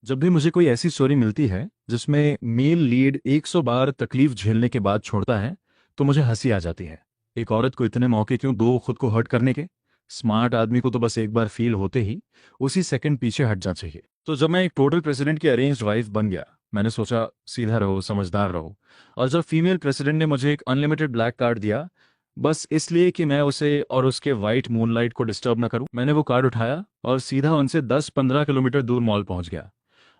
जब भी मुझे कोई ऐसी स्टोरी मिलती है जिसमें मेल लीड 100 बार तकलीफ झेलने के बाद छोड़ता है तो मुझे हंसी आ जाती है। एक औरत को इतने मौके क्यों दो खुद को हर्ट करने के। स्मार्ट आदमी को तो बस एक बार फील होते ही उसी सेकंड पीछे हट जाना चाहिए। तो जब मैं एक टोटल प्रेसिडेंट की अरेंज्ड वाइफ बन गया, मैंने सोचा सीधा रहो, समझदार रहो। और जब फीमेल प्रेसिडेंट ने मुझे एक अनलिमिटेड ब्लैक कार्ड दिया, बस इसलिए कि मैं उसे और उसके वाइट मूनलाइट को डिस्टर्ब न करूं, मैंने वो कार्ड उठाया और सीधा उनसे 10-15 किलोमीटर दूर मॉल पहुंच गया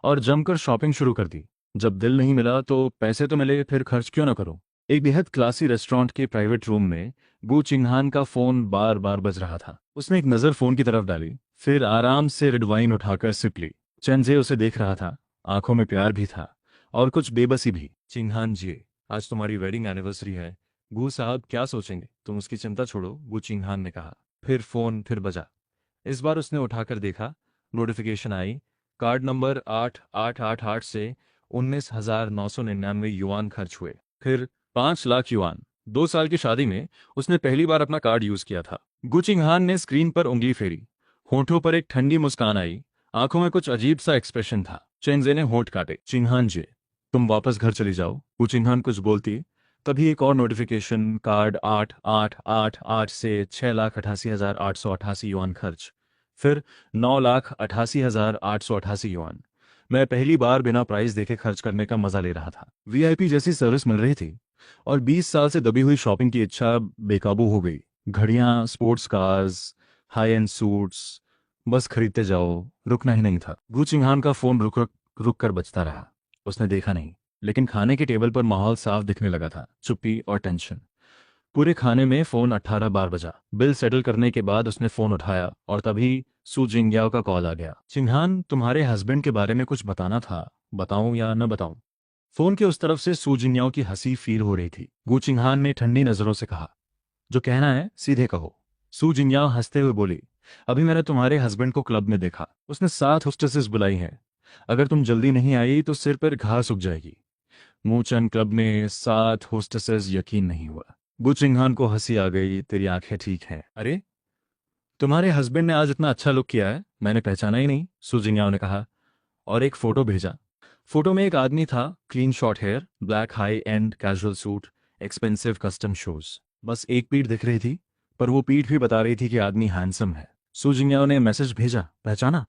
और जमकर शॉपिंग शुरू कर दी। जब दिल नहीं मिला तो पैसे तो मिले, फिर खर्च क्यों ना करूं। एक बेहद क्लासी रेस्टोरेंट के प्राइवेट रूम में गु चिंगहान का फोन बार बार बज रहा था। उसने एक नज़र फोन की तरफ डाली, फिर आराम से रेड वाइन उठाकर सिप ली। चेंजे उसे देख रहा था, आंखों में प्यार भी था और कुछ बेबसी भी। चिंगहान जी, आज तुम्हारी वेडिंग एनिवर्सरी है। गु साहब क्या सोचेंगे, तुम उसकी चिंता छोड़ो, गु चिंगहान ने कहा। फिर बजा। इस बार उसने उठाकर देखा, नोटिफिकेशन आई। कार्ड नंबर 8888 से 19,999 युआन खर्च हुए। फिर 5 लाख युआन। 2 साल की शादी में उसने पहली बार अपना कार्ड यूज किया था। गुचिंगहान ने स्क्रीन पर उंगली फेरी। होठों पर एक ठंडी मुस्कान आई, आंखों में कुछ अजीब सा एक्सप्रेशन था। चेंजे ने होठ काटे। चिंगहान जी, तुम वापस घर चली जाओ। गुचिंगहान कुछ बोलती, तभी एक और नोटिफिकेशन। कार्ड 8888 से 6,88,888 युआन खर्च। फिर 9,88,888 युआन। मैं पहली बार बिना प्राइस देखे खर्च करने का मजा ले रहा था। वीआईपी जैसी सर्विस मिल रही थी और 20 साल से दबी हुई शॉपिंग की इच्छा बेकाबू हो गई। घड़ियां, sports cars, high and suits, बस खरीदते जाओ, रुकना ही नहीं था। गु चिंगहान का फोन रुक रुक रुक कर बजता रहा। उसने देखा नहीं, लेकिन खाने के टेबल पर माहौल साफ दिखने लगा था। चुप्पी और टेंशन। पूरे खाने में फोन 18 बार बजा। बिल सेटल करने के बाद उसने फोन उठाया और तभी सू जिंगयाओ का कॉल आ गया। चिंगहान, तुम्हारे हस्बैंड के बारे में कुछ बताना था, बताऊं या न बताऊं। फोन के उस तरफ से सू जिंगयाओ की हंसी फील हो रही थी। गु चिंगहान ने ठंडी नजरों से कहा, जो कहना है सीधे कहो। सू जिंगयाओ हंसते हुए बोली, अभी मैंने तुम्हारे हस्बैंड को क्लब में देखा। उसने 7 होस्टेसेस बुलाई हैं। अगर तुम जल्दी नहीं आई तो सिर पर घास उग जाएगी। मूचन क्लब में 7 होस्टेसेस, यकीन नहीं हुआ। बुचिंगहान को हंसी आ गई। तेरी आंखें ठीक हैं। अरे, तुम्हारे हस्बैंड ने आज इतना अच्छा लुक किया है, मैंने पहचाना ही नहीं, सुजिंगाओ ने कहा और एक फोटो भेजा। फोटो में एक आदमी था, clean short hair, black high and casual suit, expensive custom shoes. बस एक पीठ दिख रही थी, पर वो पीठ भी बता रही थी कि आदमी हैंडसम है। सुजिंगाओ ने मैसेज भेजा, पहचाना?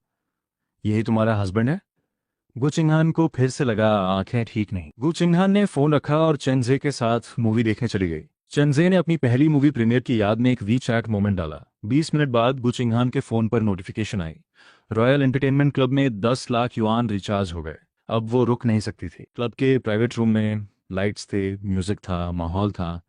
यही तुम्हारा हस्बैंड है? गुचिंगहान को फिर से लगा आंखें ठीक नहीं। गुचिंगहान ने फोन रखा और चेंजे के साथ मूवी देखने चली गई। चेंजे ने अपनी पहली मूवी प्रीमियर की याद में एक वी चैट मोमेंट डाला। 20 मिनट बाद गुचिंगहान के फोन पर नोटिफिकेशन आई। रॉयल एंटरटेनमेंट क्लब में 10 लाख युआन रिचार्ज हो गए। अब वो रुक नहीं सकती थी। क्लब के प्राइवेट रूम में लाइट्स थे, म्यूजिक था, माहौल था।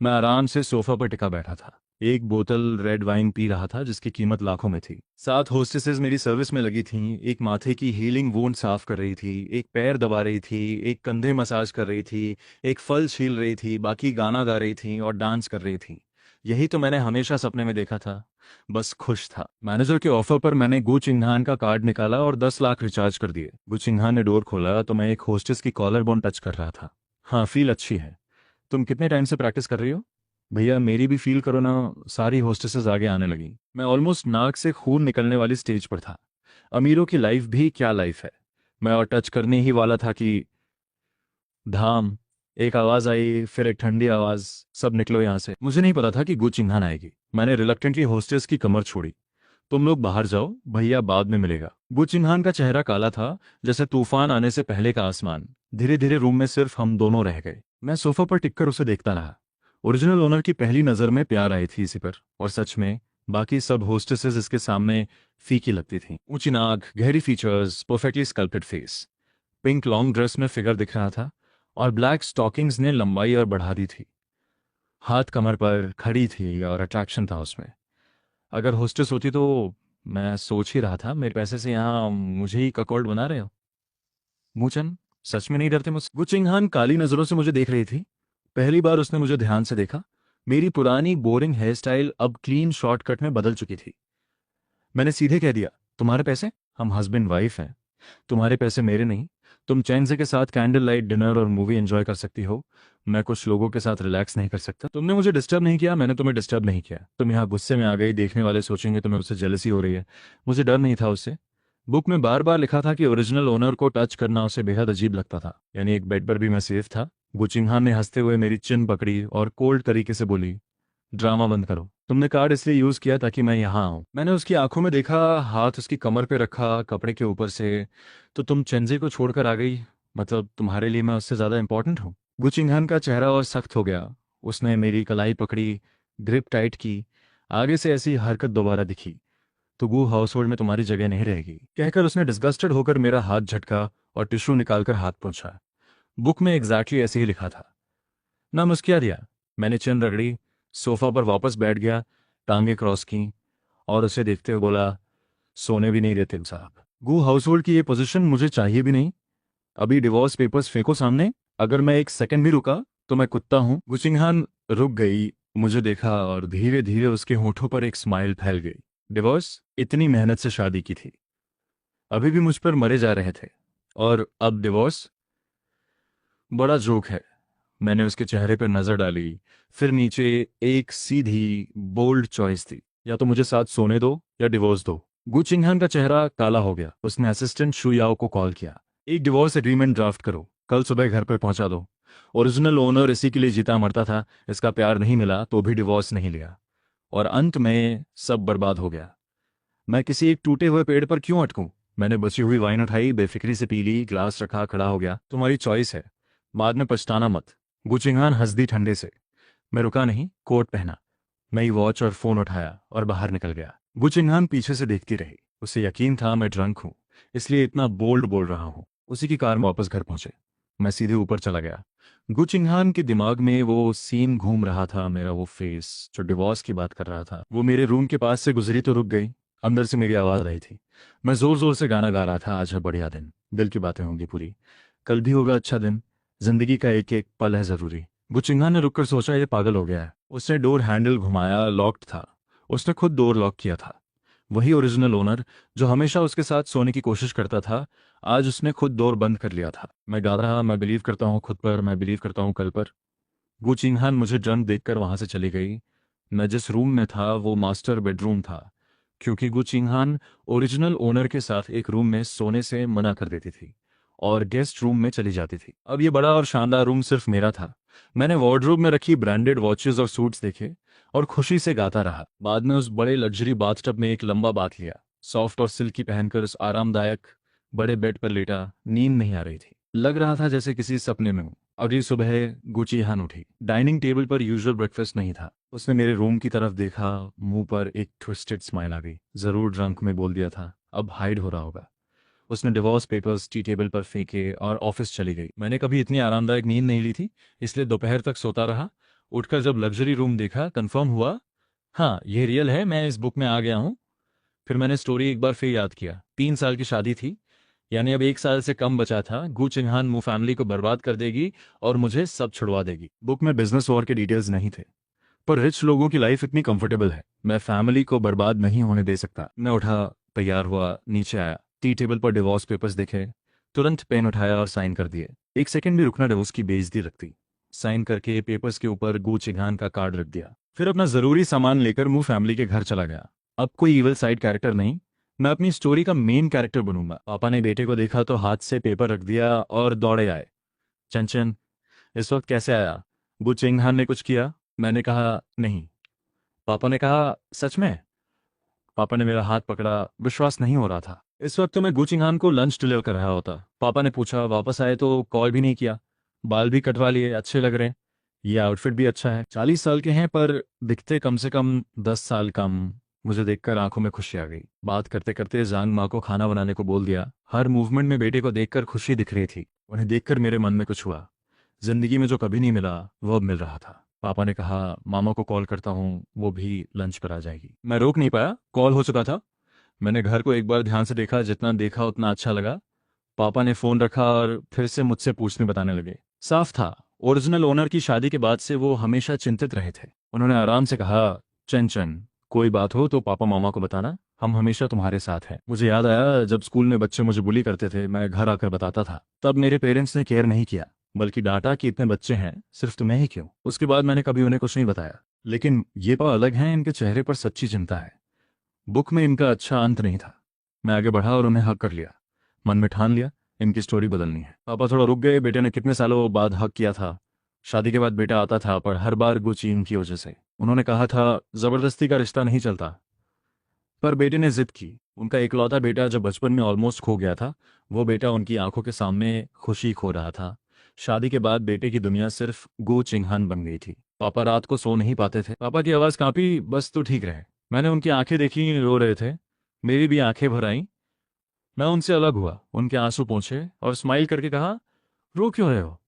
मैं आराम से सोफा पर टिका बैठा था, एक बोतल रेड वाइन पी रहा था जिसकी कीमत लाखों में थी। 7 होस्टेसेस मेरी सर्विस में लगी थीं। एक माथे की हीलिंग वूंड साफ कर रही थी, एक पैर दबा रही थी, एक कंधे मसाज कर रही थी, एक फल छील रही थी, बाकी गाना गा रही थी और डांस कर रही थी। यही तो मैंने हमेशा सपने में देखा था। बस खुश था। मैनेजर के ऑफर पर मैंने गु चिंगहान का कार्ड निकाला और 10 लाख रिचार्ज कर दिए। गु चिंगहान ने डोर खोला तो मैं एक होस्टेस की कॉलर बोन टच कर रहा था। हाँ, फील अच्छी है। तुम कितने टाइम से प्रैक्टिस कर रही हो? भैया मेरी भी फील करो ना। सारी होस्टेसेस आगे आने लगी। मैं ऑलमोस्ट नाक से खून निकलने वाली स्टेज पर था। अमीरों की लाइफ भी क्या लाइफ है। मैं और टच करने ही वाला था कि धाम, एक आवाज आई, फिर एक ठंडी आवाज, सब निकलो यहां से। मुझे नहीं पता था कि गु चिन्हान आएगी। मैंने रिलक्टेंटली होस्टेस की कमर छोड़ी। तुम लोग बाहर जाओ, भैया बाद में मिलेगा। गु चिन्हान का चेहरा काला था, जैसे तूफान आने से पहले का आसमान। धीरे धीरे रूम में सिर्फ हम दोनों रह गए। मैं सोफा पर टिककर उसे देखता रहा। ओरिजिनल ओनर की पहली नज़र में प्यार आई थी इसी पर, और सच में बाकी सब होस्टेसेस इसके सामने फीकी लगती थी। ऊंची नाक, गहरी features, perfectly sculpted face. Pink long dress में फिगर दिख रहा था और ब्लैक स्टॉकिंग्स ने लंबाई और बढ़ा दी थी। हाथ कमर पर खड़ी थी और अट्रैक्शन था उसमें। अगर होस्टेस होती तो मैं सोच ही रहा था, मेरे पैसे से यहाँ मुझे ही ककॉल्ड बना रहे हो। मूचन, सच में नहीं डरते मुझसे? गुचिंगहान काली नजरों से मुझे देख रही थी। पहली बार उसने मुझे ध्यान से देखा। मेरी पुरानी बोरिंग हेयर स्टाइल अब क्लीन शॉर्टकट में बदल चुकी थी। मैंने सीधे कह दिया, तुम्हारे पैसे? हम हस्बैंड वाइफ हैं, तुम्हारे पैसे मेरे नहीं। तुम चैन से के साथ कैंडल लाइट डिनर और मूवी एंजॉय कर सकती हो, मैं कुछ लोगों के साथ रिलैक्स नहीं कर सकता। तुमने मुझे डिस्टर्ब नहीं किया, मैंने तुम्हें डिस्टर्ब नहीं किया। तुम यहाँ गुस्से में आ गई, देखने वाले सोचेंगे तुम्हें उससे जेलसी हो रही है। मुझे डर नहीं था उससे। बुक में बार बार लिखा था कि ओरिजिनल ओनर को टच करना उसे बेहद अजीब लगता था, यानी एक बेड पर भी मैं सेफ था। गुचिंगहान ने हंसते हुए मेरी चिन पकड़ी और कोल्ड तरीके से बोली, ड्रामा बंद करो। तुमने कार्ड इसलिए यूज किया ताकि मैं यहाँ आऊँ। मैंने उसकी आंखों में देखा, हाथ उसकी कमर पे रखा कपड़े के ऊपर से। तो तुम चेंजी को छोड़कर आ गई, मतलब तुम्हारे लिए मैं उससे ज्यादा इंपॉर्टेंट हूँ। गुचिंगहान का चेहरा और सख्त हो गया। उसने मेरी कलाई पकड़ी, ग्रिप टाइट की। आगे से ऐसी हरकत दोबारा दिखी तो गू हाउस होल्ड में तुम्हारी जगह नहीं रहेगी, कहकर उसने डिस्गस्टेड होकर मेरा हाथ झटका और टिश्यू निकालकर हाथ पोंछा। बुक में एग्जैक्टली ऐसे ही लिखा था। ना मुस्किया दिया। मैंने चिन रगड़ी, सोफा पर वापस बैठ गया, टांगे क्रॉस की और उसे देखते हुए बोला, सोने भी नहीं देते साहब। गू हाउस होल्ड की ये पोजीशन मुझे चाहिए भी नहीं। अभी डिवोर्स पेपर्स फेंको सामने। अगर मैं एक सेकंड भी रुका तो मैं कुत्ता हूं। गुचिंगहान रुक गई, मुझे देखा और धीरे धीरे उसके होठों पर एक स्माइल फैल गई। डिवोर्स? इतनी मेहनत से शादी की थी, अभी भी मुझ पर मरे जा रहे थे, और अब डिवोर्स? बड़ा जोक है। मैंने उसके चेहरे पर नजर डाली, फिर नीचे। एक सीधी बोल्ड चॉइस थी, या तो मुझे साथ सोने दो या डिवोर्स दो। गु चिंगहान का चेहरा काला हो गया। उसने असिस्टेंट शु याओ को कॉल किया, एक डिवोर्स एग्रीमेंट ड्राफ्ट करो, कल सुबह घर पर पहुंचा दो। ओरिजिनल ओनर इसी के लिए जीता मरता था, इसका प्यार नहीं मिला तो भी डिवोर्स नहीं लिया, और अंत में सब बर्बाद हो गया। मैं किसी एक टूटे हुए पेड़ पर क्यों अटकूं? मैंने बची हुई वाइन उठाई, बेफिक्री से पी ली, ग्लास रखा, खड़ा हो गया। तुम्हारी चॉइस है, बाद में पछताना मत। गुचिंगान हंस दी ठंडे से। मैं रुका नहीं, कोट पहना, नई वॉच और फोन उठाया और बाहर निकल गया। गुचिंगान पीछे से देखती रही। उसे यकीन था मैं ड्रंक हूं, इसलिए इतना बोल्ड बोल रहा हूं। उसी की कार में वापस घर पहुंचे। मैं सीधे ऊपर चला गया। गुचिंगान के दिमाग में वो सीन घूम रहा था, मेरा वो फेस जो डिवोर्स की बात कर रहा था। वो मेरे रूम के पास से गुजरी तो रुक गई। अंदर से मेरी आवाज रही थी। मैं जोर जोर से गाना गा रहा था, आज है बढ़िया दिन, दिल की बातें होंगी पूरी, कल भी होगा अच्छा दिन, जिंदगी का एक एक पल है जरूरी। बुचिंगा ने रुककर सोचा, ये पागल हो गया है। उसने डोर हैंडल घुमाया, लॉक्ड था। उसने खुद डोर लॉक किया था। वही ओरिजिनल ओनर जो हमेशा उसके साथ सोने की कोशिश करता था, आज उसने खुद डोर बंद कर लिया था। मैं गा रहा, मैं बिलीव करता हूँ खुद पर, मैं बिलीव करता हूँ कल पर। गु चिंगहान मुझे ड्रंक देखकर वहां से चली गई। मैं जिस रूम में था वो मास्टर बेडरूम था, क्योंकि गु चिंगहान ओरिजिनल ओनर के साथ एक रूम में सोने से मना कर देती थी और गेस्ट रूम में चली जाती थी। अब ये बड़ा और शानदार रूम सिर्फ मेरा था। मैंने वार्डरोब में रखी ब्रांडेड वॉचेस और सूट्स देखे और खुशी से गाता रहा। बाद में उस बड़े लग्जरी बाथटब में एक लंबा बाथ लिया, सॉफ्ट और सिल्की पहनकर उस आरामदायक बड़े बेड पर लेटा। नींद नहीं आ रही थी, लग रहा था जैसे किसी सपने में हूं। अगली सुबह गुचिहान उठी। डाइनिंग टेबल पर यूजुअल ब्रेकफास्ट नहीं था। उसने मेरे रूम की तरफ देखा, मुंह पर एक ट्विस्टेड स्माइल आ गई। जरूर ड्रंक में बोल दिया था, अब हाइड हो रहा होगा। उसने डिवोर्स पेपर्स टी टेबल पर फेंके और ऑफिस चली गई। मैंने कभी इतनी आरामदायक नींद नहीं ली थी, इसलिए दोपहर तक सोता रहा। उठकर जब लग्जरी रूम देखा, कंफर्म हुआ, हाँ ये रियल है, मैं इस बुक में आ गया हूँ। फिर मैंने स्टोरी एक बार फिर याद किया। 3 साल की शादी थी, यानी अब 1 साल से कम बचा था। गु चिन्हान मु फैमिली को बर्बाद कर देगी और मुझे सब छुड़वा देगी। बुक में बिजनेस वॉर के डिटेल्स नहीं थे, पर रिच लोगों की लाइफ इतनी कंफर्टेबल है, मैं फैमिली को बर्बाद नहीं होने दे सकता। मैं उठा, तैयार हुआ, नीचे आया, टी टेबल पर डिवोर्स पेपर्स देखे, तुरंत पेन उठाया और साइन कर दिए। एक सेकंड भी रुकना डिवोर्स की बेइज्जती रखती। साइन करके पेपर्स के ऊपर गु चिन्हान का कार्ड रख दिया। फिर अपना जरूरी सामान लेकर मु फैमिली के घर चला गया। अब कोई इवल साइड कैरेक्टर नहीं, मैं अपनी स्टोरी का मेन कैरेक्टर बनूंगा। पापा ने बेटे को देखा तो हाथ से पेपर रख दिया और दौड़े आए। चंचन, इस वक्त कैसे आया? बु चिंगहान ने कुछ किया? मैंने कहा नहीं। पापा ने कहा, सच में? पापा ने मेरा हाथ पकड़ा, विश्वास नहीं हो रहा था। इस वक्त तो मैं गुचिंगहान को लंच डिलीवर कर रहा होता। पापा ने पूछा, वापस आए तो कॉल भी नहीं किया, बाल भी कटवा लिए, अच्छे लग रहे हैं, ये आउटफिट भी अच्छा है। 40 साल के हैं पर दिखते कम से कम 10 साल कम। मुझे देखकर आंखों में खुशी आ गई। बात करते करते जांग माँ को खाना बनाने को बोल दिया। हर मूवमेंट में बेटे को देखकर खुशी दिख रही थी। उन्हें देखकर मेरे मन में कुछ हुआ। जिंदगी में जो कभी नहीं मिला वो अब मिल रहा था। पापा ने कहा, मामा को कॉल करता हूँ, वो भी लंच पर आ जाएगी। मैं रोक नहीं पाया, कॉल हो चुका था। मैंने घर को एक बार ध्यान से देखा, जितना देखा उतना अच्छा लगा। पापा ने फोन रखा और फिर से मुझसे पूछने बताने लगे। साफ था, ओरिजिनल ओनर की शादी के बाद से वो हमेशा चिंतित रहे थे। उन्होंने आराम से कहा, चंचन, कोई बात हो तो पापा मामा को बताना, हम हमेशा तुम्हारे साथ हैं। मुझे याद आया, जब स्कूल में बच्चे मुझे बुली करते थे, मैं घर आकर बताता था, तब मेरे पेरेंट्स ने केयर नहीं किया, बल्कि डांटा कि इतने बच्चे हैं, सिर्फ तुम्हें ही क्यों। उसके बाद मैंने कभी उन्हें कुछ नहीं बताया। लेकिन ये पापा अलग हैं, इनके चेहरे पर सच्ची चिंता है। बुक में इनका अच्छा अंत नहीं था। मैं आगे बढ़ा और उन्हें हक कर लिया। मन में ठान लिया, इनकी स्टोरी बदलनी है। पापा थोड़ा रुक गए। बेटे ने कितने सालों बाद हक किया था। शादी के बाद बेटा आता था, पर हर बार गुची इनकी वजह से। उन्होंने कहा था जबरदस्ती का रिश्ता नहीं चलता। पर बेटे ने जिद की। उनका इकलौता बेटा जब बचपन में ऑलमोस्ट खो गया था, वो बेटा उनकी आंखों के सामने खुशी खो रहा था। शादी के बाद बेटे की दुनिया सिर्फ गो चिंहान बन गई थी। पापा रात को सो नहीं पाते थे। पापा की आवाज़ कांपी, बस तू ठीक रहे। मैंने उनकी आंखें देखी, रो रहे थे। मेरी भी आंखें भर आईं। मैं उनसे अलग हुआ, उनके आंसू पोंछे और स्माइल करके कहा, रो क्यों रहे हो?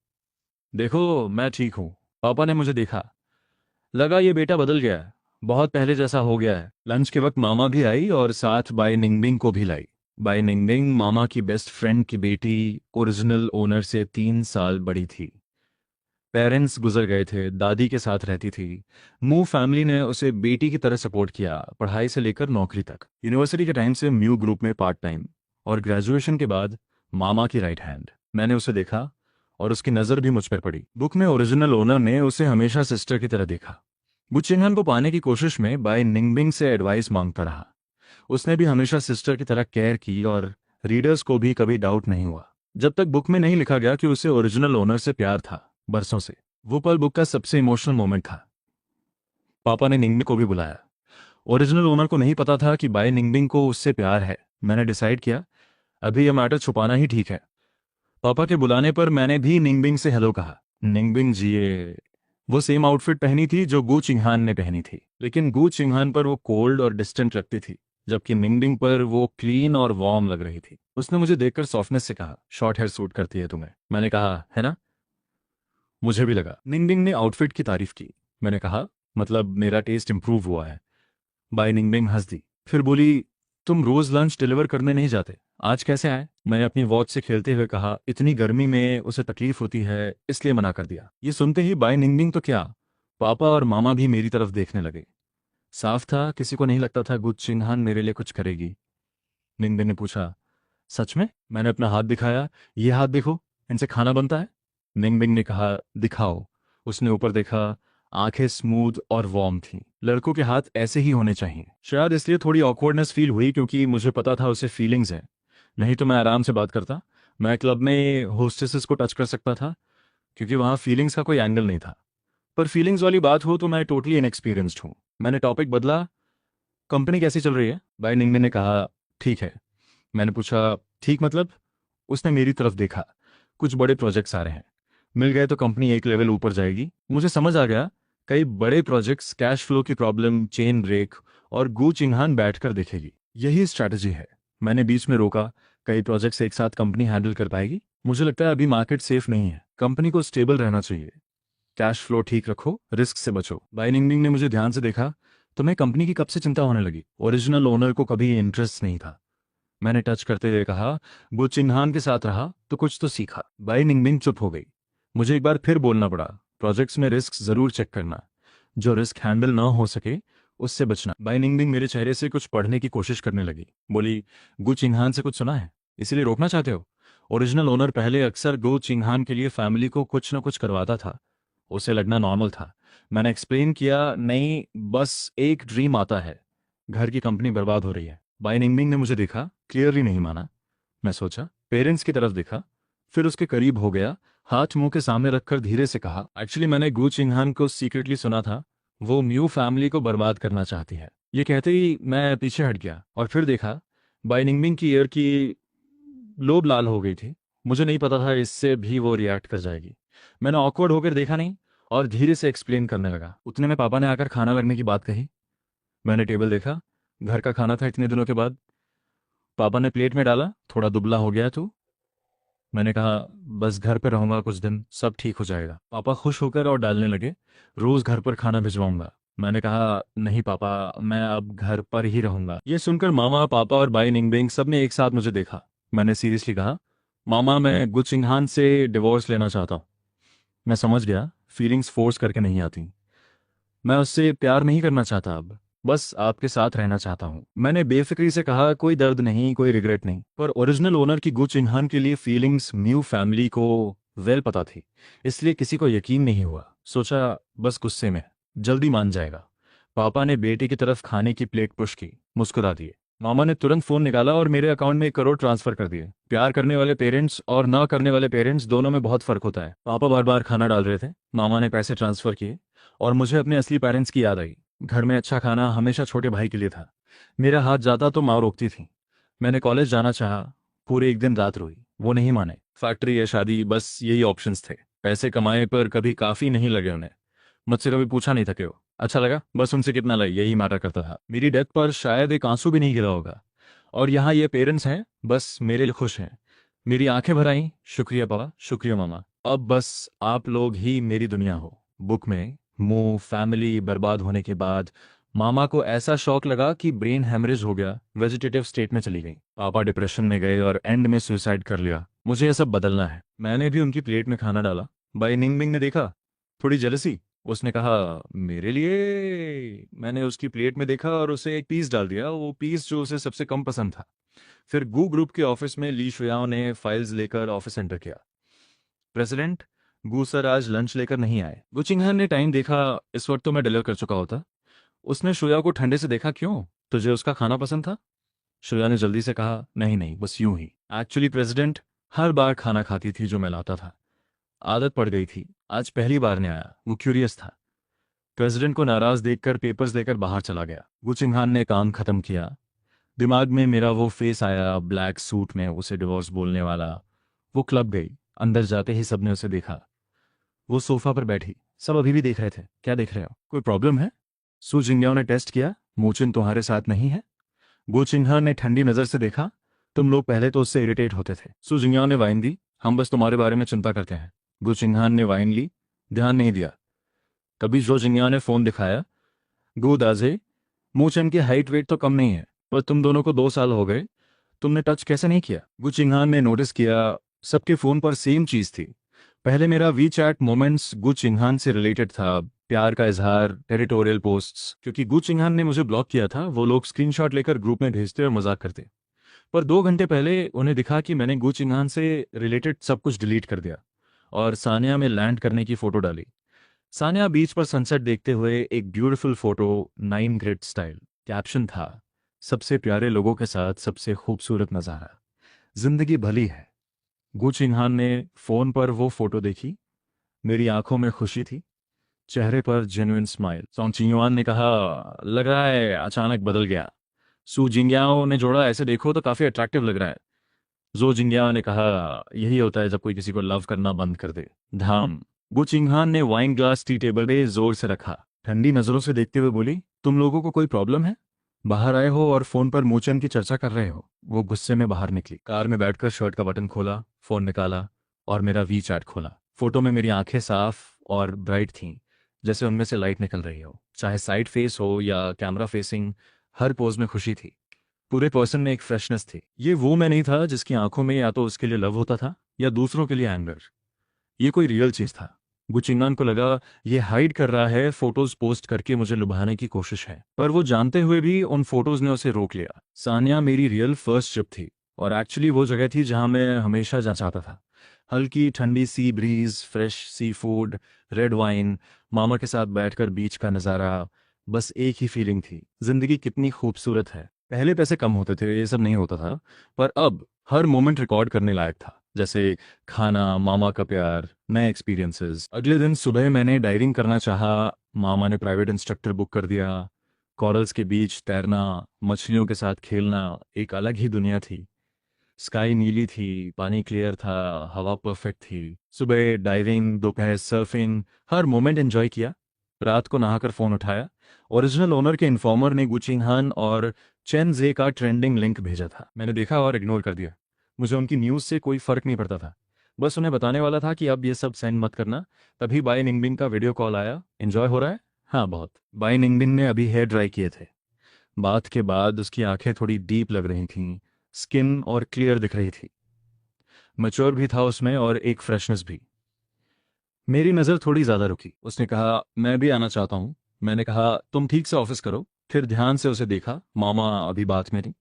देखो मैं ठीक हूँ। पापा ने मुझे देखा। लगा ये बेटा बदल गया है, बहुत पहले जैसा हो गया है। लंच के वक्त मामा भी आई और साथ बाई निंगबिंग को भी लाई। बाई निंगबिंग मामा की बेस्ट फ्रेंड की बेटी, ओरिजिनल ओनर से 3 साल बड़ी थी। पेरेंट्स गुजर गए थे, दादी के साथ रहती थी। म्यू फैमिली ने उसे बेटी की तरह सपोर्ट किया, पढ़ाई से लेकर नौकरी तक। यूनिवर्सिटी के टाइम से म्यू ग्रुप में पार्ट टाइम, और ग्रेजुएशन के बाद मामा की राइट हैंड। मैंने उसे देखा और उसकी नज़र भी मुझ पर पड़ी। बुक में ओरिजिनल ओनर ने उसे हमेशा सिस्टर की तरह देखा। बुचिंगहन को पाने की कोशिश में बाय निंगबिंग से एडवाइस मांगता रहा। उसने भी हमेशा सिस्टर की तरह केयर की और रीडर्स को भी कभी डाउट नहीं हुआ, जब तक बुक में नहीं लिखा गया कि उसे ओरिजिनल ओनर से प्यार था, बरसों से। वो पल बुक का सबसे इमोशनल मोमेंट था। पापा ने निंगबिंग को भी बुलाया। ओरिजिनल ओनर को नहीं पता था कि बाय निंगबिंग को उससे प्यार है। मैंने डिसाइड किया अभी यह मैटर छुपाना ही ठीक है। पापा के बुलाने पर मैंने भी निंगबिंग से हेलो कहा। निंगबिंग जी, ये वो सेम आउटफिट पहनी थी जो गू चिंहान ने पहनी थी, लेकिन गू चिंहान पर वो कोल्ड और डिस्टेंट लगती थी, जबकि निंगबिंग पर वो क्लीन और वार्म लग रही थी। उसने मुझे देखकर सॉफ्टनेस से कहा, शॉर्ट हेयर सूट करती है तुम्हें। मैंने कहा, है ना? मुझे भी लगा। निंगबिंग ने आउटफिट की तारीफ की। मैंने कहा, मतलब मेरा टेस्ट इंप्रूव हुआ है। बाई निंगबिंग हंस दी, फिर बोली, तुम रोज लंच डिलीवर करने नहीं जाते, आज कैसे आए? मैंने अपनी वॉच से खेलते हुए कहा, इतनी गर्मी में उसे तकलीफ होती है इसलिए मना कर दिया। ये सुनते ही बाई निंगबिंग तो क्या, पापा और मामा भी मेरी तरफ देखने लगे। साफ था किसी को नहीं लगता था गुड चिन्हान मेरे लिए कुछ करेगी। निंगबिंग ने पूछा, सच में? मैंने अपना हाथ दिखाया। ये हाथ देखो, इनसे खाना बनता है। निंगबिंग ने कहा, दिखाओ। उसने ऊपर देखा। आंखें स्मूथ और वार्म थीं। लड़कों के हाथ ऐसे ही होने चाहिए। शायद इसलिए थोड़ी ऑकवर्डनेस फील हुई, क्योंकि मुझे पता था उसे फीलिंग्स है। नहीं तो मैं आराम से बात करता। मैं क्लब में होस्टेसेस को टच कर सकता था, क्योंकि वहाँ फीलिंग्स का कोई एंगल नहीं था। पर फीलिंग्स वाली बात हो तो मैं टोटली इनएक्सपीरियंस्ड हूँ। मैंने टॉपिक बदला, कंपनी कैसी चल रही है? बाय निंगबिंग ने कहा, ठीक है। मैंने पूछा, ठीक मतलब? उसने मेरी तरफ देखा। कुछ बड़े प्रोजेक्ट्स आ रहे हैं, मिल गए तो कंपनी एक लेवल ऊपर जाएगी। मुझे समझ आ गया, कई बड़े प्रोजेक्ट्स, कैश फ्लो की प्रॉब्लम, चेन ब्रेक, और गू चिंहान बैठकर देखेगी। यही स्ट्रैटेजी है। मैंने बीच में रोका, कई प्रोजेक्ट्स एक साथ कंपनी हैंडल कर पाएगी? मुझे लगता है अभी मार्केट सेफ नहीं है, कंपनी को स्टेबल रहना चाहिए। कैश फ्लो ठीक रखो, रिस्क से बचो। बाय निंगबिंग ने मुझे ध्यान से देखा। तुम्हें कंपनी की कब से चिंता होने लगी? ओरिजिनल ओनर को कभी इंटरेस्ट नहीं था। मैंने टच करते हुए कहा, वो चिन्हान के साथ रहा तो कुछ तो सीखा। बाई निंगबिंग चुप हो गई। मुझे एक बार फिर बोलना पड़ा, प्रोजेक्ट्स में रिस्क जरूर चेक करना। जो रिस्क हैंडल ना हो सके उससे बचना। बाई निंगबिंग मेरे चेहरे से कुछ पढ़ने की कोशिश करने लगी। बोली, गु चिन्हान से कुछ सुना है, इसीलिए रोकना चाहते हो? ओरिजिनल ओनर पहले अक्सर गु चिन्हान के लिए फैमिली को कुछ ना कुछ करवाता था। उसे लगना नॉर्मल था। मैंने एक्सप्लेन किया, नहीं बस एक ड्रीम आता है, घर की कंपनी बर्बाद हो रही है। बाय निंगबिंग ने मुझे देखा, क्लियरली नहीं माना। मैं सोचा, पेरेंट्स की तरफ देखा, फिर उसके करीब हो गया, हाथ मुंह के सामने रखकर धीरे से कहा, एक्चुअली मैंने गू चिंहान को सीक्रेटली सुना था, वो म्यू फैमिली को बर्बाद करना चाहती है। ये कहते ही मैं पीछे हट गया और फिर देखा, बाय निंगबिंग की ईयर की लोब लाल हो गई थी। मुझे नहीं पता था इससे भी वो रिएक्ट कर जाएगी। मैंने ऑकवर्ड होकर देखा नहीं और धीरे से एक्सप्लेन करने लगा। उतने में पापा ने आकर खाना लगने की बात कही। मैंने टेबल देखा, घर का खाना था इतने दिनों के बाद। पापा ने प्लेट में डाला, थोड़ा दुबला हो गया तू। मैंने कहा, बस घर पे रहूंगा कुछ दिन, सब ठीक हो जाएगा। पापा खुश होकर और डालने लगे, रोज घर पर खाना भिजवाऊंगा। मैंने कहा, नहीं पापा, मैं अब घर पर ही रहूंगा। ये सुनकर मामा, पापा और बाई निंगबिंग सब ने एक साथ मुझे देखा। मैंने सीरियसली कहा, मामा मैं गुड चिंहान से डिवोर्स लेना चाहता हूँ। मैं समझ गया, फीलिंग्स फोर्स करके नहीं आती। मैं उससे प्यार नहीं करना चाहता, अब बस आपके साथ रहना चाहता हूँ। मैंने बेफिक्री से कहा, कोई दर्द नहीं, कोई रिग्रेट नहीं। पर ओरिजिनल ओनर की गु चिन्हान के लिए फीलिंग्स म्यू फैमिली को वेल पता थी, इसलिए किसी को यकीन नहीं हुआ। सोचा बस गुस्से में जल्दी मान जाएगा। पापा ने बेटे की तरफ खाने की प्लेट पुश की, मुस्कुरा दिए। मामा ने तुरंत फोन निकाला और मेरे अकाउंट में 1 करोड़ ट्रांसफर कर दिए। प्यार करने वाले पेरेंट्स और ना करने वाले पेरेंट्स दोनों में बहुत फर्क होता है। पापा बार बार खाना डाल रहे थे, मामा ने पैसे ट्रांसफर किए और मुझे अपने असली पेरेंट्स की याद आई। घर में अच्छा खाना हमेशा छोटे भाई के लिए था। मेरा हाथ जाता तो माँ रोकती थी। मैंने कॉलेज जाना चाहा, पूरे एक दिन रात रोई, वो नहीं माने। फैक्ट्री या शादी, बस यही ऑप्शंस थे। पैसे कमाए पर कभी काफी नहीं लगे उन्हें। मुझसे कभी पूछा नहीं था कि वो अच्छा लगा, बस उनसे कितना लगे यही मैटर करता था। मेरी डेथ पर शायद एक आंसू भी नहीं गिरा होगा। और यहाँ ये पेरेंट्स हैं, बस मेरे लिए खुश हैं। मेरी आंखें भर आईं, शुक्रिया पापा, शुक्रिया मामा, अब बस आप लोग ही मेरी दुनिया हो। बुक में मुंह फैमिली बर्बाद होने के बाद मामा को ऐसा शौक लगा कि ब्रेन हेमरेज हो गया, वेजिटेटिव स्टेट में चली गई। पापा डिप्रेशन में गए और एंड में सुसाइड कर लिया। मुझे ये सब बदलना है। मैंने भी उनकी प्लेट में खाना डाला। बाई निंगमिंग ने देखा, थोड़ी जेलसी। उसने कहा मेरे लिए। मैंने उसकी प्लेट में देखा और उसे एक पीस डाल दिया, वो पीस जो उसे सबसे कम पसंद था। फिर गू ग्रुप के ऑफिस में ली शुयाओ ने फाइल्स लेकर ऑफिस एंटर किया। प्रेसिडेंट, गू सर आज लंच लेकर नहीं आए। गु चिंगहन ने टाइम देखा, इस वक्त तो मैं डिलीवर कर चुका होता। उसने शुया को ठंडे से देखा, क्यों, तुझे उसका खाना पसंद था? शुया ने जल्दी से कहा, नहीं नहीं, बस यूं ही। एक्चुअली प्रेसिडेंट हर बार खाना खाती थी जो मैं लाता था। आदत पड़ गई थी। आज पहली बार ने आया, वो क्यूरियस था। प्रेसिडेंट को नाराज देखकर पेपर्स लेकर बाहर चला गया। गु चिंगहान ने काम खत्म किया। दिमाग में मेरा वो फेस आया, ब्लैक सूट में उसे डिवोर्स बोलने वाला। वो क्लब गई। अंदर जाते ही सबने उसे देखा। वो सोफा पर बैठी। सब अभी भी देख रहे थे। क्या देख रहे हो, कोई प्रॉब्लम है? सू जिंग्याओ ने टेस्ट किया, मूचिन तुम्हारे साथ नहीं है? गो चिन्हा ने ठंडी नजर से देखा, तुम लोग पहले तो उससे इरिटेट होते थे। सू जिंग्याओ ने वाइन दी, हम बस तुम्हारे बारे में चिंता करते हैं। गो चिन्हान ने वाइन ली, ध्यान नहीं दिया। तभी जो जिंग्याओ ने फोन दिखाया, गो दाजे, मूचन की हाइट वेट तो कम नहीं है, पर तुम दोनों को 2 साल हो गए, तुमने टच कैसे नहीं किया? गु चिंगहान ने नोटिस किया, सबके फोन पर सेम चीज थी। पहले मेरा वी चैट मोमेंट्स गु चिंगहान से रिलेटेड था, प्यार का इजहार, टेरिटोरियल पोस्ट्स। क्योंकि गु चिंगहान ने मुझे ब्लॉक किया था, वो लोग स्क्रीनशॉट लेकर ग्रुप में भेजते और मजाक करते। पर 2 घंटे पहले उन्हें दिखा कि मैंने गु चिंगहान से रिलेटेड सब कुछ डिलीट कर दिया और सानिया में लैंड करने की फोटो डाली। सानिया बीच पर सनसेट देखते हुए, एक beautiful photo, 9 grid style. Caption था, सबसे प्यारे लोगों के साथ सबसे खूबसूरत नज़ारा, जिंदगी भली है। गु चिंगहान ने फोन पर वो फोटो देखी। मेरी आंखों में खुशी थी, चेहरे पर जेन्युइन स्माइल। सोंग चिंगयुआन ने कहा, लग रहा है अचानक बदल गया। सू जिंग्याओ ने जोड़ा, ऐसे देखो तो काफी अट्रैक्टिव लग रहा है। जो जिंग्याओ ने कहा, यही होता है जब कोई किसी को लव करना बंद कर दे। धाम। गु चिंगहान ने वाइन ग्लास टी टेबल पे जोर से रखा। ठंडी नजरों से देखते हुए बोली, तुम लोगों को कोई प्रॉब्लम है? बाहर आए हो और फोन पर मूचन की चर्चा कर रहे हो। वो गुस्से में बाहर निकली। कार में बैठकर शर्ट का बटन खोला, फोन निकाला और मेरा वी चैट खोला। फोटो में मेरी आंखें साफ और ब्राइट थीं, जैसे उनमें से लाइट निकल रही हो। चाहे साइड फेस हो या कैमरा फेसिंग, हर पोज में खुशी थी। पूरे पर्सन में एक फ्रेशनेस थी। ये वो मैं नहीं था जिसकी आंखों में या तो उसके लिए लव होता था या दूसरों के लिए एंगर। ये कोई रियल चीज था। गुचिंगान को लगा ये हाइड कर रहा है, फोटोज पोस्ट करके मुझे लुभाने की कोशिश है। पर वो जानते हुए भी उन फोटोज ने उसे रोक लिया। सानिया मेरी रियल फर्स्ट ट्रिप थी और एक्चुअली वो जगह थी जहां मैं हमेशा जा चाहता था। हल्की ठंडी sea breeze, fresh sea food, red wine, मामा के साथ बैठकर बीच का नज़ारा, बस एक ही फीलिंग थी, जिंदगी कितनी खूबसूरत है। पहले पैसे कम होते थे, ये सब नहीं होता था, पर अब हर मोमेंट रिकॉर्ड करने लायक था। जैसे खाना, मामा का प्यार, नए एक्सपीरियंसेस। अगले दिन सुबह मैंने डायरिंग करना चाहा, मामा ने प्राइवेट इंस्ट्रक्टर बुक कर दिया। कॉरल्स के बीच तैरना, मछलियों के साथ खेलना, एक अलग ही दुनिया थी। स्काई नीली थी, पानी क्लियर था, हवा परफेक्ट थी। सुबह डाइविंग, दोपहर सर्फिंग, हर मोमेंट एंजॉय किया। रात को नहाकर फोन उठाया। ओरिजिनल ओनर के इन्फॉर्मर ने गुचिंगहान और चेन जे का ट्रेंडिंग लिंक भेजा था। मैंने देखा और इग्नोर कर दिया। मुझे उनकी न्यूज़ से कोई फर्क नहीं पड़ता था। बस उन्हें बताने वाला था कि अब ये सब सेंड मत करना। तभी बाय निंगबिंग का वीडियो कॉल आया। एंजॉय हो रहा है? हाँ बहुत। बाय निंगबिंग ने अभी हेयर ड्राई किए थे। बात के बाद उसकी आंखें थोड़ी डीप लग रही थीं, स्किन और क्लियर दिख रही थी। मैच्योर भी था उसमें और एक फ्रेशनेस भी। मेरी नज़र थोड़ी ज़्यादा रुकी। उसने कहा, मैं भी आना चाहता हूँ। मैंने कहा, तुम ठीक से ऑफिस करो। फिर ध्यान से उसे देखा, मामा अभी बात में नहीं।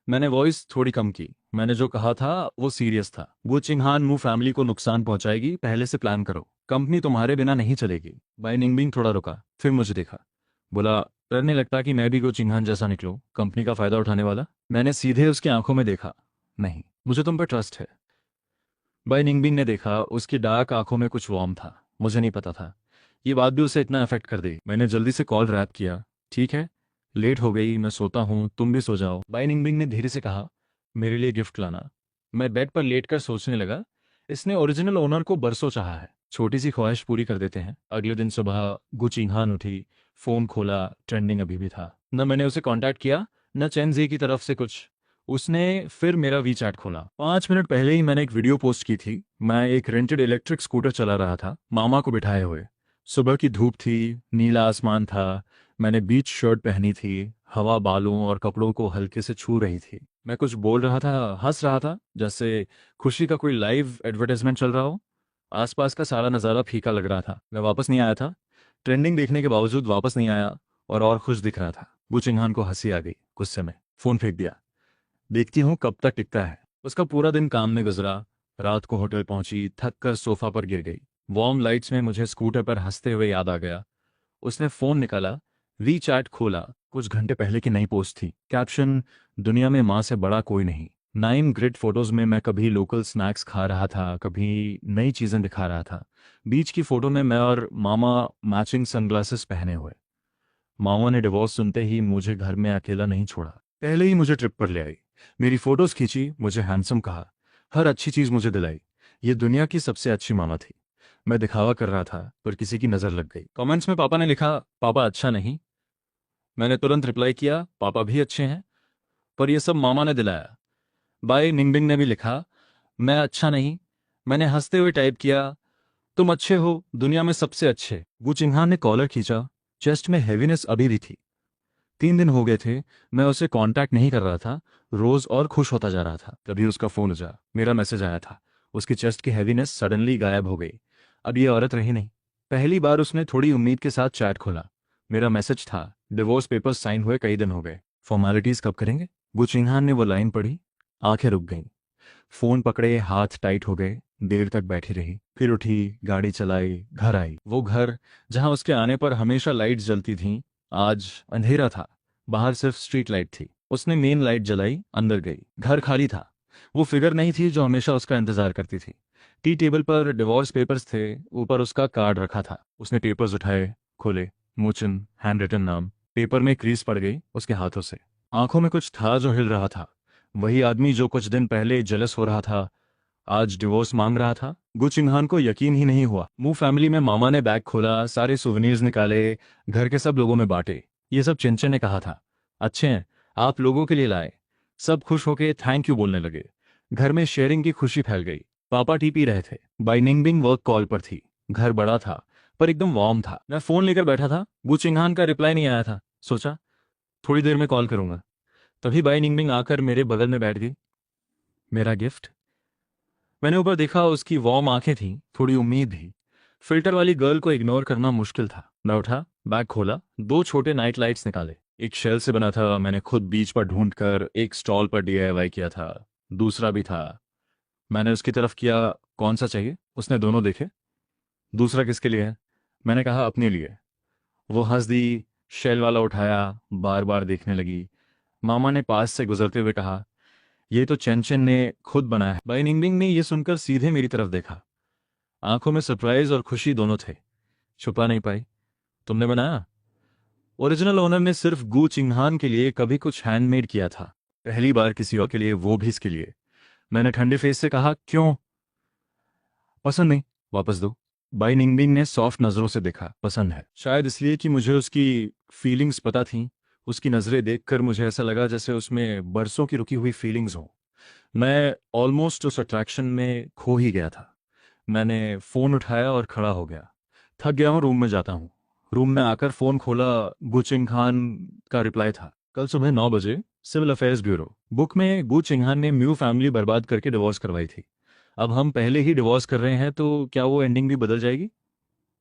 मैंने वॉइस थोड़ी कम की। मैंने जो कहा था वो सीरियस था। वो चिंगहान मू फैमिली को नुकसान पहुंचाएगी, पहले से प्लान करो। कंपनी तुम्हारे बिना नहीं चलेगी। बाय निंगबिंग थोड़ा रुका, फिर मुझे देखा, बोला, डरने लगता कि मैं भी कोई चिन्हान जैसा निकलूं, कंपनी का फायदा उठाने वाला। मैंने सीधे उसकी आंखों में देखा। नहीं, मुझे तुम पर ट्रस्ट है। बाय निंगबिंग ने देखा, उसकी डार्क आंखों में कुछ वार्म था। मुझे नहीं पता था ये बात भी उसे इतना अफेक्ट कर दी। मैंने जल्दी से कॉल रैप किया। ठीक है, लेट हो गई, मैं सोता हूँ, तुम भी सो जाओ। बाय निंगबिंग ने धीरे से कहा, मेरे लिए गिफ्ट लाना। मैं बेड पर लेटकर सोचने लगा, इसने ओरिजिनल ओनर को बरसों चाहा है, छोटी सी ख्वाहिश पूरी कर देते हैं। अगले दिन सुबह गुचिंगहान उठी, फोन खोला, ट्रेंडिंग अभी भी था। न मैंने उसे कांटेक्ट किया, न चेनजी की तरफ से कुछ। उसने फिर मेरा वी चैट खोला। 5 मिनट पहले ही मैंने एक वीडियो पोस्ट की थी। मैं एक रेंटेड इलेक्ट्रिक स्कूटर चला रहा था, मामा को बिठाए हुए। सुबह की धूप थी, नीला आसमान था। मैंने बीच शर्ट पहनी थी, हवा बालों और कपड़ों को हल्के से छू रही थी। मैं कुछ बोल रहा था, हंस रहा था, जैसे खुशी का कोई लाइव एडवर्टाइजमेंट चल रहा हो। आसपास का सारा नज़ारा फीका लग रहा था। मैं वापस नहीं आया था, ट्रेंडिंग देखने के बावजूद वापस नहीं आया, और खुश दिख रहा था। बुचिंगहान को हंसी आ गई, गुस्से में फोन फेंक दिया। देखती हूँ कब तक टिकता है। उसका पूरा दिन काम में गुजरा। रात को होटल पहुंची, थक कर सोफा पर गिर गई। वार्म लाइट्स में मुझे स्कूटर पर हंसते हुए याद आ गया। उसने फोन निकाला, वी चैट खोला। कुछ घंटे पहले की नई पोस्ट थी। कैप्शन, दुनिया में माँ से बड़ा कोई नहीं। 9 ग्रिड फोटोज में मैं कभी लोकल स्नैक्स खा रहा था, कभी नई चीजें दिखा रहा था। बीच की फोटो में मैं और मामा मैचिंग सनग्लासेस पहने हुए। मामा ने डिवोर्स सुनते ही मुझे घर में अकेला नहीं छोड़ा, पहले ही मुझे ट्रिप पर ले आई। मेरी फोटोज खींची, मुझे हैंडसम कहा, हर अच्छी चीज मुझे दिलाई। ये दुनिया की सबसे अच्छी मामा थी। मैं दिखावा कर रहा था, पर किसी की नजर लग गई। कमेंट्स में पापा ने लिखा, पापा अच्छा नहीं। मैंने तुरंत रिप्लाई किया, पापा भी अच्छे हैं, पर यह सब मामा ने दिलाया। बाय निंगबिंग ने भी लिखा, मैं अच्छा नहीं। मैंने हंसते हुए टाइप किया, तुम अच्छे हो, दुनिया में सबसे अच्छे। वो चिन्हान ने कॉलर खींचा। चेस्ट में हैवीनेस अभी भी थी। 3 दिन हो गए थे मैं उसे कांटेक्ट नहीं कर रहा था, रोज और खुश होता जा रहा था। तभी उसका फोन बजा। मेरा मैसेज आया था। उसकी चेस्ट की हैवीनेस सडनली गायब हो गई। अब ये औरत रही नहीं। पहली बार उसने थोड़ी उम्मीद के साथ चैट खोला। मेरा मैसेज था, डिवोर्स पेपर्स साइन हुए कई दिन हो गए, फॉर्मेलिटीज कब करेंगे। बुचिंगहान ने वो लाइन पढ़ी, आंखें रुक गईं। फोन पकड़े, हाथ टाइट हो गए। देर तक बैठी रही, फिर उठी, गाड़ी चलाई, घर आई। वो घर जहां उसके आने पर हमेशा लाइट्स जलती थीं, आज अंधेरा था। बाहर सिर्फ स्ट्रीट लाइट थी। उसने मेन लाइट जलाई, अंदर गई। घर खाली था। वो फिगर नहीं थी जो हमेशा उसका इंतजार करती थी। टी टेबल पर डिवोर्स पेपर्स थे, ऊपर उसका कार्ड रखा था। उसने पेपर्स उठाए, खोले। मुचिन, हैंड रिटन नाम। पेपर में क्रीज पड़ गई उसके हाथों से। आंखों में कुछ था जो हिल रहा था। वही आदमी जो कुछ दिन पहले जेलस हो रहा था, आज डिवोर्स मांग रहा था। गुचिंगहान को यकीन ही नहीं हुआ। मू फैमिली में मामा ने बैग खोला, सारे सुवेनिर्स निकाले, घर के सब लोगों में बांटे। ये सब चिंचे ने कहा था, अच्छे हैं, आप लोगों के लिए लाए। सब खुश होके थैंक यू बोलने लगे। घर में शेयरिंग की खुशी फैल गई। पापा टी पी रहे थे। बाई निंगबिंग वर्क कॉल पर थी। घर बड़ा था, पर एकदम वार्म था। मैं फोन लेकर बैठा था, गुचिंगहान का रिप्लाई नहीं आया था। सोचा थोड़ी देर में कॉल करूंगा। तभी बाई निंगबिंग आकर मेरे बगल में बैठ गई। मेरा गिफ्ट। मैंने ऊपर देखा, उसकी वार्म आंखें थीं, थोड़ी उम्मीद भी। फिल्टर वाली गर्ल को इग्नोर करना मुश्किल था। मैं उठा, बैग खोला, 2 छोटे नाइट लाइट्स निकाले। एक शेल से बना था, मैंने खुद बीच पर ढूंढकर एक स्टॉल पर डीआईवाई किया था। दूसरा भी था। मैंने उसकी तरफ किया, कौन सा चाहिए। उसने दोनों देखे। दूसरा किसके लिए है। मैंने कहा अपने लिए। वो हंस दी, शेल वाला उठाया, बार बार देखने लगी। मामा ने पास से गुजरते हुए कहा, ये तो चेनचेन ने खुद बनाया है। बाई निंगबिंग ने यह सुनकर सीधे मेरी तरफ देखा। आंखों में सरप्राइज और खुशी दोनों थे। छुपा नहीं पाई, तुमने बनाया। ओरिजिनल ओनर ने सिर्फ गू चिंगहान के लिए कभी कुछ हैंडमेड किया था, पहली बार किसी और के लिए, वो भी इसके लिए। मैंने ठंडे फेस से कहा, क्यों। पसंद नहीं, वापस दो। बाई निंगबिंग ने सॉफ्ट नजरों से देखा, पसंद है। शायद इसलिए कि मुझे उसकी फीलिंग्स पता थीं। उसकी नजरें देखकर मुझे ऐसा लगा जैसे उसमें बरसों की रुकी हुई फीलिंग्स हो। मैं ऑलमोस्ट उस अट्रैक्शन में खो ही गया था। मैंने फोन उठाया और खड़ा हो गया। थक गया हूँ, रूम में जाता हूँ। रूम में आकर फोन खोला, गु चिंगहान का रिप्लाई था, कल सुबह 9 बजे, सिविल अफेयर्स ब्यूरो। बुक में गु चिंगहान ने म्यू फैमिली बर्बाद करके डिवोर्स करवाई थी। अब हम पहले ही डिवोर्स कर रहे हैं, तो क्या वो एंडिंग भी बदल जाएगी।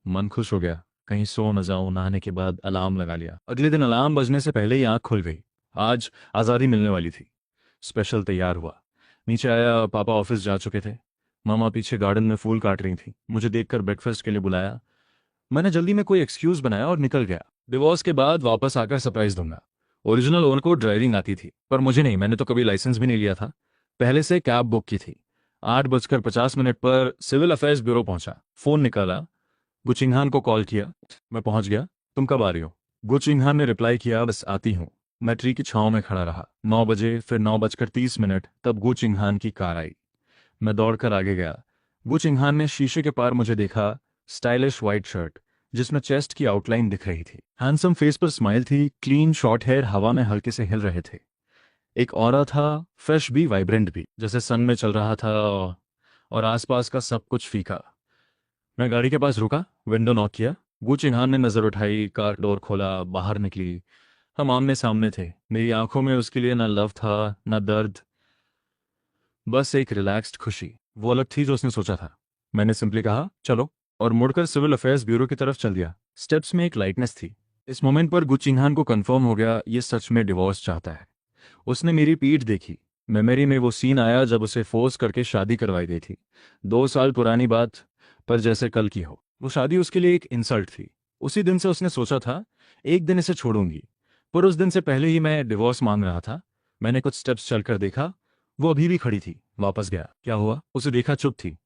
मन खुश हो गया। कहीं सो न जाऊं। नहाने के बाद अलार्म लगा लिया। अगले दिन अलार्म बजने से पहले ही आंख खुल गई। आज आज़ादी मिलने वाली थी। स्पेशल तैयार हुआ। नीचे आया, पापा ऑफिस जा चुके थे। मामा पीछे गार्डन में फूल काट रही थी। मुझे देखकर ब्रेकफास्ट के लिए बुलाया। मैंने जल्दी में कोई एक्सक्यूज बनाया और निकल गया। डिवोर्स के बाद वापस आकर सरप्राइज दूंगा। ओरिजिनल ओनर को ड्राइविंग आती थी, पर मुझे नहीं, मैंने तो कभी लाइसेंस भी नहीं लिया था। पहले से कैब बुक की थी। 8:50 पर सिविल अफेयर्स ब्यूरो पहुंचा। फोन निकाला, गुचिंगहान को कॉल किया। मैं पहुंच गया, तुम कब आ रही हो? गुचिंगहान ने रिप्लाई किया, बस आती हूँ। मैं ट्री की छांव में खड़ा रहा। 9 बजे, फिर 9:30, तब गुचिंगहान की कार आई। मैं दौड़कर आगे गया। गुचिंगहान ने शीशे के पार मुझे देखा। स्टाइलिश वाइट शर्ट जिसमें चेस्ट की आउटलाइन दिख रही थी, हैंडसम फेस पर स्माइल थी, क्लीन शॉर्ट हेयर हवा में हल्के से हिल रहे थे। एक ऑरा था, फ्रेश भी वाइब्रेंट भी, जैसे सन में चल रहा था। और आसपास का सब कुछ फीका। मैं गाड़ी के पास रुका, विंडो नॉक किया। वो चिन्हान ने नजर उठाई, कार डोर खोला, बाहर निकली। हम आमने सामने थे। मेरी आंखों में उसके लिए ना लव था ना दर्द, बस एक रिलैक्स्ड खुशी। वो अलग थी जो उसने सोचा था। मैंने सिंपली कहा चलो, और मुड़कर सिविल अफेयर्स ब्यूरो की तरफ चल दिया। स्टेप्स में एक लाइटनेस थी। इस मोमेंट पर गुचिंहान को कंफर्म हो गया, ये सच में डिवोर्स चाहता है। उसने मेरी पीठ देखी। मेमोरी में वो सीन आया जब उसे फोर्स करके शादी करवाई गई थी। 2 साल पुरानी बात, पर जैसे कल की हो। वो शादी उसके लिए एक इंसल्ट थी। उसी दिन से उसने सोचा था एक दिन इसे छोड़ूंगी। पर उस दिन से पहले ही मैं डिवोर्स मांग रहा था। मैंने कुछ स्टेप्स चलकर देखा, वो अभी भी खड़ी थी। वापस गया, क्या हुआ? उसे देखा, चुप थी।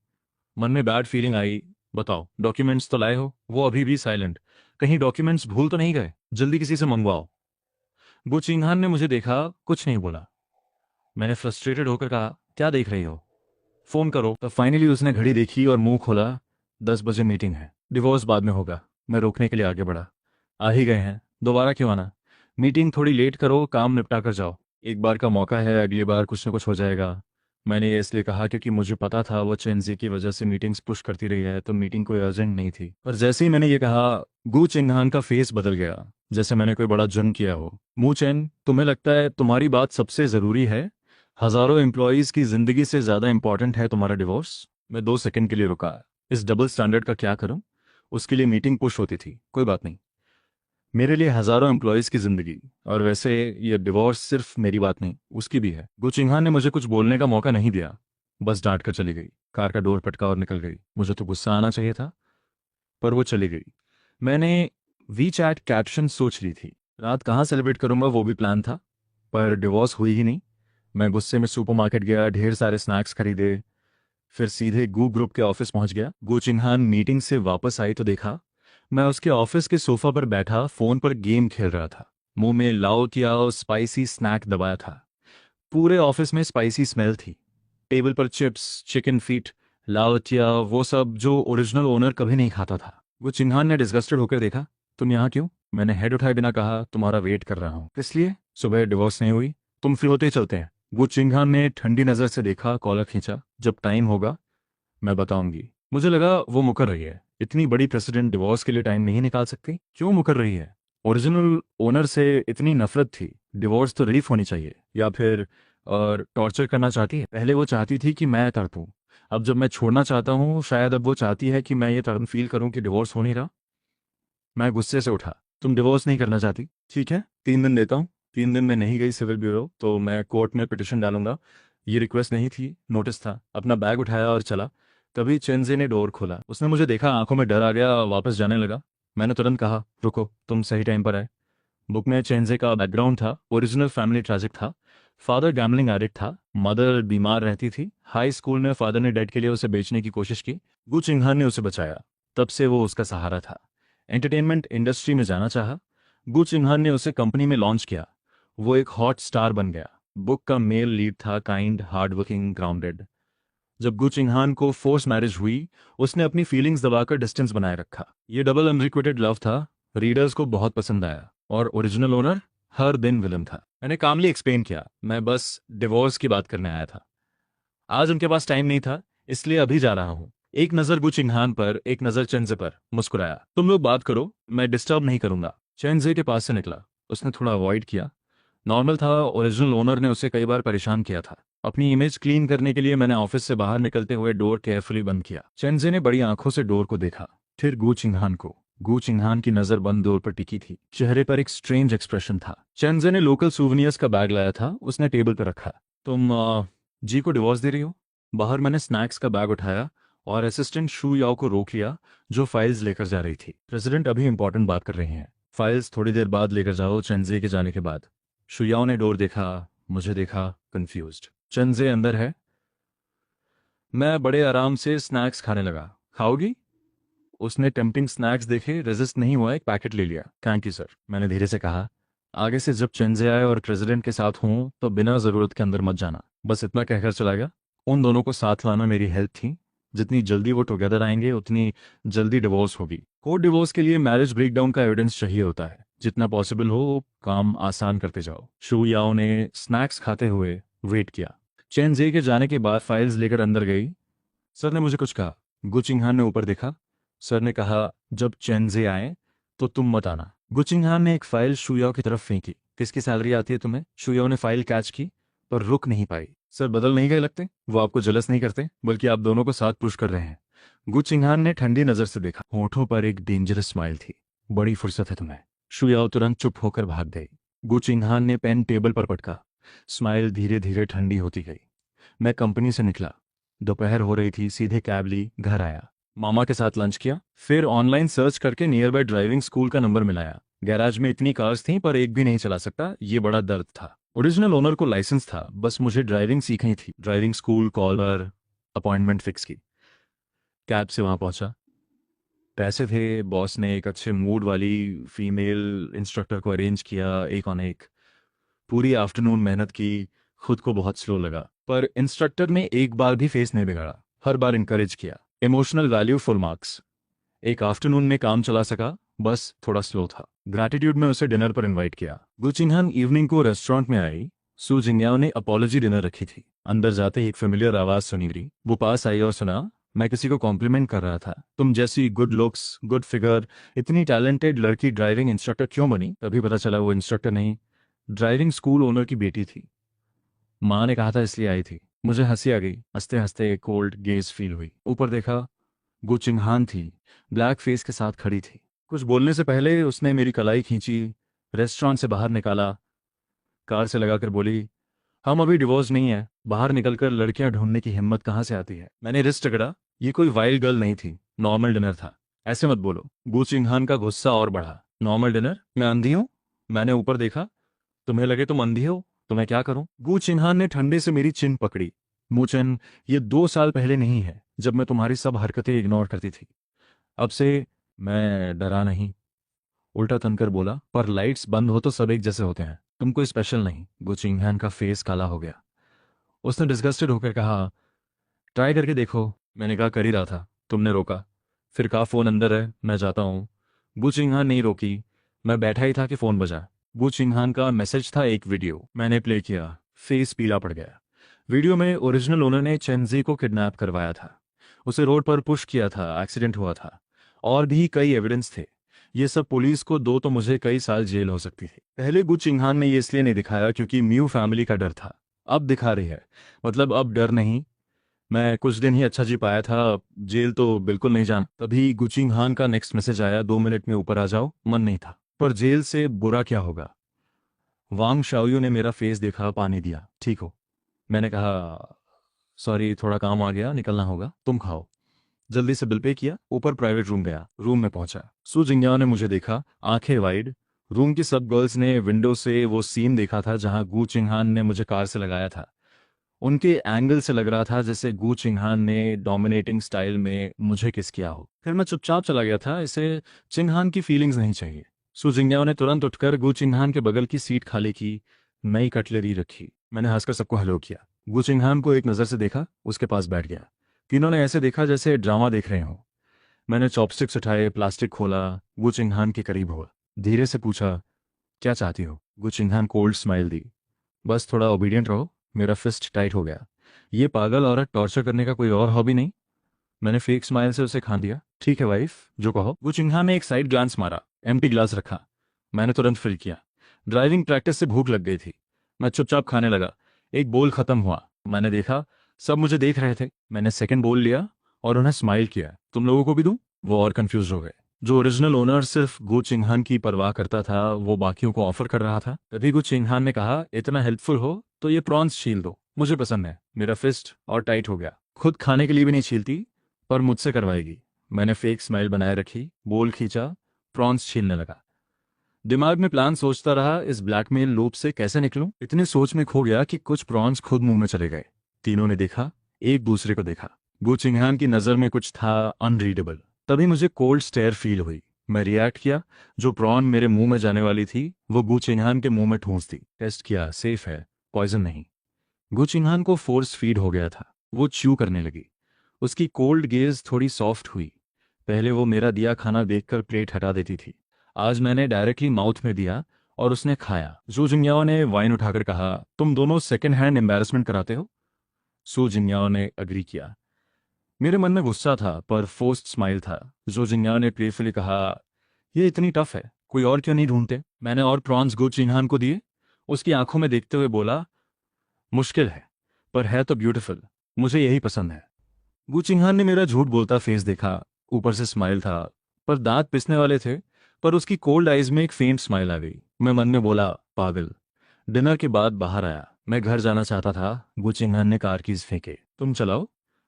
मन में बैड फीलिंग आई। बताओ, डॉक्यूमेंट्स तो लाए हो? वो अभी भी साइलेंट। कहीं डॉक्यूमेंट्स भूल तो नहीं गए? जल्दी किसी से मंगवाओ। वो चिंहान ने मुझे देखा, कुछ नहीं बोला। मैंने फ्रस्ट्रेटेड होकर कहा, क्या देख रही हो? फोन करो। तब फाइनली उसने घड़ी देखी और मुंह खोला, 10 बजे मीटिंग है, डिवोर्स बाद में होगा। मैं रोकने के लिए आगे बढ़ा। आ ही गए हैं, दोबारा क्यों आना? मीटिंग थोड़ी लेट करो, काम निपटा कर जाओ। एक बार का मौका है, अगली बार कुछ न कुछ हो जाएगा। मैंने ये इसलिए कहा क्योंकि मुझे पता था वो चेंजी की वजह से मीटिंग्स पुश करती रही है, तो मीटिंग कोई अर्जेंट नहीं थी। पर जैसे ही मैंने ये कहा, गू चिन्हान का फेस बदल गया, जैसे मैंने कोई बड़ा जुर्म किया हो। मू चैन, तुम्हें लगता है तुम्हारी बात सबसे ज़रूरी है? हजारों एम्प्लॉयज़ की जिंदगी से ज़्यादा इंपॉर्टेंट है तुम्हारा डिवोर्स? मैं 2 सेकंड के लिए रुका। इस डबल स्टैंडर्ड का क्या करूं? उसके लिए मीटिंग पुश होती थी, कोई बात नहीं। मेरे लिए हजारों एम्प्लॉयज़ की जिंदगी। और वैसे ये डिवोर्स सिर्फ मेरी बात नहीं, उसकी भी है। गुचिंहान ने मुझे कुछ बोलने का मौका नहीं दिया, बस डांट कर चली गई। कार का डोर पटका और निकल गई। मुझे तो गुस्सा आना चाहिए था, पर वो चली गई। मैंने वी चैट कैप्शन सोच ली थी, रात कहाँ सेलिब्रेट करूंगा वो भी प्लान था, पर डिवोर्स हुई ही नहीं। मैं गुस्से में सुपरमार्केट गया, ढेर सारे स्नैक्स खरीदे, फिर सीधे गू ग्रुप के ऑफिस पहुंच गया। गू चिन्हान मीटिंग से वापस आई तो देखा मैं उसके ऑफिस के सोफा पर बैठा फोन पर गेम खेल रहा था। मुंह में लाओ किया स्पाइसी स्नैक दबाया था। पूरे ऑफिस में स्पाइसी स्मेल थी। टेबल पर चिप्स, चिकन फीट, लाओटिया, वो सब जो ओरिजिनल ओनर कभी नहीं खाता था। वो चिन्हान ने डिस्गस्टेड होकर देखा, तुम यहाँ क्यों? मैंने हेड उठाए बिना कहा, तुम्हारा वेट कर रहा हूँ। इसलिए सुबह डिवोर्स नहीं हुई, तुम फ्री होते ही चलते हैं। वो चिन्हान ने ठंडी नजर से देखा, कॉलर खींचा, जब टाइम होगा मैं बताऊंगी। मुझे लगा वो मुकर रही है। इतनी बड़ी प्रेसिडेंट डिवोर्स के लिए टाइम नहीं निकाल सकती? क्यों मुकर रही है? ओरिजिनल ओनर से इतनी नफरत थी, डिवोर्स तो रिलीफ होनी चाहिए। या फिर और टॉर्चर करना चाहती है? पहले वो चाहती थी कि मैं तड़पूं, अब जब मैं छोड़ना चाहता हूँ शायद अब वो चाहती है कि मैं ये तड़प फील करूं कि डिवोर्स हो नहीं रहा। मैं गुस्से से उठा, तुम डिवोर्स नहीं करना चाहती? ठीक है, 3 दिन देता हूँ। 3 दिन में नहीं गई सिविल ब्यूरो तो मैं कोर्ट में पिटिशन डालूंगा। ये रिक्वेस्ट नहीं थी, नोटिस था। अपना बैग उठाया और चला। तभी चेंजे ने डोर खोला। उसने मुझे देखा, आंखों में डर आ गया, वापस जाने लगा। मैंने तुरंत कहा, रुको, तुम सही टाइम पर आए। बुक में चेंजे का बैकग्राउंड था, ओरिजिनल फैमिली ट्रैजिक था। फादर गैम्बलिंग एडिक्ट था, मदर बीमार रहती थी, हाई स्कूल में फादर ने डेट के लिए उसे बेचने की कोशिश की। गु चिंगहान ने उसे बचाया, तब से वो उसका सहारा था। एंटरटेनमेंट इंडस्ट्री में जाना चाहा, गु चिंगहान ने उसे कंपनी में लॉन्च किया। वो एक हॉट स्टार बन गया। बुक का मेल लीड था, काइंड, हार्ड वर्किंग, ग्राउंडेड। जब गु चिंगहान को फोर्स मैरिज हुई, उसने अपनी फीलिंग्स दबाकर डिस्टेंस बनाए रखा। ये डबल अनरिक्वेटेड लव था, रीडर्स को बहुत पसंद आया। और ओरिजिनल ओनर हर दिन विलन था। मैंने कामली एक्सप्लेन किया, मैं बस डिवोर्स की बात करने आया था। आज उनके पास टाइम नहीं था, इसलिए अभी जा रहा हूँ। एक नजर गु चिंगहान पर, एक नजर चेंजे पर, मुस्कुराया, तुम लोग बात करो, मैं डिस्टर्ब नहीं करूंगा। चेंजे के पास से निकला। उसने थोड़ा अवॉइड किया। नॉर्मल था, ओरिजिनल ओनर ने उसे कई बार परेशान किया था। अपनी इमेज क्लीन करने के लिए मैंने ऑफिस से बाहर निकलते हुए डोर केयरफुली बंद किया। चेंजे ने बड़ी आंखों से डोर को देखा, फिर गु चिंगहान को। गु चिंगहान की नजर बंद डोर पर टिकी थी। चेहरे पर एक स्ट्रेंज एक्सप्रेशन था। चेंजे ने लोकल सूवनियर्स का बैग लाया था, उसने टेबल पर रखा। तुम जी को डिवोर्स दे रही हो? बाहर मैंने स्नैक्स का बैग उठाया और असिस्टेंट शू याओ को रोक लिया जो फाइल्स लेकर जा रही थी। प्रेसिडेंट अभी इंपॉर्टेंट बात कर रहे हैं, फाइल्स थोड़ी देर बाद लेकर जाओ। चेंजे के जाने के बाद शू याओ ने डोर देखा, मुझे देखा, कंफ्यूज्ड। चेंजे अंदर है। मैं बड़े आराम से स्नैक्स खाने लगा। खाओगी? उसने टेम्पटिंग स्नैक्स देखे, रेजिस्ट नहीं हुआ, एक पैकेट ले लिया। थैंक यू सर, मैंने धीरे से कहा। आगे से जब चेंजे आए और प्रेसिडेंट के साथ हूं तो बिना ज़रूरत के अंदर मत जाना। बस इतना कहकर चला गया। उन दोनों को साथ लाना मेरी हेल्प थी। जितनी जल्दी वो टुगेदर आएंगे उतनी जल्दी डिवोर्स होगी। कोर्ट डिवोर्स के लिए मैरिज ब्रेकडाउन का एविडेंस चाहिए होता है। जितना पॉसिबल हो काम आसान करते जाओ। शू याओ ने स्नैक्स खाते हुए वेट किया। चेंजे के जाने के बाद फाइल्स लेकर अंदर गई। सर ने मुझे कुछ कहा। गुचिंगहान ने ऊपर देखा। सर ने कहा जब चेंजे आए तो तुम मत आना। गुचिंगहान ने एक फाइल शुयाओ की तरफ फेंकी। किसकी सैलरी आती है तुम्हें? शुयाओ ने फाइल कैच की पर रुक नहीं पाई। सर बदल नहीं गए लगते? वो आपको जलस नहीं करते बल्कि आप दोनों को साथ पुश कर रहे हैं। गुचिंगहान ने ठंडी नजर से देखा। होठों पर एक डेंजरस स्माइल थी। बड़ी फुर्सत है तुम्हें। शुयाओ तुरंत चुप होकर भाग गई। गुचिंगहान ने पेन टेबल पर पटका। स्माइल धीरे धीरे ठंडी होती गई। मैं कंपनी से निकला। दोपहर हो रही थी, सीधे कैब ली, घर आया। मामा के साथ लंच किया, फिर ऑनलाइन सर्च करके नियर बाय ड्राइविंग स्कूल का नंबर मिलाया। गैराज में इतनी कार्स थीं पर एक भी नहीं चला सकता, ये बड़ा दर्द था। ओरिजिनल ओनर को लाइसेंस था, बस मुझे ड्राइविंग सीखनी थी। ड्राइविंग स्कूल कॉल पर अपॉइंटमेंट फिक्स की। कैब से वहां पहुंचा। पैसे थे, बॉस ने एक अच्छे मूड वाली फीमेल इंस्ट्रक्टर को अरेंज किया, एक ऑन एक। पूरी आफ्टरनून मेहनत की। खुद को बहुत स्लो लगा पर इंस्ट्रक्टर ने एक बार भी फेस नहीं बिगाड़ा, हर बार इंकरेज किया। Emotional value full marks. एक आफ्टरनून में काम चला सका, बस थोड़ा स्लो था। ग्रैटिट्यूड में उसे डिनर पर इनवाइट किया। गुचिंगहान इवनिंग को रेस्टोरेंट में आई। सू जिंगयाओ ने अपॉलॉजी डिनर रखी थी। अंदर जाते ही एक फेमिलियर आवाज सुनी रही। वो पास आई और सुना, मैं किसी को कॉम्प्लीमेंट कर रहा था, तुम जैसी गुड लुक्स, गुड फिगर, इतनी टैलेंटेड लड़की ड्राइविंग इंस्ट्रक्टर क्यों बनी? तभी पता चला वो इंस्ट्रक्टर नहीं, ड्राइविंग स्कूल ओनर की बेटी थी। माँ ने कहा था इसलिए आई थी। मुझे हंसी आ गई। हंसते हंसते कोल्ड गेज फील हुई। ऊपर देखा, गुचिंगहान थी, ब्लैक फेस के साथ खड़ी थी। कुछ बोलने से पहले उसने मेरी कलाई खींची, रेस्टोरेंट से बाहर निकाला, कार से लगाकर बोली, हम अभी डिवोर्स नहीं है। बाहर निकलकर लड़कियां ढूंढने की हिम्मत कहाँ से आती है? मैंने रिस्ट रगड़ा। ये कोई वाइल्ड गर्ल नहीं थी, नॉर्मल डिनर था। ऐसे मत बोलो। गुचिंगहान का गुस्सा और बढ़ा। Normal dinner? मैं अंधी हूँ? मैंने ऊपर देखा। तुम्हें लगे तुम अंधी हो तो मैं क्या करूं? गू चिन्हान ने ठंडे से मेरी चिन पकड़ी। मुचन, ये 2 साल पहले नहीं है जब मैं तुम्हारी सब हरकतें इग्नोर करती थी। अब से मैं डरा नहीं, उल्टा तनकर बोला, पर लाइट्स बंद हो तो सब एक जैसे होते हैं, तुम कोई स्पेशल नहीं। गू चिंगहान का फेस काला हो गया। उसने डिस्गस्टेड होकर कहा, ट्राई करके देखो। मैंने कहा कर ही रहा था, तुमने रोका। फिर कहा फोन अंदर है, मैं जाता हूँ। गू चिंगहान नहीं रोकी। मैं बैठा ही था कि फोन बजा। गू चिंगहान का मैसेज था, एक वीडियो। मैंने प्ले किया। फेस पीला पड़ गया। वीडियो में ओरिजिनल ओनर ने चेंजी को किडनैप करवाया था, उसे रोड पर पुश किया था, एक्सीडेंट हुआ था, और भी कई एविडेंस थे। ये सब पुलिस को दो तो मुझे कई साल जेल हो सकती थी। पहले गू चिंगहान ने ये इसलिए नहीं दिखाया क्योंकि म्यू फैमिली का डर था। अब दिखा रही है, मतलब अब डर नहीं। मैं कुछ दिन ही अच्छा जी पाया था, जेल तो बिल्कुल नहीं जाना। तभी गुचिंगहान का नेक्स्ट मैसेज आया, 2 मिनट में ऊपर आ जाओ। मन नहीं था, पर जेल से बुरा क्या होगा। वांग शाओयू ने मेरा फेस देखा, पानी दिया। ठीक हो? मैंने कहा सॉरी, थोड़ा काम आ गया, निकलना होगा, तुम खाओ। जल्दी से बिल पे किया, ऊपर प्राइवेट रूम गया। रूम में पहुंचा। सू जिंगयाओ ने मुझे देखा, आंखें वाइड। रूम की सब गर्ल्स ने विंडो से वो सीन देखा था जहां गू चिंगहान ने मुझे कार से लगाया था। उनके एंगल से लग रहा था जैसे गू चिंगहान ने डोमिनेटिंग स्टाइल में मुझे किस किया हो। फिर मैं चुपचाप चला गया था, इसे चिंगहान की फीलिंग्स नहीं चाहिए। सू जिंगयाओ ने तुरंत उठकर गू चिंगहान के बगल की सीट खाली की, नई कटलरी रखी। मैंने हंसकर सबको हेलो किया। गू चिंगहान को एक नज़र से देखा, उसके पास बैठ गया। तीनों ने ऐसे देखा जैसे ड्रामा देख रहे हो। मैंने चॉपस्टिक्स उठाए, प्लास्टिक खोला, गू चिंगहान के करीब हुआ। धीरे से पूछा, क्या चाहती हो? गू चिंगहान कोल्ड स्माइल दी। बस थोड़ा ओबीडियंट रहो। मेरा फिस्ट टाइट हो गया। ये पागल औरत टॉर्चर करने का कोई और हॉबी नहीं? मैंने फेक स्माइल से उसे खा दिया। ठीक है वाइफ, जो कहो। वो चिंघा ने एक साइड ग्लांस मारा, एम्प्टी ग्लास रखा। मैंने तुरंत फिल किया। ड्राइविंग प्रैक्टिस से भूख लग गई थी। मैं चुपचाप खाने लगा। एक बोल खत्म हुआ। मैंने देखा सब मुझे देख रहे थे। मैंने सेकंड बोल लिया और उन्हें स्माइल किया। तुम लोगों को भी दूं? वो और कंफ्यूज हो गए। जो ओरिजिनल ओनर सिर्फ गु चिंगहान की परवाह करता था वो बाकियों को ऑफर कर रहा था। तभी गु चिंगहान ने कहा, इतना हेल्पफुल हो तो ये प्रॉन्स छील दो, मुझे पसंद है। मेरा फिस्ट और टाइट हो गया। खुद खाने के लिए भी नहीं छीलती, पर मुझसे करवाएगी। मैंने फेक स्माइल बनाए रखी, बोल खींचा, प्रॉन्स छीलने लगा। दिमाग में प्लान सोचता रहा, इस ब्लैकमेल लूप से कैसे निकलूं। इतने सोच में खो गया कि कुछ प्रॉन्स खुद मुंह में चले गए। तीनों ने देखा, एक दूसरे को देखा। गु चिंगहान की नज़र में कुछ था अनरीडेबल। तभी मुझे कोल्ड स्टेयर फील हुई। मैं रिएक्ट किया। जो प्रॉन मेरे मुंह में जाने वाली थी वो गु चिंगहान के मुंह में ठूंस दी। टेस्ट किया, सेफ है, पॉइजन नहीं। गु चिंगहान को फोर्स फीड हो गया था। वो च्यू करने लगी। उसकी कोल्ड गेज थोड़ी सॉफ्ट हुई। पहले वो मेरा दिया खाना देखकर प्लेट हटा देती थी। आज मैंने डायरेक्टली माउथ में दिया और उसने खाया। जू जिंगयाओ ने वाइन उठाकर कहा, तुम दोनों सेकंड हैंड एम्बैरेसमेंट कराते हो। सू जिंगयाओ ने अग्री किया। मेरे मन में गुस्सा था पर फोर्स्ड स्माइल था। जू जिंगयाओ ने प्लेफुली कहा, ये इतनी टफ है, कोई और क्यों नहीं ढूंढते। मैंने और प्रॉन्स गु चिंगहान को दिए। उसकी आंखों में देखते हुए बोला, मुश्किल है पर है तो ब्यूटीफुल, मुझे यही पसंद है। गु चिंगहान ने मेरा झूठ बोलता फेस देखा। ऊपर से स्माइल था पर दांत पिसने वाले थे। पर उसकी कोल्ड आइज में एक फेंट स्माइल आ गई। मैं मन में बोला, पागल। डिनर के बाद बाहर आया। मैं घर जाना चाहता था। गु चिंगहान ने कार कीज फेंके, तुम चलाओ।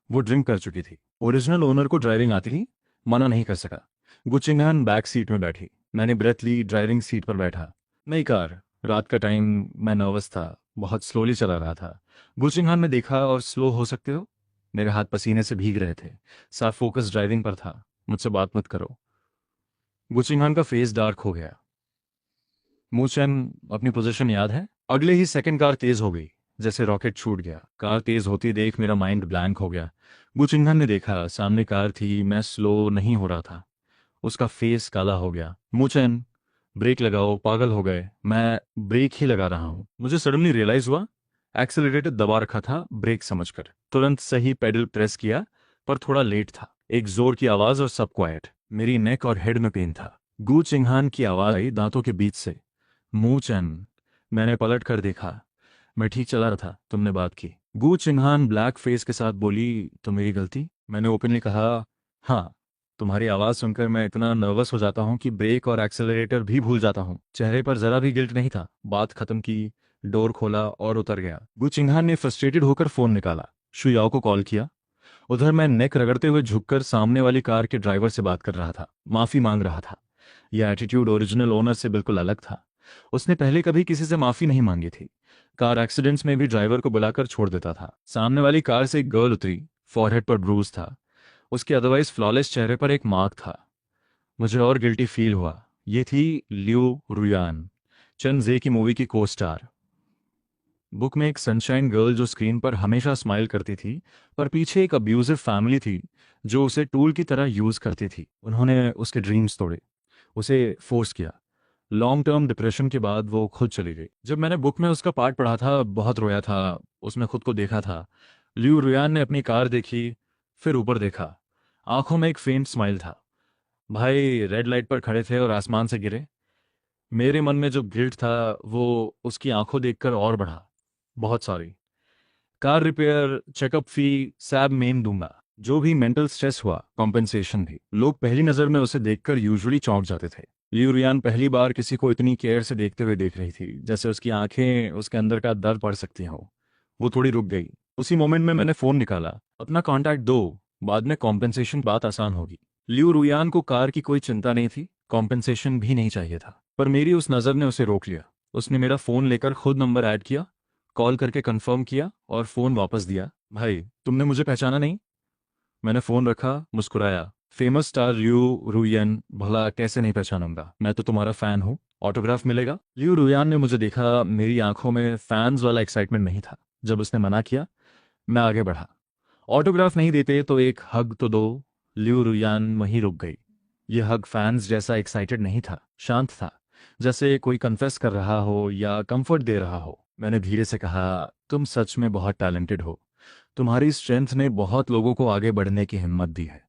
वो ड्रिंक कर चुकी थी। ओरिजिनल ओनर को ड्राइविंग आती थी, मना नहीं कर सका। गु चिंगहान बैक सीट में बैठी। मैंने ब्रेथ ली, ड्राइविंग सीट पर बैठा। नई कार, रात का टाइम, मैं नर्वस था, बहुत स्लोली चला रहा था। गु चिंगहान ने देखा, और स्लो हो सकते हो। मेरे हाथ पसीने से भीग रहे थे। साफ फोकस ड्राइविंग पर था। मुझसे बात मत करो। गु चिंगहान का फेस डार्क हो गया। मूचैन, अपनी पोजीशन याद है। अगले ही सेकंड कार तेज हो गई, जैसे रॉकेट छूट गया। कार तेज होती देख मेरा माइंड ब्लैंक हो गया। गु चिंगहान ने देखा, सामने कार थी, मैं स्लो नहीं हो रहा था। उसका फेस काला हो गया। मूचैन, ब्रेक लगाओ, पागल हो गए। मैं ब्रेक ही लगा रहा हूँ। मुझे सडनली रियलाइज हुआ, एक्सेलरेटर दबा रखा था ब्रेक समझकर। तुरंत सही पेडल प्रेस किया, पर थोड़ा लेट था। एक जोर की आवाज और सब क्वाइट। मेरी नेक और हेड में पेन था। गु चिंगहान की आवाज आई दांतों के बीच से, मूचैन। मैंने पलट कर देखा। मैं ठीक चला रहा था, तुमने बात की। गु चिंगहान ब्लैक फेस के साथ बोली, तो मेरी गलती। मैंने ओपनली कहा, हाँ। तुम्हारी आवाज सुनकर मैं इतना नर्वस हो जाता हूँ कि ब्रेक और एक्सेलरेटर भी भूल जाता हूँ। चेहरे पर जरा भी गिल्ट नहीं था। बात खत्म की, डोर खोला और उतर गया। गु चिंगहान ने फ्रस्ट्रेटेड होकर फोन निकाला, शुयाओ को कॉल किया। उधर मैं नेक रगड़ते हुए झुककर सामने वाली कार के ड्राइवर से बात कर रहा था, माफी मांग रहा था। यह एटीट्यूड ओरिजिनल ओनर से बिल्कुल अलग था। उसने पहले कभी किसी से माफी नहीं मांगी थी। कार एक्सीडेंट्स में भी ड्राइवर को बुलाकर छोड़ देता था। सामने वाली कार से एक गर्ल उतरी, फॉरहेड पर ब्रूज था। उसके अदरवाइज फ्लॉलेस चेहरे पर एक मार्क था। मुझे और गिल्टी फील हुआ। ये थी लियू रुयान, चन जे की मूवी की को स्टार। बुक में एक सनशाइन गर्ल जो स्क्रीन पर हमेशा स्माइल करती थी, पर पीछे एक अब्यूजिव फैमिली थी जो उसे टूल की तरह यूज करती थी। उन्होंने उसके ड्रीम्स तोड़े, उसे फोर्स किया। लॉन्ग टर्म डिप्रेशन के बाद वो खुद चली गई। जब मैंने बुक में उसका पार्ट पढ़ा था, बहुत रोया था। उसमें खुद को देखा था। लियू रुयान ने अपनी कार देखी, फिर ऊपर देखा। आंखों में एक फेंट स्माइल था। भाई रेड लाइट पर खड़े थे और आसमान से गिरे। मेरे मन में जो गिल्ट था वो उसकी आंखों देखकर और बढ़ा। बहुत सॉरी। कार रिपेयर, चेकअप फी, सैब मेम दूंगा। जो भी मेंटल स्ट्रेस हुआ, कॉम्पेंसेशन भी। लोग पहली नजर में उसे देखकर यूजुअली चौंक जाते थे। लियू रियान पहली बार किसी को इतनी केयर से देखते हुए देख रही थी, जैसे उसकी आंखें उसके अंदर का दर्द पढ़ सकती हो। वो थोड़ी रुक गई। उसी मोमेंट में मैंने फोन निकाला, अपना कांटेक्ट दो, बाद में कॉम्पेंसेशन बात आसान होगी। लियू रुयान को कार की कोई चिंता नहीं थी, कॉम्पेंसेशन भी नहीं चाहिए था। पर मेरी उस नज़र ने उसे रोक लिया। उसने मेरा फोन लेकर खुद नंबर ऐड किया, कॉल करके कंफर्म किया और फोन वापस दिया। भाई, तुमने मुझे पहचाना नहीं। मैंने फोन रखा, मुस्कुराया। फेमस स्टार लियू रुयन, भला कैसे नहीं पहचानूंगा, मैं तो तुम्हारा फैन हूँ। ऑटोग्राफ मिलेगा। लियू रुयान ने मुझे देखा। मेरी आंखों में फैंस वाला एक्साइटमेंट नहीं था। जब उसने मना किया, मैं आगे बढ़ा। ऑटोग्राफ नहीं देते तो एक हग तो दो। लियू रुयान वहीं रुक गई। यह हग फैंस जैसा एक्साइटेड नहीं था, शांत था, जैसे कोई कन्फेस कर रहा हो या कंफर्ट दे रहा हो। मैंने धीरे से कहा, तुम सच में बहुत टैलेंटेड हो। तुम्हारी स्ट्रेंथ ने बहुत लोगों को आगे बढ़ने की हिम्मत दी है।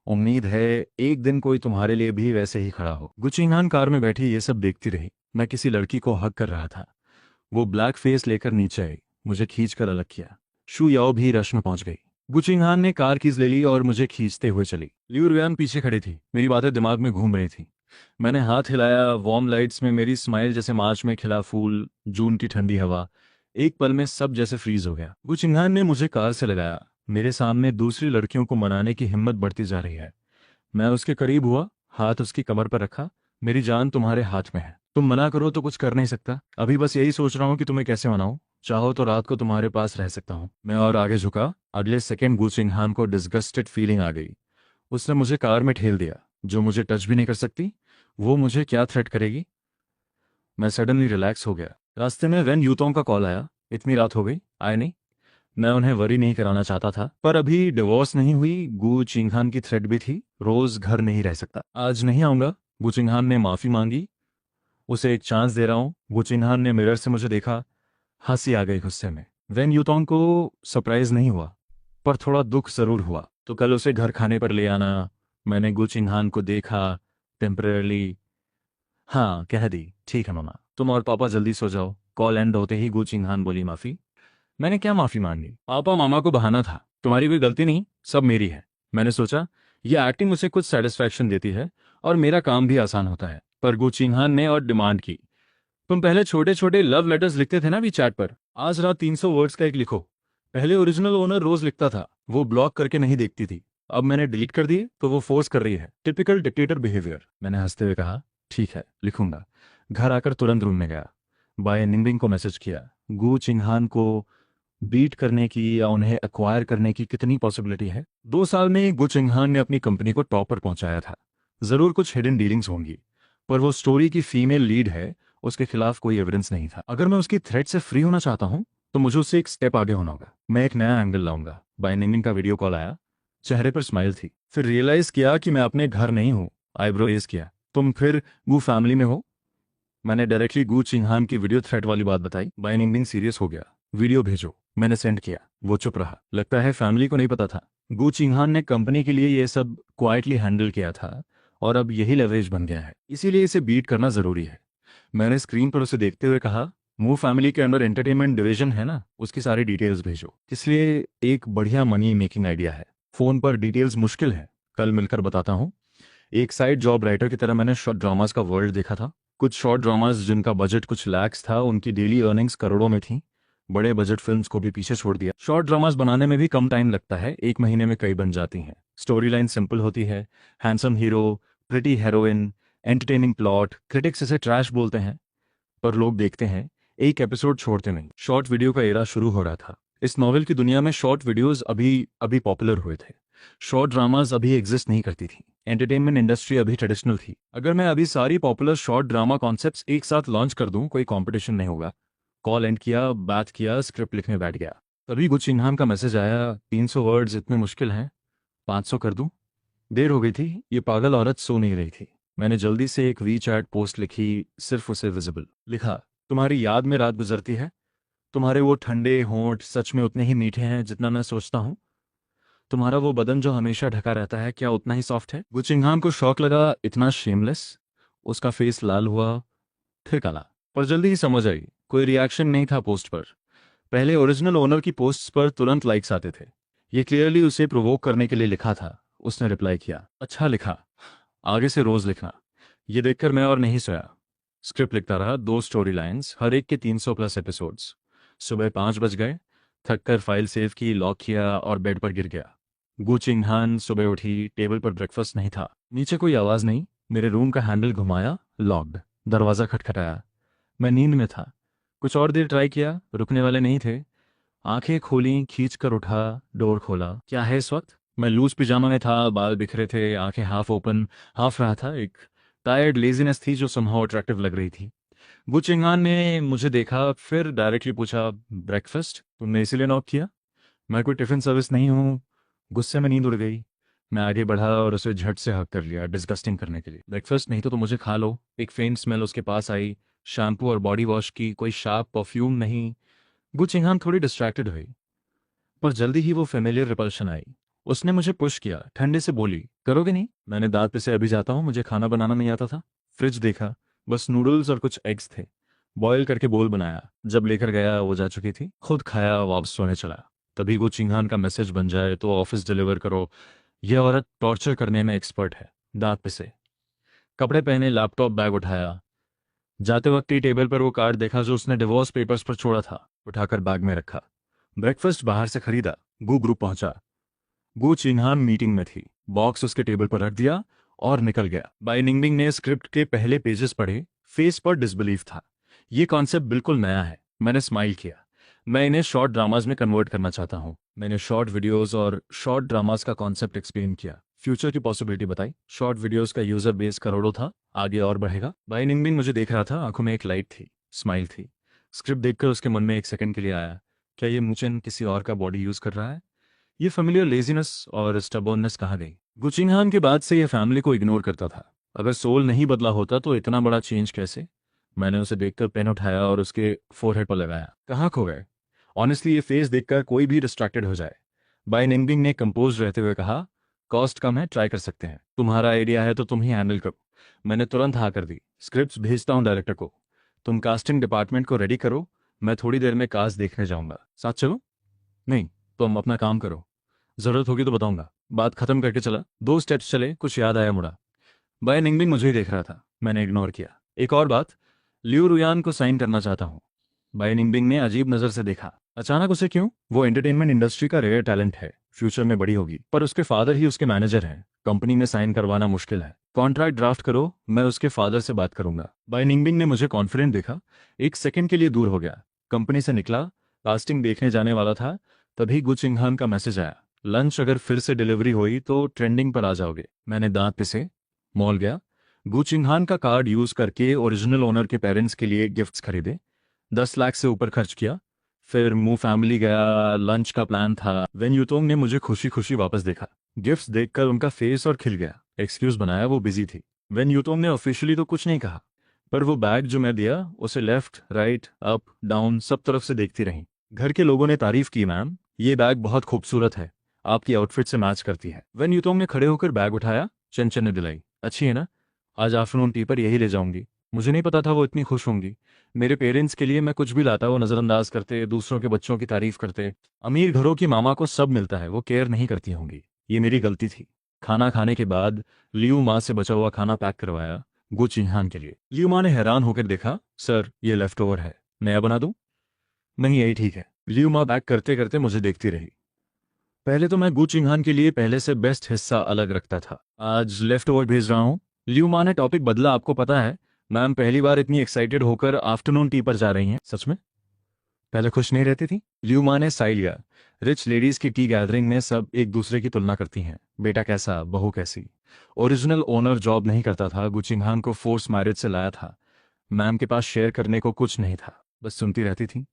उम्मीद है एक दिन कोई तुम्हारे लिए भी वैसे ही खड़ा हो। गुचिंगान कार में बैठी ये सब देखती रही। मैं किसी लड़की को हक कर रहा था। वो ब्लैक फेस लेकर नीचे आई, मुझे खींच कर अलग किया। शू याओ भी रश में पहुंच गई। गुचिंगान ने कार कीज ले ली और मुझे खींचते हुए चली। लियू रुयान पीछे खड़ी थी। मेरी बातें दिमाग में घूम रही थी। मैंने हाथ हिलाया। वार्म लाइट्स में मेरी स्माइल जैसे मार्च में खिला फूल, जून की ठंडी हवा। एक पल में सब जैसे फ्रीज हो गया। गुचिंगान ने मुझे कार से लगाया। मेरे सामने दूसरी लड़कियों को मनाने की हिम्मत बढ़ती जा रही है। मैं उसके करीब हुआ, हाथ उसकी कमर पर रखा। मेरी जान तुम्हारे हाथ में है, तुम मना करो तो कुछ कर नहीं सकता। अभी बस यही सोच रहा हूँ कि तुम्हें कैसे मनाऊं। चाहो तो रात को तुम्हारे पास रह सकता हूँ। मैं और आगे झुका। अगले सेकंड गु चिंगहान को डिस्गस्टेड फीलिंग आ गई। उसने मुझे कार में ठेल दिया। जो मुझे टच भी नहीं कर सकती, वो मुझे क्या थ्रेट करेगी। मैं सडनली रिलैक्स हो गया। रास्ते में वेन यूतोंग का कॉल आया। इतनी रात हो गई, आए नहीं। मैं उन्हें वरी नहीं कराना चाहता था, पर अभी डिवोर्स नहीं हुई, गु चिंगहान की थ्रेट भी थी। रोज घर नहीं रह सकता। आज नहीं आऊंगा। गु चिंगहान ने माफी मांगी। उसे एक चांस दे रहा हूँ। गु चिंगहान ने मिरर से मुझे देखा। हंसी आ गई गुस्से में। वेन यूतोंग को सरप्राइज नहीं हुआ, पर थोड़ा दुख जरूर हुआ। तो कल उसे घर खाने पर ले आना। मैंने गु चिंगहान को देखा। टेम्परली हाँ कह दी, ठीक है मामा, तुम और पापा जल्दी सो जाओ। कॉल एंड होते ही गु चिंगहान बोली माफी। मैंने क्या माफी मांगी, पापा मामा को बहाना था, तुम्हारी कोई गलती नहीं, सब मेरी है। मैंने सोचा ये एक्टिंग मुझे कुछ सेटिस्फैक्शन देती है और मेरा काम भी आसान होता है। पर गु चिंगहान ने और डिमांड की, तुम पहले छोटे छोटे लव लेटर्स लिखते थे ना वी चैट पर, आज रात 300 वर्ड्स का एक लिखो। पहले ओरिजिनल ओनर रोज लिखता था, वो ब्लॉक करके नहीं देखती थी। अब मैंने डिलीट कर दिए तो वो फोर्स कर रही है। Typical dictator behaviour. मैंने हंसते हुए कहा, ठीक है लिखूंगा। घर आकर तुरंत रूम में गया। बाय निंगबिंग को मैसेज किया। गु चिंगहान को बीट करने की या उन्हें एक्वायर करने की कितनी पॉसिबिलिटी है। 2 साल में गु चिंगहान ने अपनी कंपनी को टॉप पर पहुंचाया था। जरूर कुछ हिडन डीलिंग्स होंगी, पर वो स्टोरी की फीमेल लीड है, उसके खिलाफ कोई एविडेंस नहीं था। अगर मैं उसकी थ्रेट से फ्री होना चाहता हूं तो मुझे उससे एक स्टेप आगे होना होगा। मैं एक नया एंगल लाऊंगा। बाय निंगबिंग का वीडियो कॉल आया। चेहरे पर स्माइल थी। फिर रियलाइज किया कि मैं अपने घर नहीं हूं। आईब्रो रेज किया, तुम फिर गु फैमिली में हो। मैंने डायरेक्टली गु चिंगहान की वीडियो थ्रेट वाली बात बताई। बाय निंगबिंग सीरियस हो गया। वीडियो भेजो। मैंने सेंड किया। वो चुप रहा। लगता है फैमिली को नहीं पता था। गु चिंगहान ने कंपनी के लिए ये सब क्वाइटली हैंडल किया था और अब यही लेवरेज बन गया है, इसीलिए इसे बीट करना जरूरी है। मैंने स्क्रीन पर उसे देखते हुए कहा, मूव फैमिली के अंदर एंटरटेनमेंट डिवीजन है ना, उसकी सारी डिटेल्स भेजो। इसलिए एक बढ़िया मनी मेकिंग आइडिया है। फोन पर डिटेल्स मुश्किल है, कल मिलकर बताता हूँ। एक साइड जॉब राइटर की तरह मैंने शॉर्ट ड्रामास का वर्ल्ड देखा था। कुछ शॉर्ट ड्रामास जिनका बजट कुछ लैक्स था, उनकी डेली अर्निंग्स करोड़ों में थी। बड़े बजट फिल्म्स को भी पीछे छोड़ दिया। शॉर्ट ड्रामास बनाने में भी कम टाइम लगता है, एक महीने में कई बन जाती हैं। स्टोरी लाइन सिंपल होती है। Handsome hero, pretty heroin, entertaining plot. Critics इसे ट्रैश बोलते हैं, पर लोग देखते हैं, एक एपिसोड छोड़ते नहीं। शॉर्ट वीडियो का एरा शुरू हो रहा था। इस नॉवेल की दुनिया में शॉर्ट वीडियोस अभी अभी पॉपुलर हुए थे। शॉर्ट ड्रामास अभी एग्जिस्ट नहीं करती थी। एंटरटेनमेंट इंडस्ट्री अभी ट्रेडिशनल थी। अगर मैं अभी सारी पॉपुलर शॉर्ट ड्रामा कॉन्सेप्ट्स एक साथ लॉन्च कर दूं, कोई कंपटीशन नहीं होगा। कॉल एंड किया, बात किया, स्क्रिप्ट लिखने बैठ गया। तभी गु चिंगहान का मैसेज आया, 300 वर्ड्स इतने मुश्किल हैं, 500 कर दूं। देर हो गई थी। ये पागल औरत सो नहीं रही थी। मैंने जल्दी से एक वी चैट पोस्ट लिखी, सिर्फ उसे विजिबल। लिखा, तुम्हारी याद में रात गुजरती है। तुम्हारे वो ठंडे होंठ सच में उतने ही मीठे हैं जितना मैं सोचता हूँ। तुम्हारा वो बदन जो हमेशा ढका रहता है, क्या उतना ही सॉफ्ट है। गु चिंगहान को शौक लगा, इतना शेमलेस। उसका फेस लाल हुआ, फिर काला। पर जल्दी ही समझ आई, कोई रिएक्शन नहीं था पोस्ट पर। पहले ओरिजिनल ओनर की पोस्ट्स पर तुरंत लाइक्स आते थे। ये क्लियरली उसे प्रोवोक करने के लिए लिखा था। उसने रिप्लाई किया, अच्छा लिखा, आगे से रोज लिखना। ये देखकर मैं और नहीं सोया। स्क्रिप्ट लिखता रहा, 2 स्टोरी लाइंस, हर एक के 300 प्लस एपिसोड्स। सुबह 5 बज गए। थककर फाइल सेव की, लॉक किया और बेड पर गिर गया। गु चिंगहान सुबह उठी, टेबल पर ब्रेकफास्ट नहीं था। नीचे कोई आवाज नहीं। मेरे रूम का हैंडल घुमाया, लॉक्ड। दरवाजा खटखटाया। मैं नींद में था। कुछ और देर ट्राई किया, रुकने वाले नहीं थे। आंखें खोली, खींच कर उठा, डोर खोला। क्या है इस वक्त। मैं लूज पिजामा में था, बाल बिखरे थे, आंखें हाफ ओपन हाफ रहा था। एक टायर्ड लेजीनेस थी जो समहाउ अट्रैक्टिव लग रही थी। गु चिंगहान ने मुझे देखा, फिर डायरेक्टली पूछा, ब्रेकफास्ट तुमने इसीलिए नॉक किया। मैं कोई टिफिन सर्विस नहीं हूँ। गुस्से में नींद उड़ गई। मैं आगे बढ़ा और उसे झट से हक कर लिया, डिस्गस्टिंग करने के लिए। ब्रेकफास्ट नहीं तो मुझे खा लो। एक फेंट स्मेल उसके पास आई, शैम्पू और बॉडी वॉश की, कोई शार्प परफ्यूम नहीं। गु चिंगहान थोड़ी डिस्ट्रैक्टेड हुई, पर जल्दी ही वो फेमिलियर रिपल्शन आई। उसने मुझे पुश किया, ठंडे से बोली, करोगे नहीं। मैंने दांत पिसे, अभी जाता हूँ, मुझे खाना बनाना नहीं आता था। फ्रिज देखा, बस नूडल्स और कुछ एग्स थे। बॉयल करके बोल बनाया। जब लेकर गया वो जा चुकी थी। खुद खाया, वापस सोने चला। तभी वो चिंगहान का मैसेज बन जाए तो ऑफिस डिलीवर करो। यह औरत टॉर्चर करने में एक्सपर्ट है। दांत पिसे, कपड़े पहने, लैपटॉप बैग उठाया। जाते वक्त ही टेबल पर वो कार्ड देखा जो उसने डिवोर्स पेपर्स पर छोड़ा था। उठाकर बैग में रखा। ब्रेकफास्ट बाहर से खरीदा। गू ग्रुप पहुंचा। गू चिन्हान मीटिंग में थी। बॉक्स उसके टेबल पर रख दिया और निकल गया। बाई निंगबिंग ने स्क्रिप्ट के पहले पेजेस पढ़े। फेस पर डिसबिलीफ था। ये कॉन्सेप्ट बिल्कुल नया है। मैंने स्माइल किया। मैं इन्हें शॉर्ट ड्रामाज में कन्वर्ट करना चाहता हूँ। मैंने शॉर्ट वीडियोस और शॉर्ट ड्रामास का कॉन्सेप्ट एक्सप्लेन किया। फ्यूचर की पॉसिबिलिटी बताई। शॉर्ट वीडियोस का यूजर बेस करोड़ों था, आगे और बढ़ेगा। बाई निंगबिंग मुझे देख रहा था, आंखों में एक लाइट थी, स्माइल थी। स्क्रिप्ट देखकर उसके मन में एक सेकंड के लिए आया, क्या ये मुचेन किसी और का बॉडी यूज कर रहा है? ये फेमिलियर लेजीनेस और स्टबर्ननेस कहाँ गई? गुचिंगहान के बाद से ये फैमिली को इग्नोर करता था। अगर सोल नहीं बदला होता तो इतना बड़ा चेंज कैसे? मैंने उसे देखकर पेन उठाया और उसके फोरहेड पर लगाया। कहाँ खो गए? ऑनेस्टली ये फेस देखकर कोई भी डिस्ट्रैक्टेड हो जाए। बाय निंगबिंग ने कंपोज रहते हुए कहा, कॉस्ट कम है, ट्राई कर सकते हैं। तुम्हारा आइडिया है तो तुम ही हैंडल करो। मैंने तुरंत हाँ कर दी। स्क्रिप्ट्स भेजता हूँ डायरेक्टर को। तुम कास्टिंग डिपार्टमेंट को रेडी करो, मैं थोड़ी देर में कास्ट देखने जाऊंगा। साथ चलो? नहीं, तुम अपना काम करो, जरूरत होगी तो बताऊंगा। बात खत्म करके चला। 2 स्टेप्स चले, कुछ याद आया, मुड़ा। बाय निंगबिंग मुझे ही देख रहा था। मैंने इग्नोर किया। एक और बात, लिू रुयान को साइन करना चाहता हूँ। बाय निंगबिंग ने अजीब नजर से देखा। अचानक उसे क्यों? वो एंटरटेनमेंट इंडस्ट्री का रेयर टैलेंट है, फ्यूचर में बड़ी होगी, पर उसके फादर ही उसके मैनेजर हैं। कंपनी में साइन करवाना मुश्किल है। कॉन्ट्रैक्ट ड्राफ्ट करो, मैं उसके फादर से बात करूंगा। बाय निंगबिंग ने मुझे कॉन्फिडेंट देखा, एक सेकंड के लिए दूर हो गया। कंपनी से निकला, कास्टिंग देखने जाने वाला था, तभी गु चिंगहान का मैसेज आया, लंच अगर फिर से डिलीवरी हुई तो ट्रेंडिंग पर आ जाओगे। मैंने दांत पिसे, मॉल गया, गु चिंगहान का कार्ड यूज करके ओरिजिनल ओनर के पेरेंट्स के लिए गिफ्ट्स खरीदे। 10 लाख से ऊपर खर्च किया। फिर मू फैमिली गया, लंच का प्लान था। वेन यूतोंग ने मुझे खुशी खुशी वापस देखा। गिफ्ट्स देखकर उनका फेस और खिल गया। एक्सक्यूज बनाया, वो बिजी थी। वेन यूतोंग ने ऑफिशियली तो कुछ नहीं कहा, पर वो बैग जो मैं दिया उसे लेफ्ट राइट अप डाउन सब तरफ से देखती रही। घर के लोगों ने तारीफ की, मैम ये बैग बहुत खूबसूरत है, आपकी आउटफिट से मैच करती है। वेन यूतोंग ने खड़े होकर बैग उठाया, चंचन ने दिलाई। अच्छी है ना? आज आफ्टरनून टी पर यही ले जाऊंगी। मुझे नहीं पता था वो इतनी खुश होंगी। मेरे पेरेंट्स के लिए मैं कुछ भी लाता, वो नजरअंदाज करते, दूसरों के बच्चों की तारीफ करते। अमीर घरों की मामा को सब मिलता है, वो केयर नहीं करती होंगी। ये मेरी गलती थी। खाना खाने के बाद लियू माँ से बचा हुआ खाना पैक करवाया गु चिन्हान के लिए। लियू माँ ने हैरान होकर देखा, सर ये लेफ्ट ओवर है, नया बना दूं? नहीं, यही ठीक है। लियू माँ पैक करते करते मुझे देखती रही। पहले तो मैं गु चिंगहान के लिए पहले से बेस्ट हिस्सा अलग रखता था, आज लेफ्ट ओवर भेज रहा हूँ। लियू माँ ने टॉपिक बदला, आपको पता है मैम पहली बार इतनी एक्साइटेड होकर आफ्टरनून टी पर जा रही हैं। सच में? पहले खुश नहीं रहती थी? लियू माँ ने साई लिया। रिच लेडीज की टी गैदरिंग में सब एक दूसरे की तुलना करती हैं, बेटा कैसा, बहू कैसी। ओरिजिनल ओनर जॉब नहीं करता था, गु चिंगहान को फोर्स मैरिज से लाया था। मैम के पास शेयर करने को कुछ नहीं था, बस सुनती रहती थी।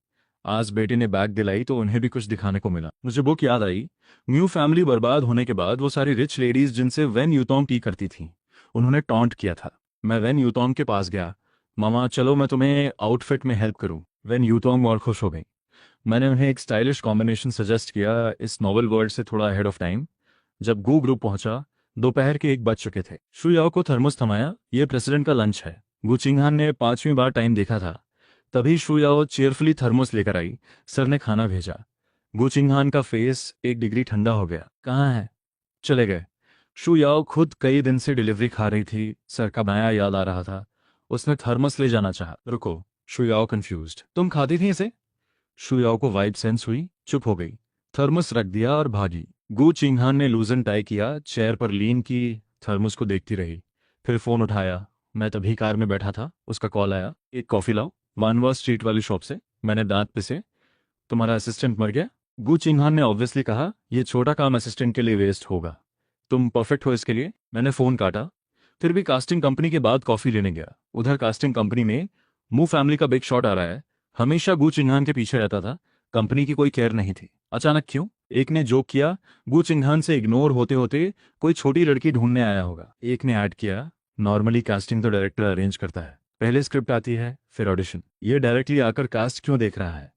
आज बेटे ने बैग दिलाई तो उन्हें भी कुछ दिखाने को मिला। मुझे बुक याद आई, म्यू फैमिली बर्बाद होने के बाद वो सारी रिच लेडीज जिनसे वेन यूतोंग टी करती थी, उन्होंने टॉन्ट किया था। मैं वेन यूतोंग के पास गया, मामा चलो मैं तुम्हें आउटफिट में हेल्प करूं। वेन यूतोंग और खुश हो गई। मैंने उन्हें एक स्टाइलिश कॉम्बिनेशन सजेस्ट किया, इस नॉवल वर्ल्ड से थोड़ा अहेड ऑफ टाइम। जब गू ग्रुप पहुंचा, दोपहर के 1 बज चुके थे। शुयाओ को थर्मोस थमाया, ये प्रेसिडेंट का लंच है। गु चिंगहान ने 5वीं बार टाइम देखा था। तभी शुयाओ चेयरफुली थर्मोस लेकर आई। सर ने खाना भेजा। गु चिंगहान का फेस 1 डिग्री ठंडा हो गया। कहाँ है? चले गए। शुयाओ खुद कई दिन से डिलीवरी खा रही थी, सर का बनाया याद आ रहा था। उसने थर्मस ले जाना चाहा। रुको, शुयाओ कंफ्यूज्ड, तुम खाती थी इसे? शुयाओ को वाइब सेंस हुई, चुप हो गई। थर्मस रख दिया और भागी। गु चिंगहान ने लूजन टाई किया, चेयर पर लीन की, थर्मस को देखती रही। फिर फोन उठाया। मैं तभी कार में बैठा था, उसका कॉल आया, एक कॉफी लाओ, वानवा स्ट्रीट वाली शॉप से। मैंने दांत पिसे। तुम्हारा असिस्टेंट मर गया? गु चिंगहान ने ऑब्वियसली कहा, यह छोटा काम असिस्टेंट के लिए वेस्ट होगा, तुम परफेक्ट हो इसके लिए। मैंने फोन काटा। फिर भी कास्टिंग कंपनी के बाद कॉफी लेने गया। उधर कास्टिंग कंपनी में मू फैमिली का बिग शॉट आ रहा है। हमेशा गु चिंगहान के पीछे रहता था, कंपनी की कोई केयर नहीं थी। अचानक क्यों? एक ने जोक किया, गु चिंगहान से इग्नोर होते होते कोई छोटी लड़की ढूंढने आया होगा। एक ने ऐड किया, नॉर्मली कास्टिंग तो डायरेक्टर अरेंज करता है, पहले स्क्रिप्ट आती है फिर ऑडिशन, ये डायरेक्टली आकर कास्ट क्यों देख रहा है?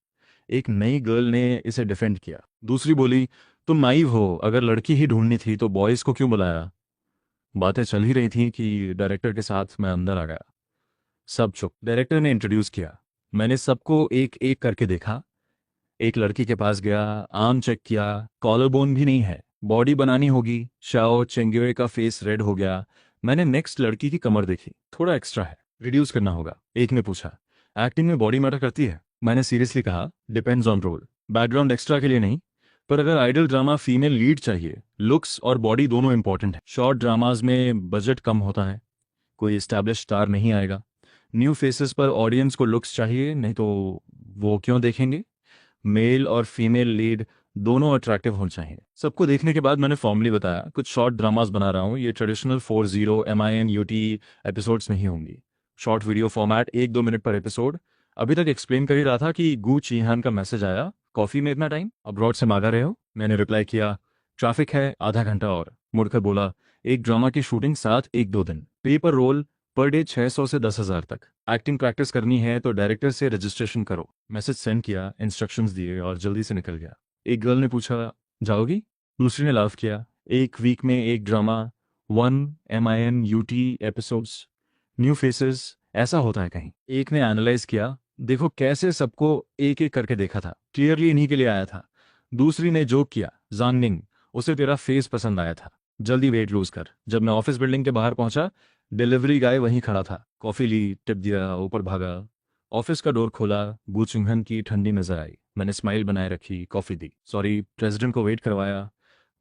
एक नई गर्ल ने इसे डिफेंड किया। दूसरी बोली, तुम नाइव हो, अगर लड़की ही ढूंढनी थी तो बॉयज को क्यों बुलाया? बातें चल ही रही थी कि डायरेक्टर के साथ मैं अंदर आ गया। सब चुप। डायरेक्टर ने इंट्रोड्यूस किया। मैंने सबको एक एक करके देखा। एक लड़की के पास गया, आर्म चेक किया, कॉलर बोन भी नहीं है, बॉडी बनानी होगी। शाओ चेंगुए का फेस रेड हो गया। मैंने नेक्स्ट लड़की की कमर देखी, थोड़ा एक्स्ट्रा है, रिड्यूस करना होगा। एक ने पूछा, एक्टिंग में बॉडी मैटर करती है? मैंने सीरियसली कहा, depends on roll, background extra के लिए नहीं। पर अगर आइडल ड्रामा फीमेल लीड चाहिए, लुक्स और बॉडी दोनों इंपॉर्टेंट है। शॉर्ट ड्रामाज में बजट कम होता है, कोई एस्टैब्लिश स्टार नहीं आएगा। न्यू फेसेस पर ऑडियंस को लुक्स चाहिए, नहीं तो वो क्यों देखेंगे। मेल और फीमेल लीड दोनों अट्रैक्टिव होने चाहिए। सबको देखने के बाद मैंने फॉर्मली बताया कुछ शॉर्ट ड्रामास बना रहा हूँ, ये ट्रेडिशनल 40 MINUT एपिसोड्स में ही होंगी। शॉर्ट वीडियो फॉर्मेट, 1-2 मिनट पर एपिसोड। अभी तक एक्सप्लेन कर ही रहा था कि गू चीहान का मैसेज आया, कॉफी में इतना टाइम, अब्रॉड से मांगा रहे हो। मैंने रिप्लाई किया, ट्रैफिक है, आधा घंटा और। मुड़कर बोला, एक ड्रामा की शूटिंग साथ 1-2 दिन, पे पर रोल पर डे 600 से 10,000 तक। एक्टिंग प्रैक्टिस करनी है तो डायरेक्टर से रजिस्ट्रेशन करो। मैसेज सेंड किया, इंस्ट्रक्शंस दिए और जल्दी से निकल गया। एक गर्ल ने पूछा, जाओगी? दूसरी ने लाफ किया। एक वीक में एक drama, 1 MINUT episodes, new faces, ऐसा होता है कहीं? एक ने एनालाइज किया, देखो कैसे सबको एक एक करके देखा था, क्लियरली इन्हीं के लिए आया था। दूसरी ने जोक किया, जाननिंग, उसे तेरा फेस पसंद आया था, जल्दी वेट लूज कर। जब मैं ऑफिस बिल्डिंग के बाहर पहुंचा, डिलीवरी गाय वहीं खड़ा था। कॉफी ली, टिप दिया, ऊपर भागा। ऑफिस का डोर खोला, बू चुंघन की ठंडी नजर आई। मैंने स्माइल बनाए रखी, कॉफी दी, सॉरी प्रेसिडेंट को वेट करवाया।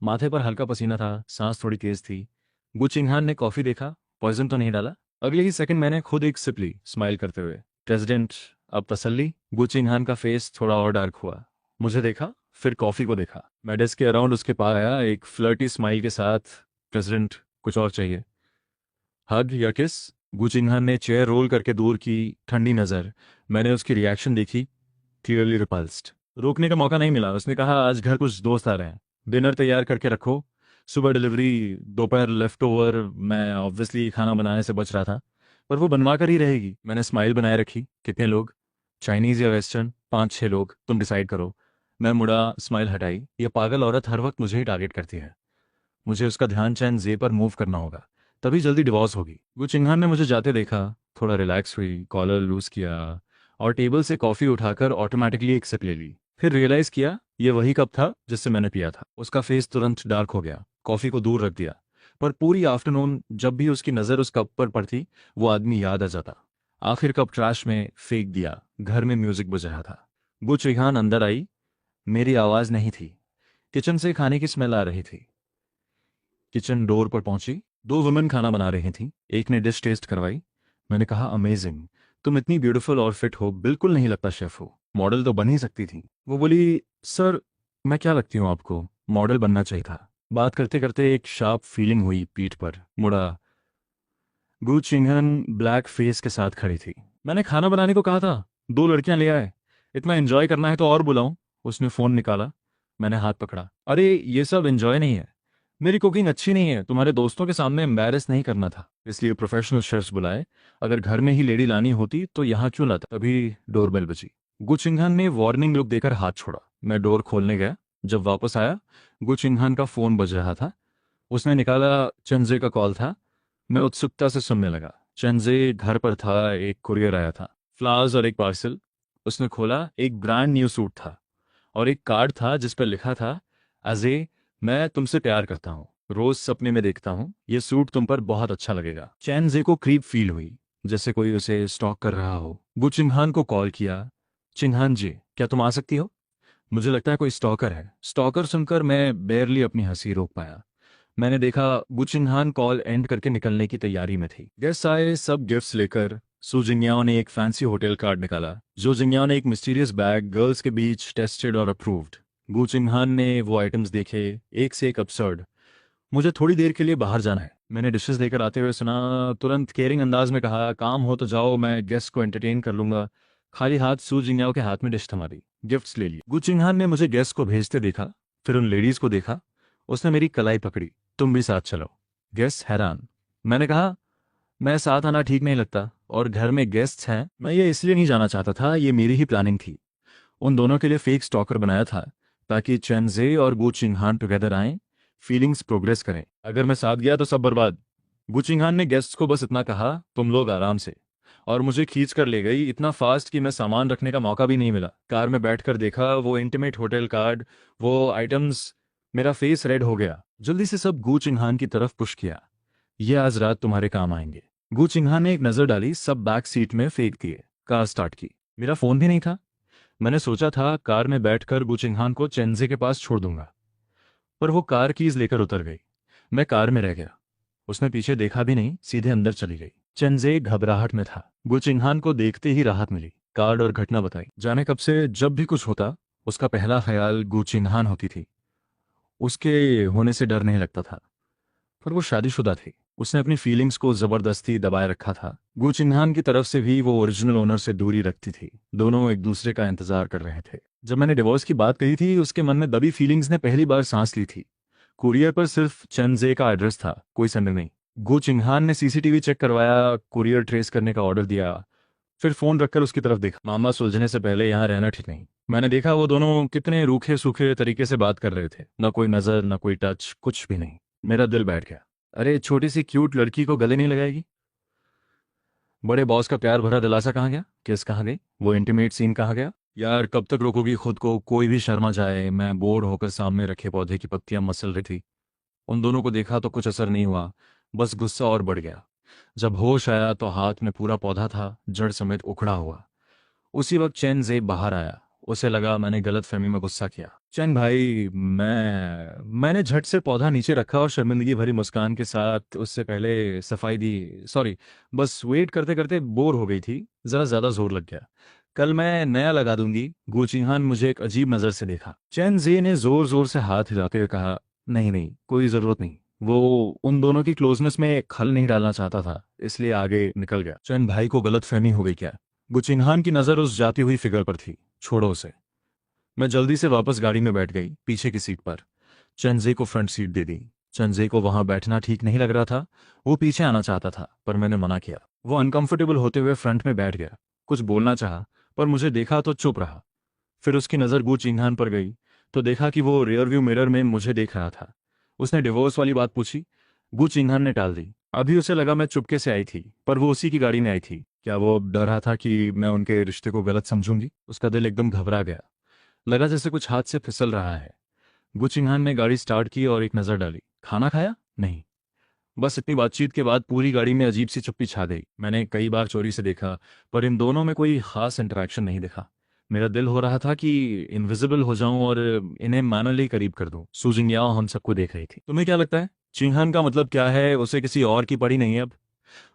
माथे पर हल्का पसीना था, सांस थोड़ी तेज थी। बू चिंघान ने कॉफी देखा, पॉइजन तो नहीं डाला। अगले ही सेकंड मैंने खुद एक सिप ली, स्माइल करते हुए। प्रेसिडेंट, अब तसल्ली? बू चिंघान का फेस थोड़ा और डार्क हुआ। मुझे देखा, फिर कॉफी को देखा। मैं डेस्क के अराउंड उसके पास आया, एक फ्लर्टी स्माइल के साथ। प्रेसिडेंट, कुछ और चाहिए? हग या किस? गुचिन्हान ने चेयर रोल करके दूर की, ठंडी नज़र। मैंने उसकी रिएक्शन देखी, क्लियरली रिपल्स्ड। रोकने का मौका नहीं मिला। उसने कहा, आज घर कुछ दोस्त आ रहे हैं, डिनर तैयार करके रखो, सुबह डिलीवरी, दोपहर लेफ्ट ओवर। मैं ऑब्वियसली खाना बनाने से बच रहा था, पर वो बनवा कर ही रहेगी। मैंने स्माइल बनाए रखी। कितने लोग, चाइनीज़ या वेस्टर्न? 5-6 लोग, तुम डिसाइड करो। मैं मुड़ा, स्माइल हटाई। ये पागल औरत हर वक्त मुझे ही टारगेट करती है। मुझे उसका ध्यान चैन जे पर मूव करना होगा, तभी जल्दी डिवोर्स होगी। वो चिंघान ने मुझे जाते देखा, थोड़ा रिलैक्स हुई, कॉलर लूज किया और टेबल से कॉफ़ी उठाकर ऑटोमेटिकली एक सिप ले ली। फिर रियलाइज़ किया ये वही कप था जिससे मैंने पिया था। उसका फेस तुरंत डार्क हो गया। कॉफ़ी को दूर रख दिया, पर पूरी आफ्टरनून जब भी उसकी नज़र उस कप पर पड़ती, वो आदमी याद आ जाता। आखिर कप ट्रैश में फेंक दिया। घर में म्यूजिक बज रहा था। वो चिंघान अंदर आई, मेरी आवाज़ नहीं थी। किचन से खाने की स्मेल आ रही थी। किचन डोर पर पहुंची, 2 वुमेन खाना बना रही थीं। एक ने डिश टेस्ट करवाई। मैंने कहा, अमेजिंग, तुम इतनी ब्यूटीफुल और फिट हो, बिल्कुल नहीं लगता शेफ हो, मॉडल तो बन ही सकती थी। वो बोली, सर मैं क्या लगती हूँ आपको? मॉडल बनना चाहिए था। बात करते करते एक शार्प फीलिंग हुई पीठ पर। मुड़ा। गु चिंघन ब्लैक फेस के साथ खड़ी थी। मैंने खाना बनाने को कहा था, 2 लड़कियां ले आए। इतना एंजॉय करना है तो और बुलाऊं? उसने फ़ोन निकाला। मैंने हाथ पकड़ा। अरे ये सब एंजॉय नहीं है, मेरी कुकिंग अच्छी नहीं है, तुम्हारे दोस्तों के सामने एम्बैरेस नहीं करना था, इसलिए प्रोफेशनल शेफ्स बुलाए। अगर घर में ही लेडी लानी होती तो यहाँ क्यों लाता? तभी डोरबेल बजी। गुचिंघान ने वार्निंग लुक देकर हाथ छोड़ा। मैं डोर खोलने गया। जब वापस आया, गुचिंघान का फोन बज रहा था। उसने निकाला, चंजे का कॉल था। मैं उत्सुकता से सुनने लगा। चंजे घर पर था, एक कुरियर आया था, फ्लावर्स और एक पार्सल। उसने खोला, एक ब्रांड न्यू सूट था और एक कार्ड था जिस पर लिखा था, अजय, मैं तुमसे प्यार करता हूँ, रोज सपने में देखता हूँ, ये सूट तुम पर बहुत अच्छा लगेगा। चैनजे को क्रीप फील हुई, जैसे कोई उसे स्टॉक कर रहा हो। वो चिन्हान को कॉल किया, चिन्हान जी, क्या तुम आ सकती हो? मुझे लगता है कोई स्टॉकर है। स्टॉकर सुनकर मैं बेरली अपनी हंसी रोक पाया। मैंने देखा बुचिन्हान कॉल एंड करके निकलने की तैयारी में थी। गेस्ट आए, सब गिफ्ट्स लेकर। सू जिंगयाओ ने एक फैंसी होटल कार्ड निकाला। जो जिंगयाओ ने एक मिस्टीरियस बैग, गर्ल्स के बीच टेस्टेड और अप्रूव्ड। गु चिन्हान ने वो आइटम्स देखे, एक से एक absurd। मुझे थोड़ी देर के लिए बाहर जाना है, मैंने डिशेस लेकर आते हुए सुना। तुरंत केयरिंग अंदाज में कहा, काम हो तो जाओ, मैं गेस्ट को एंटरटेन कर लूंगा। खाली हाथ सू जिंगयाओ के हाथ में डिश थमा दी। गिफ्ट्स ले लिए। गु चिन्हान ने मुझे गेस्ट को भेजते देखा, फिर उन लेडीज को देखा। उसने मेरी कलाई पकड़ी, तुम भी साथ चलो। गेस्ट हैरान। मैंने कहा, मैं साथ आना ठीक नहीं लगता, और घर में गेस्ट्स हैं, मैं ये इसलिए नहीं जाना चाहता था, ये मेरी ही प्लानिंग थी। उन दोनों के लिए फेक स्टॉकर बनाया था ताकि चेंजे और गु चिंहान टुगेदर आएं, फीलिंग्स प्रोग्रेस करें। अगर मैं साथ गया तो सब बर्बाद। गु चिंहान ने गेस्ट्स को बस इतना कहा, तुम लोग आराम से, और मुझे खींच कर ले गई, इतना फास्ट कि मैं सामान रखने का मौका भी नहीं मिला। कार में बैठकर देखा वो इंटीमेट होटल कार्ड, वो आइटम्स। मेरा फेस रेड हो गया। जल्दी से सब गु चिंहान की तरफ पुश किया। ये आज रात तुम्हारे काम आएंगे। गु चिंहान ने एक नजर डाली, सब बैक सीट में फेंक दिए। कार स्टार्ट की। मेरा फोन भी नहीं था। मैंने सोचा था कार में बैठकर गुचिंगहान को चेन्जे के पास छोड़ दूंगा, पर वो कार कीज लेकर उतर गई। मैं कार में रह गया। उसने पीछे देखा भी नहीं, सीधे अंदर चली गई। चेन्जे घबराहट में था। गुचिंगहान को देखते ही राहत मिली। कार्ड और घटना बताई। जाने कब से जब भी कुछ होता, उसका पहला ख्याल गुचिंगहान होती थी। उसके होने से डर नहीं लगता था, पर वो शादीशुदा थी। उसने अपनी फीलिंग्स को जबरदस्ती दबाए रखा था। गू चिन्हान की तरफ से भी वो ओरिजिनल ओनर से दूरी रखती थी। दोनों एक दूसरे का इंतजार कर रहे थे। जब मैंने डिवोर्स की बात कही थी, उसके मन में दबी फीलिंग्स ने पहली बार सांस ली थी। कुरियर पर सिर्फ चेन्जे का एड्रेस था, कोई सेंडर नहीं। गू चिन्हान ने सीसीटीवी चेक करवाया, कुरियर ट्रेस करने का ऑर्डर दिया, फिर फोन रखकर उसकी तरफ देखा। मामला सुलझने से पहले यहाँ रहना ठीक नहीं। मैंने देखा वो दोनों कितने रूखे सूखे तरीके से बात कर रहे थे। न कोई नजर, न कोई टच, कुछ भी नहीं। मेरा दिल बैठ गया। अरे, छोटी सी क्यूट लड़की को गले नहीं लगाएगी? बड़े बॉस का प्यार भरा दिलासा कहाँ गया? किस कहाँ गई? वो इंटीमेट सीन कहाँ गया? यार, कब तक रोकोगी खुद को? कोई भी शर्मा जाए। मैं बोर होकर सामने रखे पौधे की पत्तियां मसल रही थी। उन दोनों को देखा तो कुछ असर नहीं हुआ, बस गुस्सा और बढ़ गया। जब होश आया तो हाथ में पूरा पौधा था, जड़ समेत उखड़ा हुआ। उसी वक्त चैन जेब बाहर आया। उसे लगा मैंने गलत फहमी में गुस्सा किया। चैन भाई, मैंने झट से पौधा नीचे रखा और शर्मिंदगी भरी मुस्कान के साथ उससे पहले सफाई दी। सॉरी, बस वेट करते करते बोर हो गई थी, जरा ज्यादा जोर लग गया। कल मैं नया लगा दूंगी। गुचिंहान मुझे एक अजीब नजर से देखा। चैन जे ने जोर जोर से हाथ हिलाते हुए कहा, नहीं नहीं, कोई जरूरत नहीं। वो उन दोनों की क्लोजनेस में खल नहीं डालना चाहता था, इसलिए आगे निकल गया। चैन भाई को गलत फहमी हो गई क्या? गुचिन्हान की नजर उस जाती हुई फिगर पर थी। छोड़ो उसे। मैं जल्दी से वापस गाड़ी में बैठ गई, पीछे की सीट पर। चंजे को फ्रंट सीट दे दी। चंजे को वहां बैठना ठीक नहीं लग रहा था। वो पीछे आना चाहता था, पर मैंने मना किया। वो अनकंफर्टेबल होते हुए फ्रंट में बैठ गया। कुछ बोलना चाहा, पर मुझे देखा तो चुप रहा। फिर उसकी नजर गू चिन्हान पर गई तो देखा कि वो रियर व्यू मिरर में मुझे देख रहा था। उसने डिवोर्स वाली बात पूछी। गू चिन्हान ने टाल दी। अभी उसे लगा मैं चुपके से आई थी, पर वो उसी की गाड़ी में आई थी। क्या वो डर रहा था कि मैं उनके रिश्ते को गलत समझूंगी? उसका दिल एकदम घबरा गया। लगा जैसे कुछ हाथ से फिसल रहा है। गू चिन्हान ने गाड़ी स्टार्ट की और एक नजर डाली। खाना खाया? नहीं। बस इतनी बातचीत के बाद पूरी गाड़ी में अजीब सी चुप्पी छा गई। मैंने कई बार चोरी से देखा, पर इन दोनों में कोई खास इंटरेक्शन नहीं दिखा। मेरा दिल हो रहा था कि इनविजिबल हो जाऊं और इन्हें मैनरली करीब कर दूं। सूजिंग याओ हम सबको देख रही थी। तुम्हें क्या लगता है, चिंहान का मतलब क्या है? उसे किसी और की पड़ी नहीं है अब।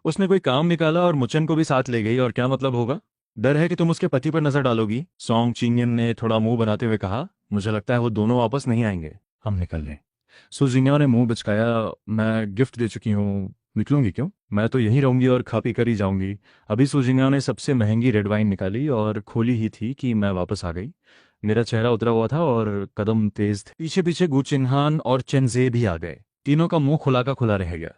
उसने कोई काम निकाला और मुचन को भी साथ ले गई, और क्या मतलब होगा? डर है कि तुम उसके पति पर नजर डालोगी? सॉन्ग चिंगन ने थोड़ा मुंह बनाते हुए कहा। मुझे लगता है वो दोनों वापस नहीं आएंगे। हम निकल लें। सुजिंगा ने मुंह बिचकाया। मैं गिफ्ट दे चुकी हूँ, निकलूंगी क्यों? मैं तो यहीं रहूंगी और खा पी कर ही जाऊंगी। अभी सुजिंगा ने सबसे महंगी रेड वाइन निकाली और खोली ही थी कि मैं वापस आ गई। मेरा चेहरा उतरा हुआ था और कदम तेज थे। पीछे पीछे गु चिन्हान और चेनजे भी आ गए। तीनों का मुंह खुला का खुला रह गया।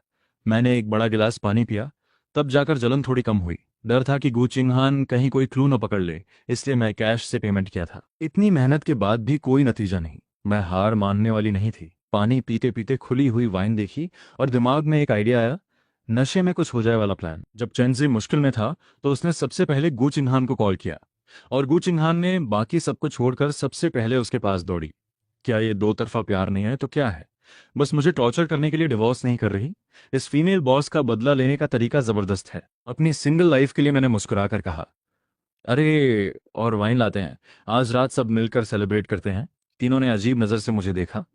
मैंने एक बड़ा गिलास पानी पिया, तब जाकर जलन थोड़ी कम हुई। डर था कि गु चिन्हान कहीं कोई क्लू न पकड़ ले, इसलिए मैं कैश से पेमेंट किया था। इतनी मेहनत के बाद भी कोई नतीजा नहीं। मैं हार मानने वाली नहीं थी। पानी पीते पीते खुली हुई वाइन देखी और दिमाग में एक आइडिया आया। नशे में कुछ हो जाए वाला प्लान। जब चेन्जी मुश्किल में था तो उसने सबसे पहले गू चिन्हान को कॉल किया, और गू चिन्हान ने बाकी सबको छोड़कर सबसे पहले उसके पास दौड़ी। क्या ये दो तरफा प्यार नहीं है तो क्या है? बस मुझे टॉर्चर करने के लिए डिवोर्स नहीं कर रही। इस फीमेल बॉस का बदला लेने का तरीका जबरदस्त है। अपनी सिंगल लाइफ के लिए मैंने मुस्कुराकर कहा, अरे, और वाइन लाते हैं। आज रात सब मिलकर सेलिब्रेट करते हैं। तीनों ने अजीब नजर से मुझे देखा।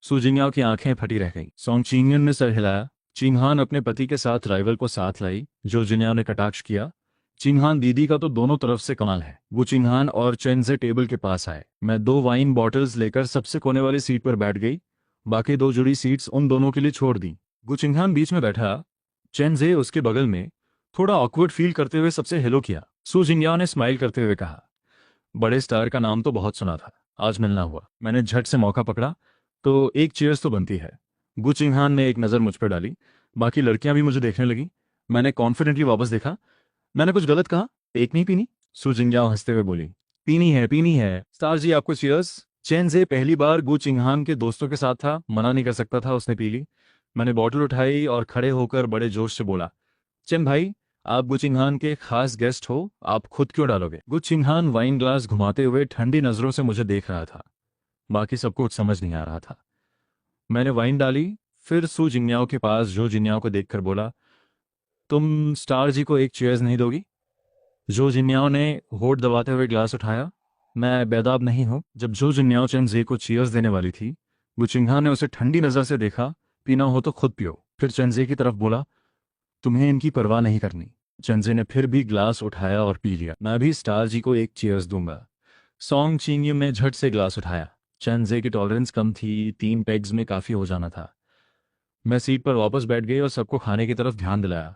सुजिंगाओ की आंखें फटी रह गईं। सोंग चिंगन ने सर हिलाया। चिंगहान अपने पति के साथ राइवल को साथ लाई। जो जिन्याओ ने कटाक्ष किया। चिंगहान दीदी का तो दोनों तरफ से कमाल है। वो चिंगहान और चेन्जे टेबल के पास आए। मैं दो वाइन बॉटल्स लेकर सबसे कोने वाली सीट पर बैठ गई। बाकी दो जुड़ी सीट्स उन दोनों के लिए छोड़ दी। गुचिंगहान बीच में बैठा, चेन्जे उसके बगल में। थोड़ा ऑकवर्ड फील करते हुए सबसे हेलो किया। सु जिंगयाओ ने स्माइल करते हुए कहा, बड़े स्टार का नाम तो बहुत सुना था, आज मिलना हुआ। मैंने झट से मौका पकड़ा, तो एक चीयर्स तो बनती है। गु चिंगहान ने एक नज़र मुझ पर डाली। बाकी लड़कियां भी मुझे देखने लगी। मैंने कॉन्फिडेंटली वापस देखा। मैंने कुछ गलत कहा? एक नहीं पीनी? सु जिंगयाओ हंसते हुए बोली, पीनी है, पीनी है। स्टार जी, आपको चीयर्स। चेन्जे पहली बार गु चिंगहान के दोस्तों के साथ था, मना नहीं कर सकता था। उसने पी ली। मैंने बॉटल उठाई और खड़े होकर बड़े जोश से बोला, चेन भाई, आप गुचिंगहान के खास गेस्ट हो, आप खुद क्यों डालोगे? गुचिंगहान वाइन ग्लास घुमाते हुए ठंडी नजरों से मुझे देख रहा था। बाकी सबको कुछ समझ नहीं आ रहा था। मैंने वाइन डाली, फिर सु जिंगयाओ के पास जो जिन्याओ को देखकर बोला, तुम स्टार जी को एक चीयर्स नहीं दोगी? जो जिन्याओ ने होठ दबाते हुए ग्लास उठाया। मैं बेदाब नहीं हूँ। जब जो जिन्याओ चेन जे को चीयर्स देने वाली थी, गुचिंगहान ने उसे ठंडी नजर से देखा। पीना हो तो खुद पियो। फिर चेंजे की तरफ बोला, तुम्हें इनकी परवाह नहीं करनी। चेंजे ने फिर भी ग्लास उठाया और पी लिया। मैं भी स्टार जी को एक चीयर्स दूंगा। सॉन्ग चीनियम ने झट से ग्लास उठाया। चेंजे की टॉलरेंस कम थी, 3 पेग्स में काफी हो जाना था। मैं सीट पर वापस बैठ गई और सबको खाने की तरफ ध्यान दिलाया।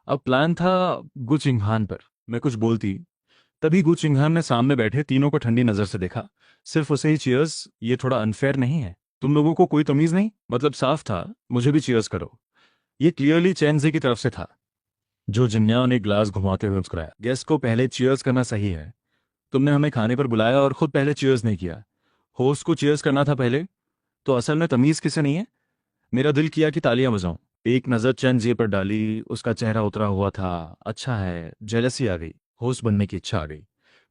अब प्लान था गु चिंगहान पर। मैं कुछ बोलती, तभी गु चिंगहान ने सामने बैठे तीनों को ठंडी नजर से देखा। सिर्फ उसे ही चीयर्स, ये थोड़ा अनफेयर नहीं है? तुम लोगों को कोई तमीज नहीं? मतलब साफ था, मुझे भी चीयर्स करो। ये क्लियरली चेंजे की तरफ से था। जो जिन्याओ ने ग्लास घुमाते हुए मुस्कुराया। गेस्ट को पहले चीयर्स करना सही है। तुमने हमें खाने पर बुलाया और खुद पहले चीयर्स नहीं किया। होस्ट को चीयर्स करना था पहले। तो असल में तमीज किसे नहीं है? मेरा दिल किया कि तालियां बजाऊं। एक नजर चैन जे पर डाली, उसका चेहरा उतरा हुआ था। अच्छा है, जेलसी आ गई, होस्ट बनने की इच्छा आ गई।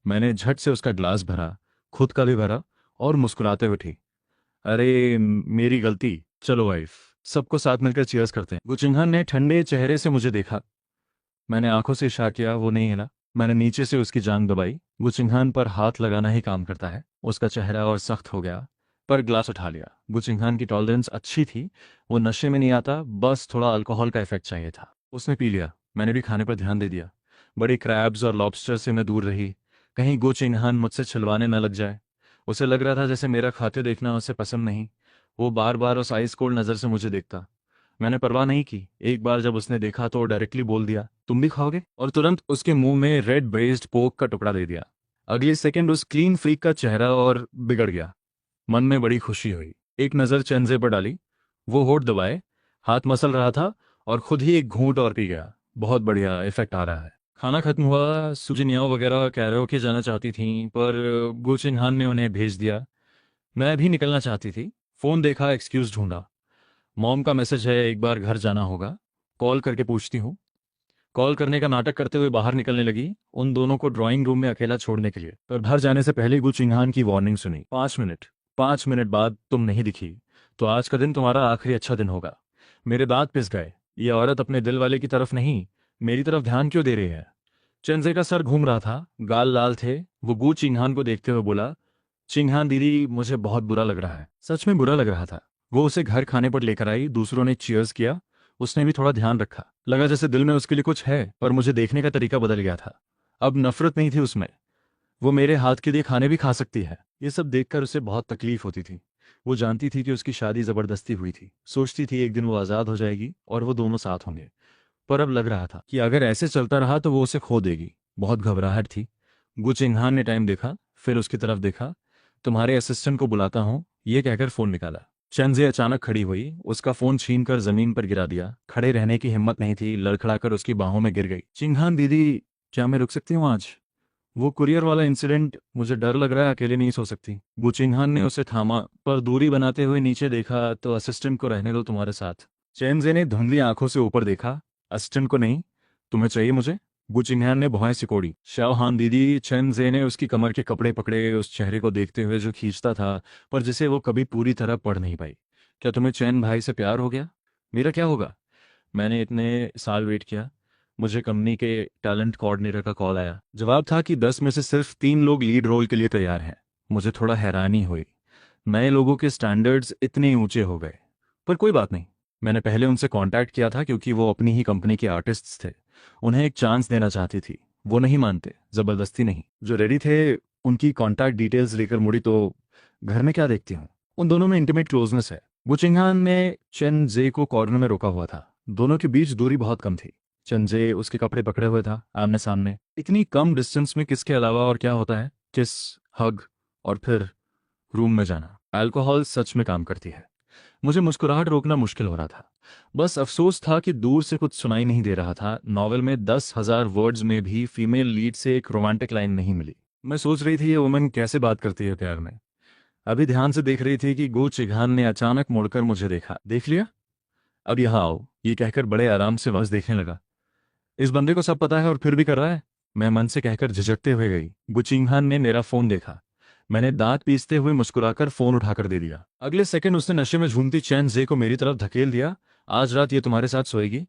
मैंने झट से उसका ग्लास भरा, खुद का भी भरा, और मुस्कुराते हुए उठी। अरे मेरी गलती, चलो वाइफ, सबको साथ मिलकर चीयर्स करते हैं। गुचिंगहन ने ठंडे चेहरे से मुझे देखा। मैंने आंखों से इशारा किया, वो नहीं हिला। मैंने नीचे से उसकी जांघ दबाई। गुचिंगहन पर हाथ लगाना ही काम करता है। उसका चेहरा और सख्त हो गया, पर ग्लास उठा लिया। गुचिंगहन की टॉलरेंस अच्छी थी। वो नशे में नहीं आता, बस थोड़ा अल्कोहल का इफेक्ट चाहिए था। उसने पी लिया। मैंने भी खाने पर ध्यान दे दिया। बड़ी क्रैब्स और लॉबस्टर से मैं दूर रही, कहीं गुचिंगहन मुझसे छिलवाने न लग जाए। उसे लग रहा था जैसे मेरा खाते देखना उसे पसंद नहीं। वो बार बार उस आइस कोल्ड नज़र से मुझे देखता। मैंने परवाह नहीं की। एक बार जब उसने देखा तो डायरेक्टली बोल दिया, तुम भी खाओगे? और तुरंत उसके मुंह में रेड ब्रेस्ड पोक का टुकड़ा दे दिया। अगले सेकंड उस क्लीन फ्रीक का चेहरा और बिगड़ गया। मन में बड़ी खुशी हुई। एक नज़र चेंजे पर डाली। वो होठ दबाए, हाथ मसल रहा था, और खुद ही एक घूंट और पी गया। बहुत बढ़िया इफेक्ट आ रहा है। खाना खत्म हुआ। सुजिनियाओ वगैरह कैरोके जाना चाहती थीं, पर गुचिंगहान ने उन्हें भेज दिया। मैं भी निकलना चाहती थी। फ़ोन देखा, एक्सक्यूज़ ढूंढा। मॉम का मैसेज है, एक बार घर जाना होगा, कॉल करके पूछती हूँ। कॉल करने का नाटक करते हुए बाहर निकलने लगी, उन दोनों को ड्राइंग रूम में अकेला छोड़ने के लिए। पर घर जाने से पहले गु चिंगहान की वार्निंग सुनी। 5 मिनट, 5 मिनट बाद तुम नहीं दिखी तो आज का दिन तुम्हारा आखिरी अच्छा दिन होगा। मेरे दांत पिस गए। ये औरत अपने दिल वाले की तरफ नहीं, मेरी तरफ ध्यान क्यों दे रही है? चेंजे का सर घूम रहा था, गाल लाल थे। वो गु चिंगहान को देखते हुए बोला, चिंगहान दीदी, मुझे बहुत बुरा लग रहा है। सच में बुरा लग रहा था। वो उसे घर खाने पर लेकर आई, दूसरों ने चीयर्स किया। उसने भी थोड़ा ध्यान रखा। लगा जैसे दिल में उसके लिए कुछ है, पर मुझे देखने का तरीका बदल गया था। अब नफरत नहीं थी उसमें। वो मेरे हाथ के लिए खाने भी खा सकती है। ये सब देखकर उसे बहुत तकलीफ होती थी। वो जानती थी कि उसकी शादी जबरदस्ती हुई थी। सोचती थी एक दिन वो आज़ाद हो जाएगी और वो दोनों साथ होंगे। पर अब लग रहा था कि अगर ऐसे चलता रहा तो वो उसे खो देगी। बहुत घबराहट थी। गु चिंगहान ने टाइम देखा, फिर उसकी तरफ देखा। तुम्हारे असिस्टेंट को बुलाता हूँ, ये कहकर फोन निकाला। चेंजे अचानक खड़ी हुई, उसका फोन छीनकर जमीन पर गिरा दिया। खड़े रहने की हिम्मत नहीं थी, लड़खड़ाकर उसकी बाहों में गिर गई। चिंगहान दीदी, क्या मैं रुक सकती हूँ आज? वो कुरियर वाला इंसिडेंट, मुझे डर लग रहा है, अकेले नहीं सो सकती। वो चिंगहान ने उसे थामा, पर दूरी बनाते हुए नीचे देखा। तो असिस्टेंट को रहने दो तुम्हारे साथ। चेंजे ने धुंधली आंखों से ऊपर देखा। असिस्टेंट को नहीं, तुम्हें चाहिए मुझे? गुचिंगहान ने भौहें सिकोड़ी। शाओहान दीदी। चेंजे ने उसकी कमर के कपड़े पकड़े, उस चेहरे को देखते हुए जो खींचता था, पर जिसे वो कभी पूरी तरह पढ़ नहीं पाई। क्या तुम्हें चैन भाई से प्यार हो गया? मेरा क्या होगा? मैंने इतने साल वेट किया। मुझे कंपनी के टैलेंट कोऑर्डिनेटर का कॉल आया। जवाब था कि 10 में से सिर्फ 3 लोग लीड रोल के लिए तैयार हैं। मुझे थोड़ा हैरानी हुई। नए लोगों के स्टैंडर्ड्स इतने ऊंचे हो गए। पर कोई बात नहीं। मैंने पहले उनसे कांटेक्ट किया था क्योंकि वो अपनी ही कंपनी के आर्टिस्ट्स थे। उन्हें एक चांस देना चाहती थी। वो नहीं मानते, जबरदस्ती नहीं। जो रेडी थे, उनकी कांटेक्ट डिटेल्स लेकर मुड़ी तो घर में क्या देखती हूँ? उन दोनों में इंटीमेट क्लोजनेस है। बुचिंगहान ने चेन जे को कॉर्नर में रोका हुआ था। दोनों के बीच दूरी बहुत कम थी। चेन जे उसके कपड़े पकड़े हुए था, आमने सामने। इतनी कम डिस्टेंस में किसके अलावा और क्या होता है? किस, हग, और फिर रूम में जाना। अल्कोहल सच में काम करती है। मुझे मुस्कुराहट रोकना मुश्किल हो रहा था। बस अफसोस था कि दूर से कुछ सुनाई नहीं दे रहा था। नॉवेल में 10,000 वर्ड्स में भी फीमेल लीड से एक रोमांटिक लाइन नहीं मिली। मैं सोच रही थी ये वुमन कैसे बात करती है प्यार में। अभी ध्यान से देख रही थी कि गो चिघान ने अचानक मुड़कर मुझे देखा। देख लिया? अब यहाँ आओ, ये कहकर बड़े आराम से बस देखने लगा। इस बंदे को सब पता है और फिर भी कर रहा है। मैं मन से कहकर झिझकते हुए गई। बुचिंगहान ने मेरा फोन देखा। मैंने दांत पीसते हुए मुस्कुराकर फोन उठाकर दे दिया। अगले सेकंड उसने नशे में झूमती चैन जे को मेरी तरफ धकेल दिया। आज रात ये तुम्हारे साथ सोएगी?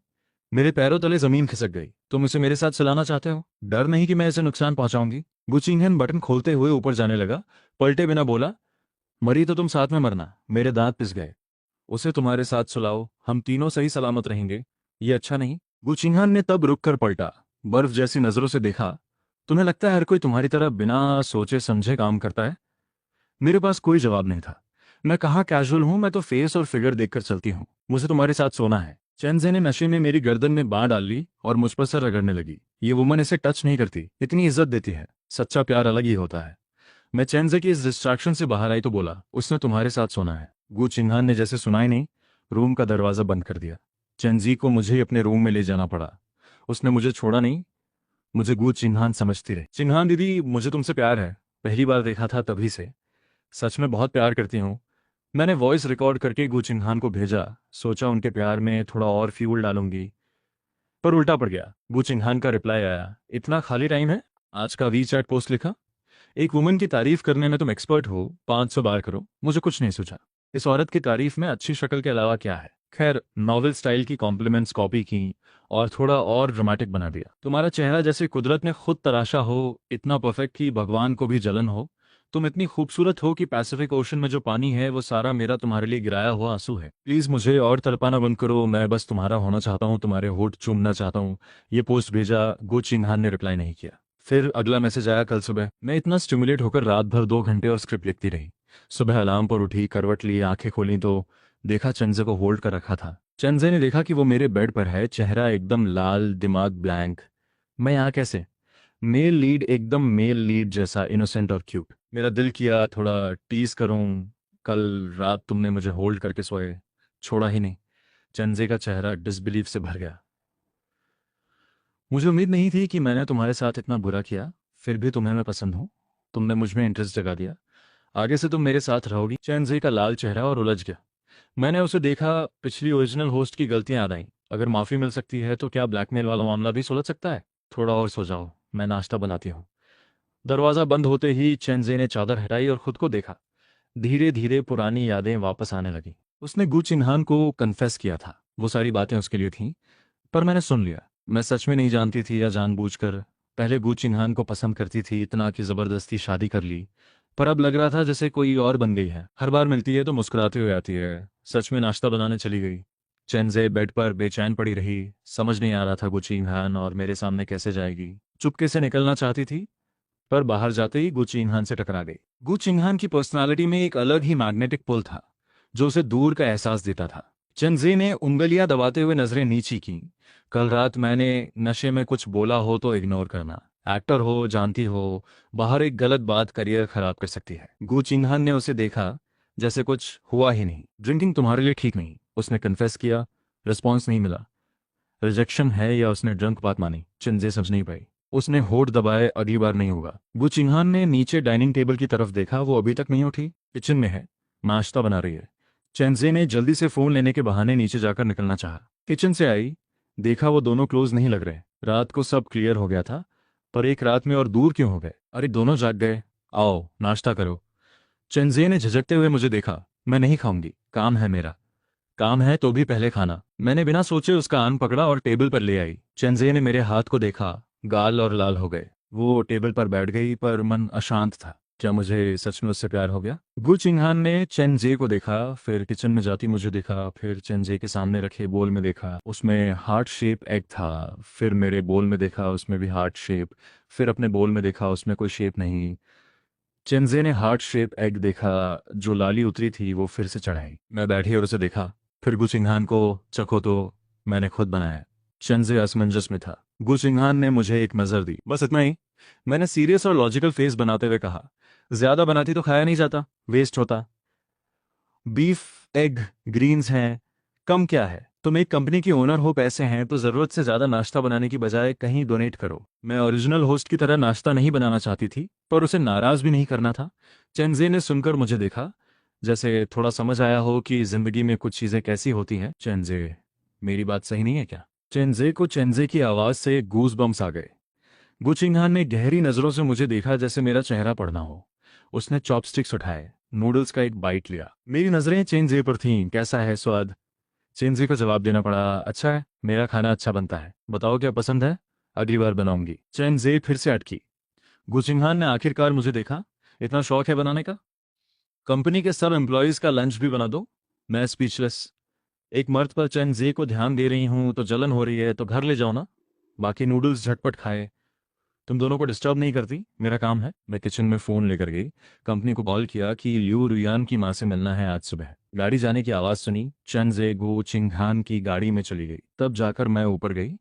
मेरे पैरों तले जमीन खिसक गई। तुम इसे मेरे साथ चलाना चाहते हो? डर नहीं कि मैं इसे नुकसान पहुंचाऊंगी? गुचिंगहन बटन खोलते हुए ऊपर जाने लगा। पलटे बिना बोला, मरी तो तुम साथ में मरना। मेरे दांत पिस गए। उसे तुम्हारे साथ सुलाओ, हम तीनों सही सलामत रहेंगे। ये अच्छा नहीं? गुचिंगहन ने तब रुक कर पलटा, बर्फ जैसी नजरों से देखा। तुम्हें लगता है हर कोई तुम्हारी तरह बिना सोचे समझे काम करता है? मेरे पास कोई जवाब नहीं था। मैं कहाँ कैजुअल हूं, मैं तो फेस और फिगर देखकर चलती हूँ। मुझे तुम्हारे साथ सोना है। चेंजे ने नशे में मेरी गर्दन में बांह डाल ली और मुझ पर सर रगड़ने लगी। ये वुमन इसे टच नहीं करती, इतनी इज्जत देती है। सच्चा प्यार अलग ही होता है। मैं चेंजे की इस डिस्ट्रैक्शन से बाहर आई तो बोला, उसने तुम्हारे साथ सोना है। गु चिन्हान ने जैसे सुनाई नहीं, रूम का दरवाजा बंद कर दिया। चेंजी को मुझे अपने रूम में ले जाना पड़ा। उसने मुझे छोड़ा नहीं। मुझे गु चिन्हान समझती रही। चिन्हान दीदी, मुझे तुमसे प्यार है। पहली बार देखा था तभी से। सच में बहुत प्यार करती हूँ। मैंने वॉइस रिकॉर्ड करके गु चिन्हान को भेजा। सोचा उनके प्यार में थोड़ा और फ्यूल डालूंगी, पर उल्टा पड़ गया। गु चिन्हान का रिप्लाई आया, इतना खाली टाइम है? आज का वी चैट पोस्ट लिखा। एक वुमन की तारीफ करने में तुम एक्सपर्ट हो, 500 बार करो। मुझे कुछ नहीं सूझा। इस औरत की तारीफ में अच्छी शक्ल के अलावा क्या है? खैर, नॉवेल स्टाइल की कॉम्प्लीमेंट्स कॉपी की और थोड़ा और ड्रामेटिक बना दिया। तुम्हारा चेहरा जैसे कुदरत ने खुद तराशा हो, इतना परफेक्ट कि भगवान को भी जलन हो। तुम इतनी खूबसूरत हो कि पैसिफिक ओशन में जो पानी है वो सारा मेरा तुम्हारे लिए गिराया हुआ आंसू है। प्लीज मुझे और तड़पाना बंद करो। मैं बस तुम्हारा होना चाहता हूँ, तुम्हारे होठ चूमना चाहता हूँ। ये पोस्ट भेजा। गो चिन्हान ने रिप्लाई नहीं किया। फिर अगला मैसेज आया कल सुबह। मैं इतना स्टिमुलेट होकर रात भर 2 घंटे और स्क्रिप्ट लिखती रही। सुबह अलार्म पर उठी, करवट ली, आंखें खोली तो देखा चंजे को होल्ड कर रखा था। चंजे ने देखा कि वो मेरे बेड पर है, चेहरा एकदम लाल, दिमाग ब्लैंक। मैं यहाँ कैसे? मेल लीड, एकदम मेल लीड जैसा, इनोसेंट और क्यूट। मेरा दिल किया थोड़ा टीज करूं। कल रात तुमने मुझे होल्ड करके सोए, छोड़ा ही नहीं। चंजे का चेहरा डिसबिलीफ से भर गया। मुझे उम्मीद नहीं थी कि मैंने तुम्हारे साथ इतना बुरा किया। फिर भी तुम्हें मैं पसंद हूँ। तुमने मुझ में इंटरेस्ट जगा दिया। आगे से तुम मेरे साथ रहोगी। चैनजी का लाल चेहरा और उलझ गया। मैंने उसे देखा। पिछली ओरिजिनल होस्ट की गलतियां याद आईं। अगर माफी मिल सकती है तो क्या ब्लैकमेल वाला मामला भी सुलझ सकता है? थोड़ा और सो जाओ, मैं नाश्ता बनाती हूँ। दरवाजा बंद होते ही चेंजे ने चादर हटाई और खुद को देखा। धीरे धीरे पुरानी यादें वापस आने लगी। उसने गु चिन्हान को कन्फेस किया था। वो सारी बातें उसके लिए थीं, पर मैंने सुन लिया। मैं सच में नहीं जानती थी या जानबूझकर। पहले गु चिन्हान को पसंद करती थी, इतना कि जबरदस्ती शादी कर ली। पर अब लग रहा था जैसे कोई और बन गई है। हर बार मिलती है तो मुस्कुराते हुए आती है। सच में नाश्ता बनाने चली गई। चेंजे बेड पर बेचैन पड़ी रही। समझ नहीं आ रहा था गु चिन्हान और मेरे सामने कैसे जाएगी। चुपके से निकलना चाहती थी, पर बाहर जाते ही गु चिन्हान से टकरा गई। गु चिन्हान की पर्सनालिटी में एक अलग ही मैग्नेटिक पुल था, जो उसे दूर का एहसास देता था। चंजे ने उंगलियां दबाते हुए नजरें नीची की। कल रात मैंने नशे में कुछ बोला हो तो इग्नोर करना। एक्टर हो, जानती हो, बाहर एक गलत बात करियर खराब कर सकती है। गु चिन्हान ने उसे देखा जैसे कुछ हुआ ही नहीं। ड्रिंकिंग तुम्हारे लिए ठीक नहीं, उसने कन्फेस किया। रिस्पॉन्स नहीं मिला। रिजेक्शन है या उसने ड्रंक बात मानी? चंजे समझ नहीं पाई। उसने होठ दबाए, अगली बार नहीं होगा। गु चिन्हान ने नीचे डाइनिंग टेबल की तरफ देखा। वो अभी तक नहीं उठी, किचन में है, नाश्ता बना रही है। चेंजे ने जल्दी से फोन लेने के बहाने नीचे जाकर निकलना चाहा। किचन से आई, देखा वो दोनों क्लोज नहीं लग रहे। रात को सब क्लियर हो गया था, पर एक रात में और दूर क्यों हो गए? अरे दोनों जाग गए। आओ नाश्ता करो। चेंजे ने झिझकते हुए मुझे देखा। मैं नहीं खाऊंगी, काम है मेरा। काम है तो भी पहले खाना। मैंने बिना सोचे उसका कान पकड़ा और टेबल पर ले आई। चेंजे ने मेरे हाथ को देखा। गाल और लाल हो गए। वो टेबल पर बैठ गई, पर मन अशांत था। क्या मुझे सच में उससे प्यार हो गया? गु चिन्हान ने चेंजे को देखा, फिर किचन में जाती मुझे देखा, फिर चेंजे के सामने रखे बोल में देखा, उसमें हार्ट शेप एग था। फिर मेरे बोल में देखा, उसमें भी हार्ट शेप। फिर अपने बोल में देखा, उसमें कोई शेप नहीं। चेंजे ने हार्ट शेप एग देखा। जो लाली उतरी थी वो फिर से चढ़ाई। मैं बैठी और उसे देखा। फिर गु चिन्हान को चखो तो मैंने खुद बनाया। चेंजे असमंजस में था। गु चिन्हान ने मुझे एक नजर दी, बस इतना ही। मैंने सीरियस और लॉजिकल फेस बनाते हुए कहा, ज्यादा बनाती तो खाया नहीं जाता, वेस्ट होता। बीफ, एग, ग्रीन्स हैं, कम क्या है? तुम एक कंपनी की ओनर हो, पैसे हैं, तो जरूरत से ज्यादा नाश्ता बनाने की बजाय कहीं डोनेट करो। मैं ओरिजिनल होस्ट की तरह नाश्ता नहीं बनाना चाहती थी, पर उसे नाराज भी नहीं करना था। चेंजे ने सुनकर मुझे देखा, जैसे थोड़ा समझ आया हो कि जिंदगी में कुछ चीजें कैसी होती हैं। चेंजे, मेरी बात सही नहीं है क्या? चेंजे को चेंजे की आवाज से गूज बम्स आ गए। गु चिन्हान ने गहरी नजरों से मुझे देखा, जैसे मेरा चेहरा पढ़ना हो। उसने चॉपस्टिक्स उठाए, नूडल्स का एक बाइट लिया। मेरी नजरें चेंजे पर थीं। कैसा है स्वाद? चेंजी को जवाब देना पड़ा, अच्छा है, मेरा खाना अच्छा बनता है, बताओ क्या पसंद है, अगली बार बनाऊंगी। चेंजी फिर से अटकी। गुचिंगहान ने आखिरकार मुझे देखा, इतना शौक है बनाने का, कंपनी के सब एम्प्लॉयज का लंच भी बना दो। मैं स्पीचलेस। एक मर्द पर चेंजी को ध्यान दे रही हूं तो जलन हो रही है, तो घर ले जाओ ना, बाकी नूडल्स झटपट खाए। तुम दोनों को डिस्टर्ब नहीं करती, मेरा काम है। मैं किचन में फोन लेकर गई, कंपनी को कॉल किया कि लियू रुयान की मां से मिलना है आज सुबह। गाड़ी जाने की आवाज सुनी, चेंजे गो चिंगहान की गाड़ी में चली गई। तब जाकर मैं ऊपर गई।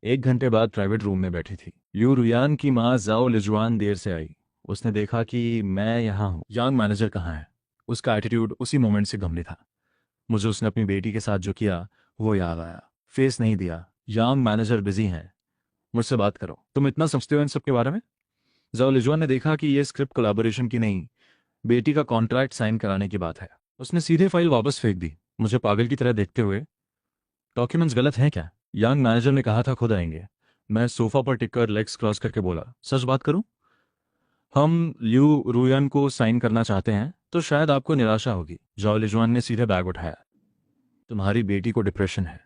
1 घंटे बाद प्राइवेट रूम में बैठी थी। लियू रुयान की मां जाओ लिजुआन देर से आई। उसने देखा कि मैं यहाँ हूँ। यंग मैनेजर कहाँ है? उसका एटीट्यूड उसी मोमेंट से गंभीर था। मुझे उसने अपनी बेटी के साथ जो किया वो याद आया। फेस नहीं दिया। यंग मैनेजर बिजी हैं, मुझसे बात करो। तुम इतना समझते हो इन सब के बारे में? जाओ लिजुआन ने देखा कि ये स्क्रिप्ट कोलैबोरेशन की नहीं, बेटी का कॉन्ट्रैक्ट साइन कराने की बात है। उसने सीधे फाइल वापस फेंक दी, मुझे पागल की तरह देखते हुए। डॉक्यूमेंट्स गलत हैं क्या? यंग मैनेजर ने कहा था खुद आएंगे। मैं सोफा पर टिककर लेग्स क्रॉस करके बोला, सच बात करूं, हम ल्यू रुयन को साइन करना चाहते हैं, तो शायद आपको निराशा होगी। जाओ लिजुआन ने सीधे बैग उठाया। तुम्हारी बेटी को डिप्रेशन है।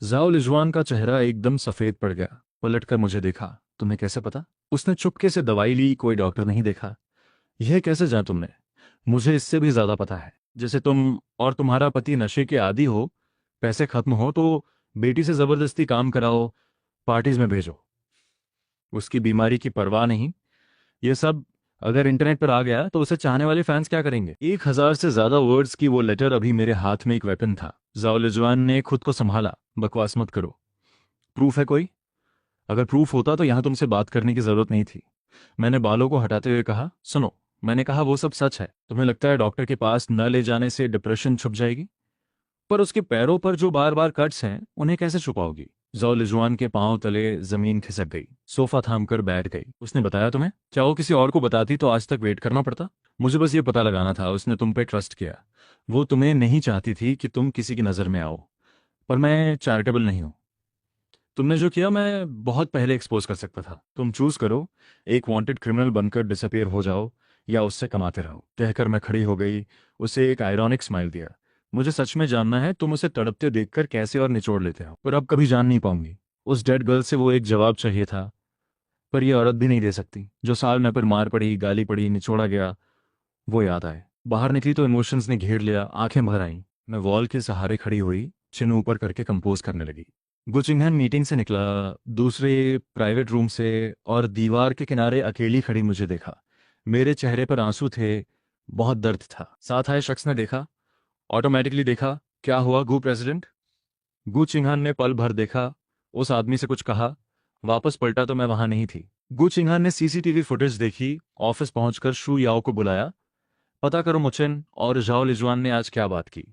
जाओ लिजुआन का चेहरा एकदम सफेद पड़ गया। पलटकर मुझे देखा, तुम्हें कैसे पता? उसने चुपके से दवाई ली, कोई डॉक्टर नहीं देखा। यह कैसे जाना तुमने? मुझे इससे भी ज्यादा पता है। जैसे तुम और तुम्हारा पति नशे के आदी हो, पैसे खत्म हो तो बेटी से जबरदस्ती काम कराओ, पार्टीज में भेजो। उसकी बीमारी की परवाह नहीं। ये सब अगर इंटरनेट पर आ गया तो उसे चाहने वाले फैंस क्या करेंगे? 1,000 से ज्यादा वर्ड्स की वो लेटर अभी मेरे हाथ में एक वेपन था। जाओ लिजुआन ने खुद को संभाला, बकवास मत करो। प्रूफ है कोई? अगर प्रूफ होता तो यहां तुमसे बात करने की जरूरत नहीं थी। मैंने बालों को हटाते हुए कहा, सुनो, मैंने कहा वो सब सच है। तुम्हें लगता है डॉक्टर के पास न ले जाने से डिप्रेशन छुप जाएगी? पर उसके पैरों पर जो बार बार कट्स हैं उन्हें कैसे छुपाओगी? जौ लिजुआन के पांव तले जमीन खिसक गई, सोफा थाम कर बैठ गई। उसने बताया तुम्हें? क्या वो किसी और को बताती तो आज तक वेट करना पड़ता? मुझे बस ये पता लगाना था, उसने तुम पे ट्रस्ट किया। वो तुम्हें नहीं चाहती थी कि तुम किसी की नजर में आओ। पर मैं चैरिटेबल नहीं हूं। तुमने जो किया मैं बहुत पहले एक्सपोज कर सकता था। तुम चूज करो, एक वांटेड क्रिमिनल बनकर डिसअपियर हो जाओ या उससे कमाते रहो। कहकर मैं खड़ी हो गई, उसे एक आयरॉनिक स्माइल दिया। मुझे सच में जानना है तुम उसे तड़पते देखकर कैसे और निचोड़ लेते हो, पर अब कभी जान नहीं पाऊंगी। उस डेड गर्ल से वो एक जवाब चाहिए था, पर ये औरत भी नहीं दे सकती। जो साल में पर मार पड़ी, गाली पड़ी, निचोड़ा गया, वो याद आए। बाहर निकली तो इमोशंस ने घेर लिया, आंखें भर आईं। मैं वॉल के सहारे खड़ी हुई, चिन्ह ऊपर करके कंपोज करने लगी। गुचिंगहन मीटिंग से निकला, दूसरे प्राइवेट रूम से, और दीवार के किनारे अकेली खड़ी मुझे देखा। मेरे चेहरे पर आंसू थे, बहुत दर्द था। साथ आए शख्स ने देखा, ऑटोमेटिकली देखा, क्या हुआ गु प्रेसिडेंट? गु चिंगहान ने पल भर देखा, उस आदमी से कुछ कहा, वापस पलटा तो मैं वहां नहीं थी। गु चिंगहान ने सीसीटीवी फुटेज देखी, ऑफिस पहुंचकर शू याओ को बुलाया, पता करो मुचेन और जाओ लिजुआन ने आज क्या बात की।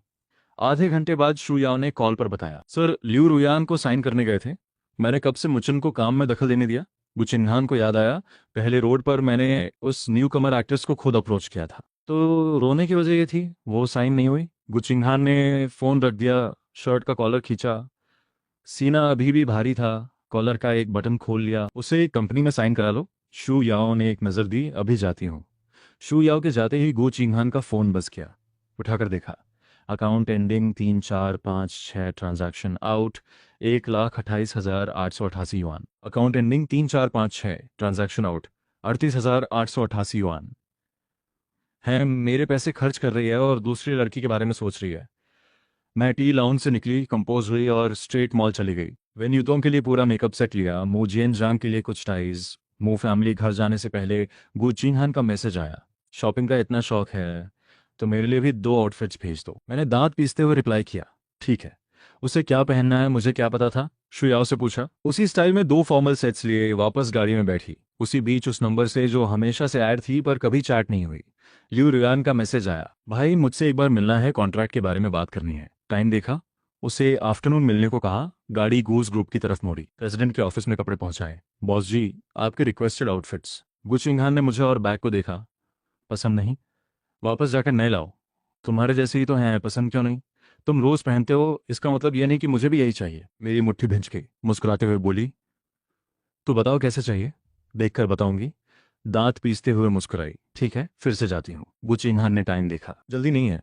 आधे घंटे बाद शू याओ ने कॉल पर बताया, सर लियू रुयान को साइन करने गए थे। मैंने कब से मुचन को काम में दखल देने दिया? गुचिन्हान को याद आया, पहले रोड पर मैंने उस न्यू कमर एक्ट्रेस को खुद अप्रोच किया था। तो रोने की वजह ये थी वो साइन नहीं हुई। गुचिन्हान ने फोन रख दिया, शर्ट का कॉलर खींचा, सीना अभी भी भारी था, कॉलर का एक बटन खोल लिया। उसे कंपनी में साइन करा लो। शू याओ ने एक नज़र दी, अभी जाती हूँ। शू याओ के जाते ही गु चिंगहान का फोन बज गया। उठाकर देखा, account ending 3456, transaction out 1,28,888 yuan. Account ending 3456, transaction out 38,888 yuan. है, मेरे पैसे खर्च कर रही है और दूसरी लड़की के बारे में सोच रही है। मैं टी लाउंज से निकली, कंपोज हुई और स्ट्रेट मॉल चली गई। वेन्यूतों के लिए पूरा मेकअप सेट लिया, मू जियन जांग के लिए कुछ टाइज। मू फैमिली घर जाने से पहले गु चिंगहान का मैसेज आया, शॉपिंग का इतना शौक है तो मेरे लिए भी 2 आउटफिट्स भेज दो। मैंने दांत पीसते हुए रिप्लाई किया, ठीक है। उसे क्या पहनना है मुझे क्या पता था? शुयाओ से पूछा, उसी स्टाइल में 2 फॉर्मल सेट्स लिए वापस गाड़ी में बैठी। उसी बीच उस नंबर से जो हमेशा से ऐड थी पर कभी चैट नहीं हुई, लियू रियान का मैसेज आया, भाई मुझसे एक बार मिलना है, कॉन्ट्रैक्ट के बारे में बात करनी है। टाइम देखा, उसे आफ्टरनून मिलने को कहा। गाड़ी गूज ग्रुप की तरफ मोड़ी, प्रेसिडेंट के ऑफिस में कपड़े पहुंचाए। बॉस जी, आपके रिक्वेस्टेड आउटफिट्स। गुचिंगहान ने मुझे और बैग को देखा, पसंद नहीं? वापस जाकर नए लाओ। तुम्हारे जैसे ही तो हैं, पसंद क्यों नहीं? तुम रोज पहनते हो, इसका मतलब यह नहीं कि मुझे भी यही चाहिए। मेरी मुट्ठी भिंच गई, मुस्कुराते हुए बोली, तो बताओ कैसे चाहिए, देखकर बताऊंगी। दांत पीसते हुए मुस्कुराई, ठीक है फिर से जाती हूँ। गुचिंगहान ने टाइम देखा, जल्दी नहीं है,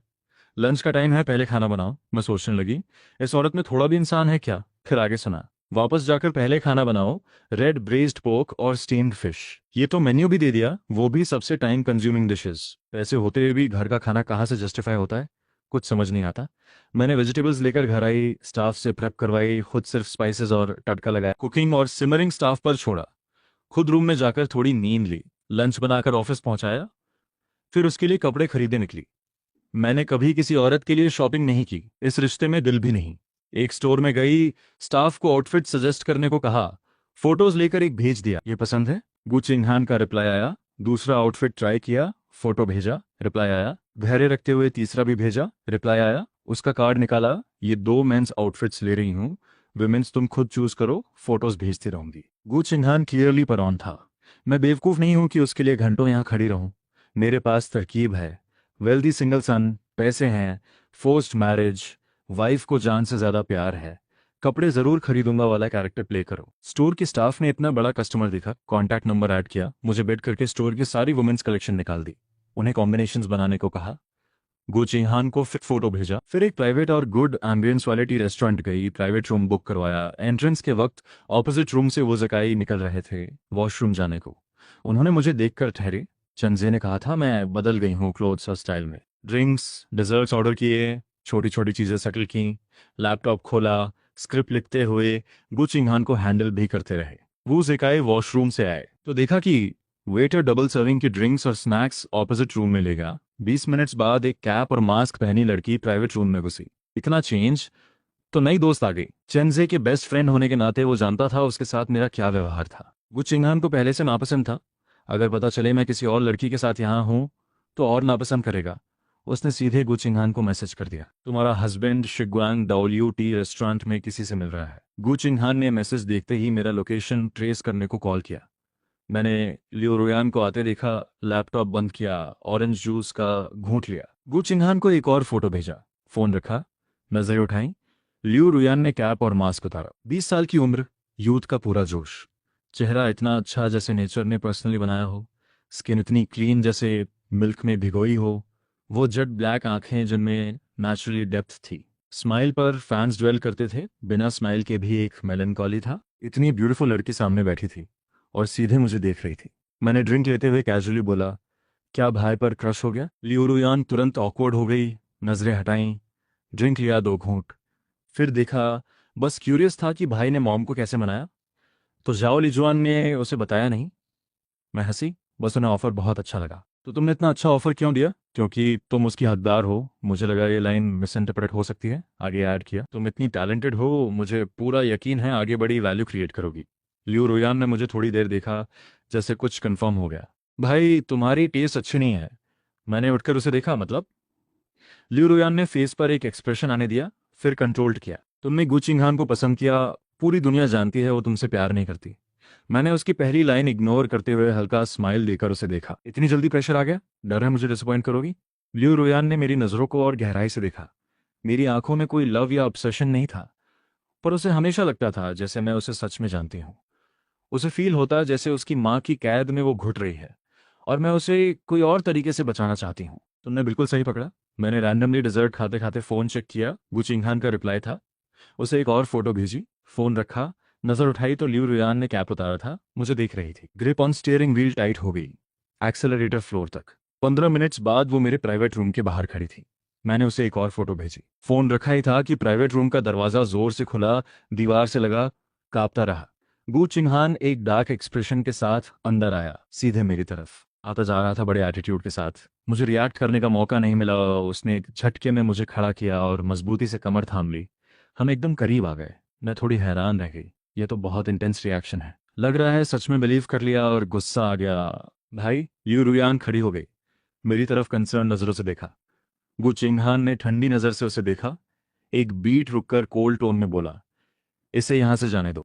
लंच का टाइम है, पहले खाना बनाओ। मैं सोचने लगी, इस औरत में थोड़ा भी इंसान है क्या? फिर आगे सुना, वापस जाकर पहले खाना बनाओ, रेड ब्रेस्ड पोर्क और स्टीम्ड फिश। ये तो मेन्यू भी दे दिया, वो भी सबसे टाइम कंज्यूमिंग डिशेस। पैसे होते हुए भी घर का खाना कहाँ से जस्टिफाई होता है? कुछ समझ नहीं आता। मैंने वेजिटेबल्स लेकर घर आई, स्टाफ से प्रेप करवाई, खुद सिर्फ स्पाइसेस और तड़का लगाया, कुकिंग और सिमरिंग स्टाफ पर छोड़ा, खुद रूम में जाकर थोड़ी नींद ली, लंच बनाकर ऑफिस पहुंचाया, फिर उसके लिए कपड़े खरीदे निकली। मैंने कभी किसी औरत के लिए शॉपिंग नहीं की, इस रिश्ते में दिल भी नहीं। एक स्टोर में गई, स्टाफ को आउटफिट सजेस्ट करने को कहा, फोटोज लेकर एक भेज दिया, ये पसंद है? गु चिन्हान का रिप्लाई आया। दूसरा आउटफिट ट्राई किया, फोटो भेजा, रिप्लाई आया। धैर्य रखते हुए तीसरा भी भेजा, रिप्लाई आया। उसका कार्ड निकाला, ये 2 मेंस आउटफिट्स ले रही हूँ, विमेंस तुम खुद चूज करो, फोटोज भेजती रहूंगी। गु चिन्हान क्लियरली पर ऑन था। मैं बेवकूफ नहीं हूं कि उसके लिए घंटों यहां खड़ी रहूं। मेरे पास तरकीब है, वेल्दी सिंगल सन, पैसे हैं, फोर्स्ड मैरिज, वाइफ को जान से ज्यादा प्यार है, कपड़े जरूर खरीदूंगा वाला कैरेक्टर प्ले करो। स्टोर के स्टाफ ने इतना बड़ा कस्टमर देखा, कॉन्टैक्ट नंबर ऐड किया, मुझे बेड करके स्टोर की सारी वुमेन्स कलेक्शन निकाल दी, उन्हें कॉम्बिनेशंस बनाने को कहा। गु चिन्हान को फिर फोटो भेजा, फिर एक प्राइवेट और गुड एम्बियंस वाले टी रेस्टोरेंट गई, प्राइवेट रूम बुक करवाया। एंट्रेंस के वक्त ऑपोजिट रूम से वो जकाई निकल रहे थे वॉशरूम जाने को। उन्होंने मुझे देखकर ठहरे। चंजे ने कहा था मैं बदल गई हूँ क्लोथ्स और स्टाइल में। ड्रिंक्स डिजर्ट्स ऑर्डर किए, छोटी छोटी चीज़ें सेटल की, लैपटॉप खोला, स्क्रिप्ट लिखते हुए गु चिन्हान को हैंडल भी करते रहे। वो जिकाए वॉशरूम से आए तो देखा कि वेटर डबल सर्विंग की ड्रिंक्स और स्नैक्स ऑपोजिट रूम में ले गया। 20 मिनट्स बाद एक कैप और मास्क पहनी लड़की प्राइवेट रूम में घुसी। इतना चेंज, तो नई दोस्त आ गई। चेंजे के बेस्ट फ्रेंड होने के नाते वो जानता था उसके साथ मेरा क्या व्यवहार था। वो चिंगान को पहले से नापसंद था, अगर पता चले मैं किसी और लड़की के साथ यहाँ हूँ तो और नापसंद करेगा। उसने सीधे गु चिंगान को मैसेज कर दिया, तुम्हारा हस्बैंड शिगवांग WT रेस्टोरेंट में किसी से मिल रहा है। गु चिंगान ने मैसेज देखते ही मेरा लोकेशन ट्रेस करने को कॉल किया। मैंने लियो रुयान को आते देखा, लैपटॉप बंद किया, ऑरेंज जूस का घूंट लिया। गु चिंगान को एक और फोटो भेजा, फोन रखा, नजरें उठाई। लियो रुयान ने कैप और मास्क उतारा। 20 साल की उम्र, यूथ का पूरा जोश, चेहरा इतना अच्छा जैसे नेचर ने पर्सनली बनाया हो, स्किन इतनी क्लीन जैसे मिल्क में भिगोई हो, वो जेट ब्लैक आंखें जिनमें नेचुरली डेप्थ थी। स्माइल पर फैंस ड्वेल करते थे, बिना स्माइल के भी एक मेलनकॉली था। इतनी ब्यूटीफुल लड़की सामने बैठी थी और सीधे मुझे देख रही थी। मैंने ड्रिंक लेते हुए कैजुअली बोला, क्या भाई पर क्रश हो गया? लियो रुयान तुरंत ऑकवर्ड हो गई, नजरें हटाई, ड्रिंक लिया 2 घूंट, फिर देखा, बस क्यूरियस था कि भाई ने मॉम को कैसे मनाया। तो जाओ लिजुआन ने उसे बताया नहीं। मैं हंसी, बस उन्हें ऑफर बहुत अच्छा लगा। तो तुमने इतना अच्छा ऑफर क्यों दिया? क्योंकि तुम उसकी हकदार हो। मुझे लगा ये लाइन मिस इंटरप्रेट हो सकती है, आगे ऐड किया, तुम इतनी टैलेंटेड हो, मुझे पूरा यकीन है आगे बड़ी वैल्यू क्रिएट करोगी। लियो रुयान ने मुझे थोड़ी देर देखा, जैसे कुछ कंफर्म हो गया। भाई तुम्हारी टेस्ट अच्छी नहीं है। मैंने उठकर उसे देखा, मतलब? लियो रुयान ने फेस पर एक एक्सप्रेशन आने दिया, फिर कंट्रोल्ड किया। तुमने गु चिंगहान को पसंद किया, पूरी दुनिया जानती है वो तुमसे प्यार नहीं करती। मैंने उसकी पहली लाइन इग्नोर करते हुए हल्का स्माइल देकर उसे देखा। इतनी जल्दी प्रेशर आ गया? डर है मुझे डिसअपॉइंट करोगी? लियो रुयान ने मेरी नजरों को और गहराई से देखा। मेरी आंखों में कोई लव या ऑब्सेशन नहीं था, पर उसे हमेशा लगता था जैसे मैं उसे सच में जानती हूँ। उसे फील होता जैसे उसकी माँ की कैद में वो घुट रही है और मैं उसे कोई और तरीके से बचाना चाहती हूँ। तुमने बिल्कुल सही पकड़ा। मैंने रैंडमली डिजर्ट खाते खाते फोन चेक किया, गु चिंगहान का रिप्लाई था। उसे एक और फोटो भेजी, फोन रखा, नजर उठाई तो लियो रुयान ने कैप उतारा था, मुझे देख रही थी। Grip on steering wheel tight हो गई, एक्सेलरेटर फ्लोर तक। 15 मिनट्स बाद वो मेरे प्राइवेट रूम के बाहर खड़ी थी। मैंने उसे एक और फोटो भेजी, फोन रखा ही था कि प्राइवेट रूम का दरवाजा जोर से खुला, दीवार से लगा, कांपता रहा। गु चिंगहान एक डार्क एक्सप्रेशन के साथ अंदर आया, सीधे मेरी तरफ आता जा रहा था, बड़े एटीट्यूड के साथ। मुझे रिएक्ट करने का मौका नहीं मिला। उसने एक झटके में मुझे खड़ा किया और मजबूती से कमर थाम ली। हम एकदम करीब आ गए। मैं थोड़ी हैरान रह गई, यह तो बहुत इंटेंस रिएक्शन है। लग रहा है सच में बिलीव कर लिया और गुस्सा आ गया। भाई, लियो रुयान खड़ी हो गई, मेरी तरफ कंसर्न नजरों से देखा। गु चिंगहान ने ठंडी नजर से उसे देखा, एक बीट रुककर कोल्ड टोन में बोला, इसे यहां से जाने दो।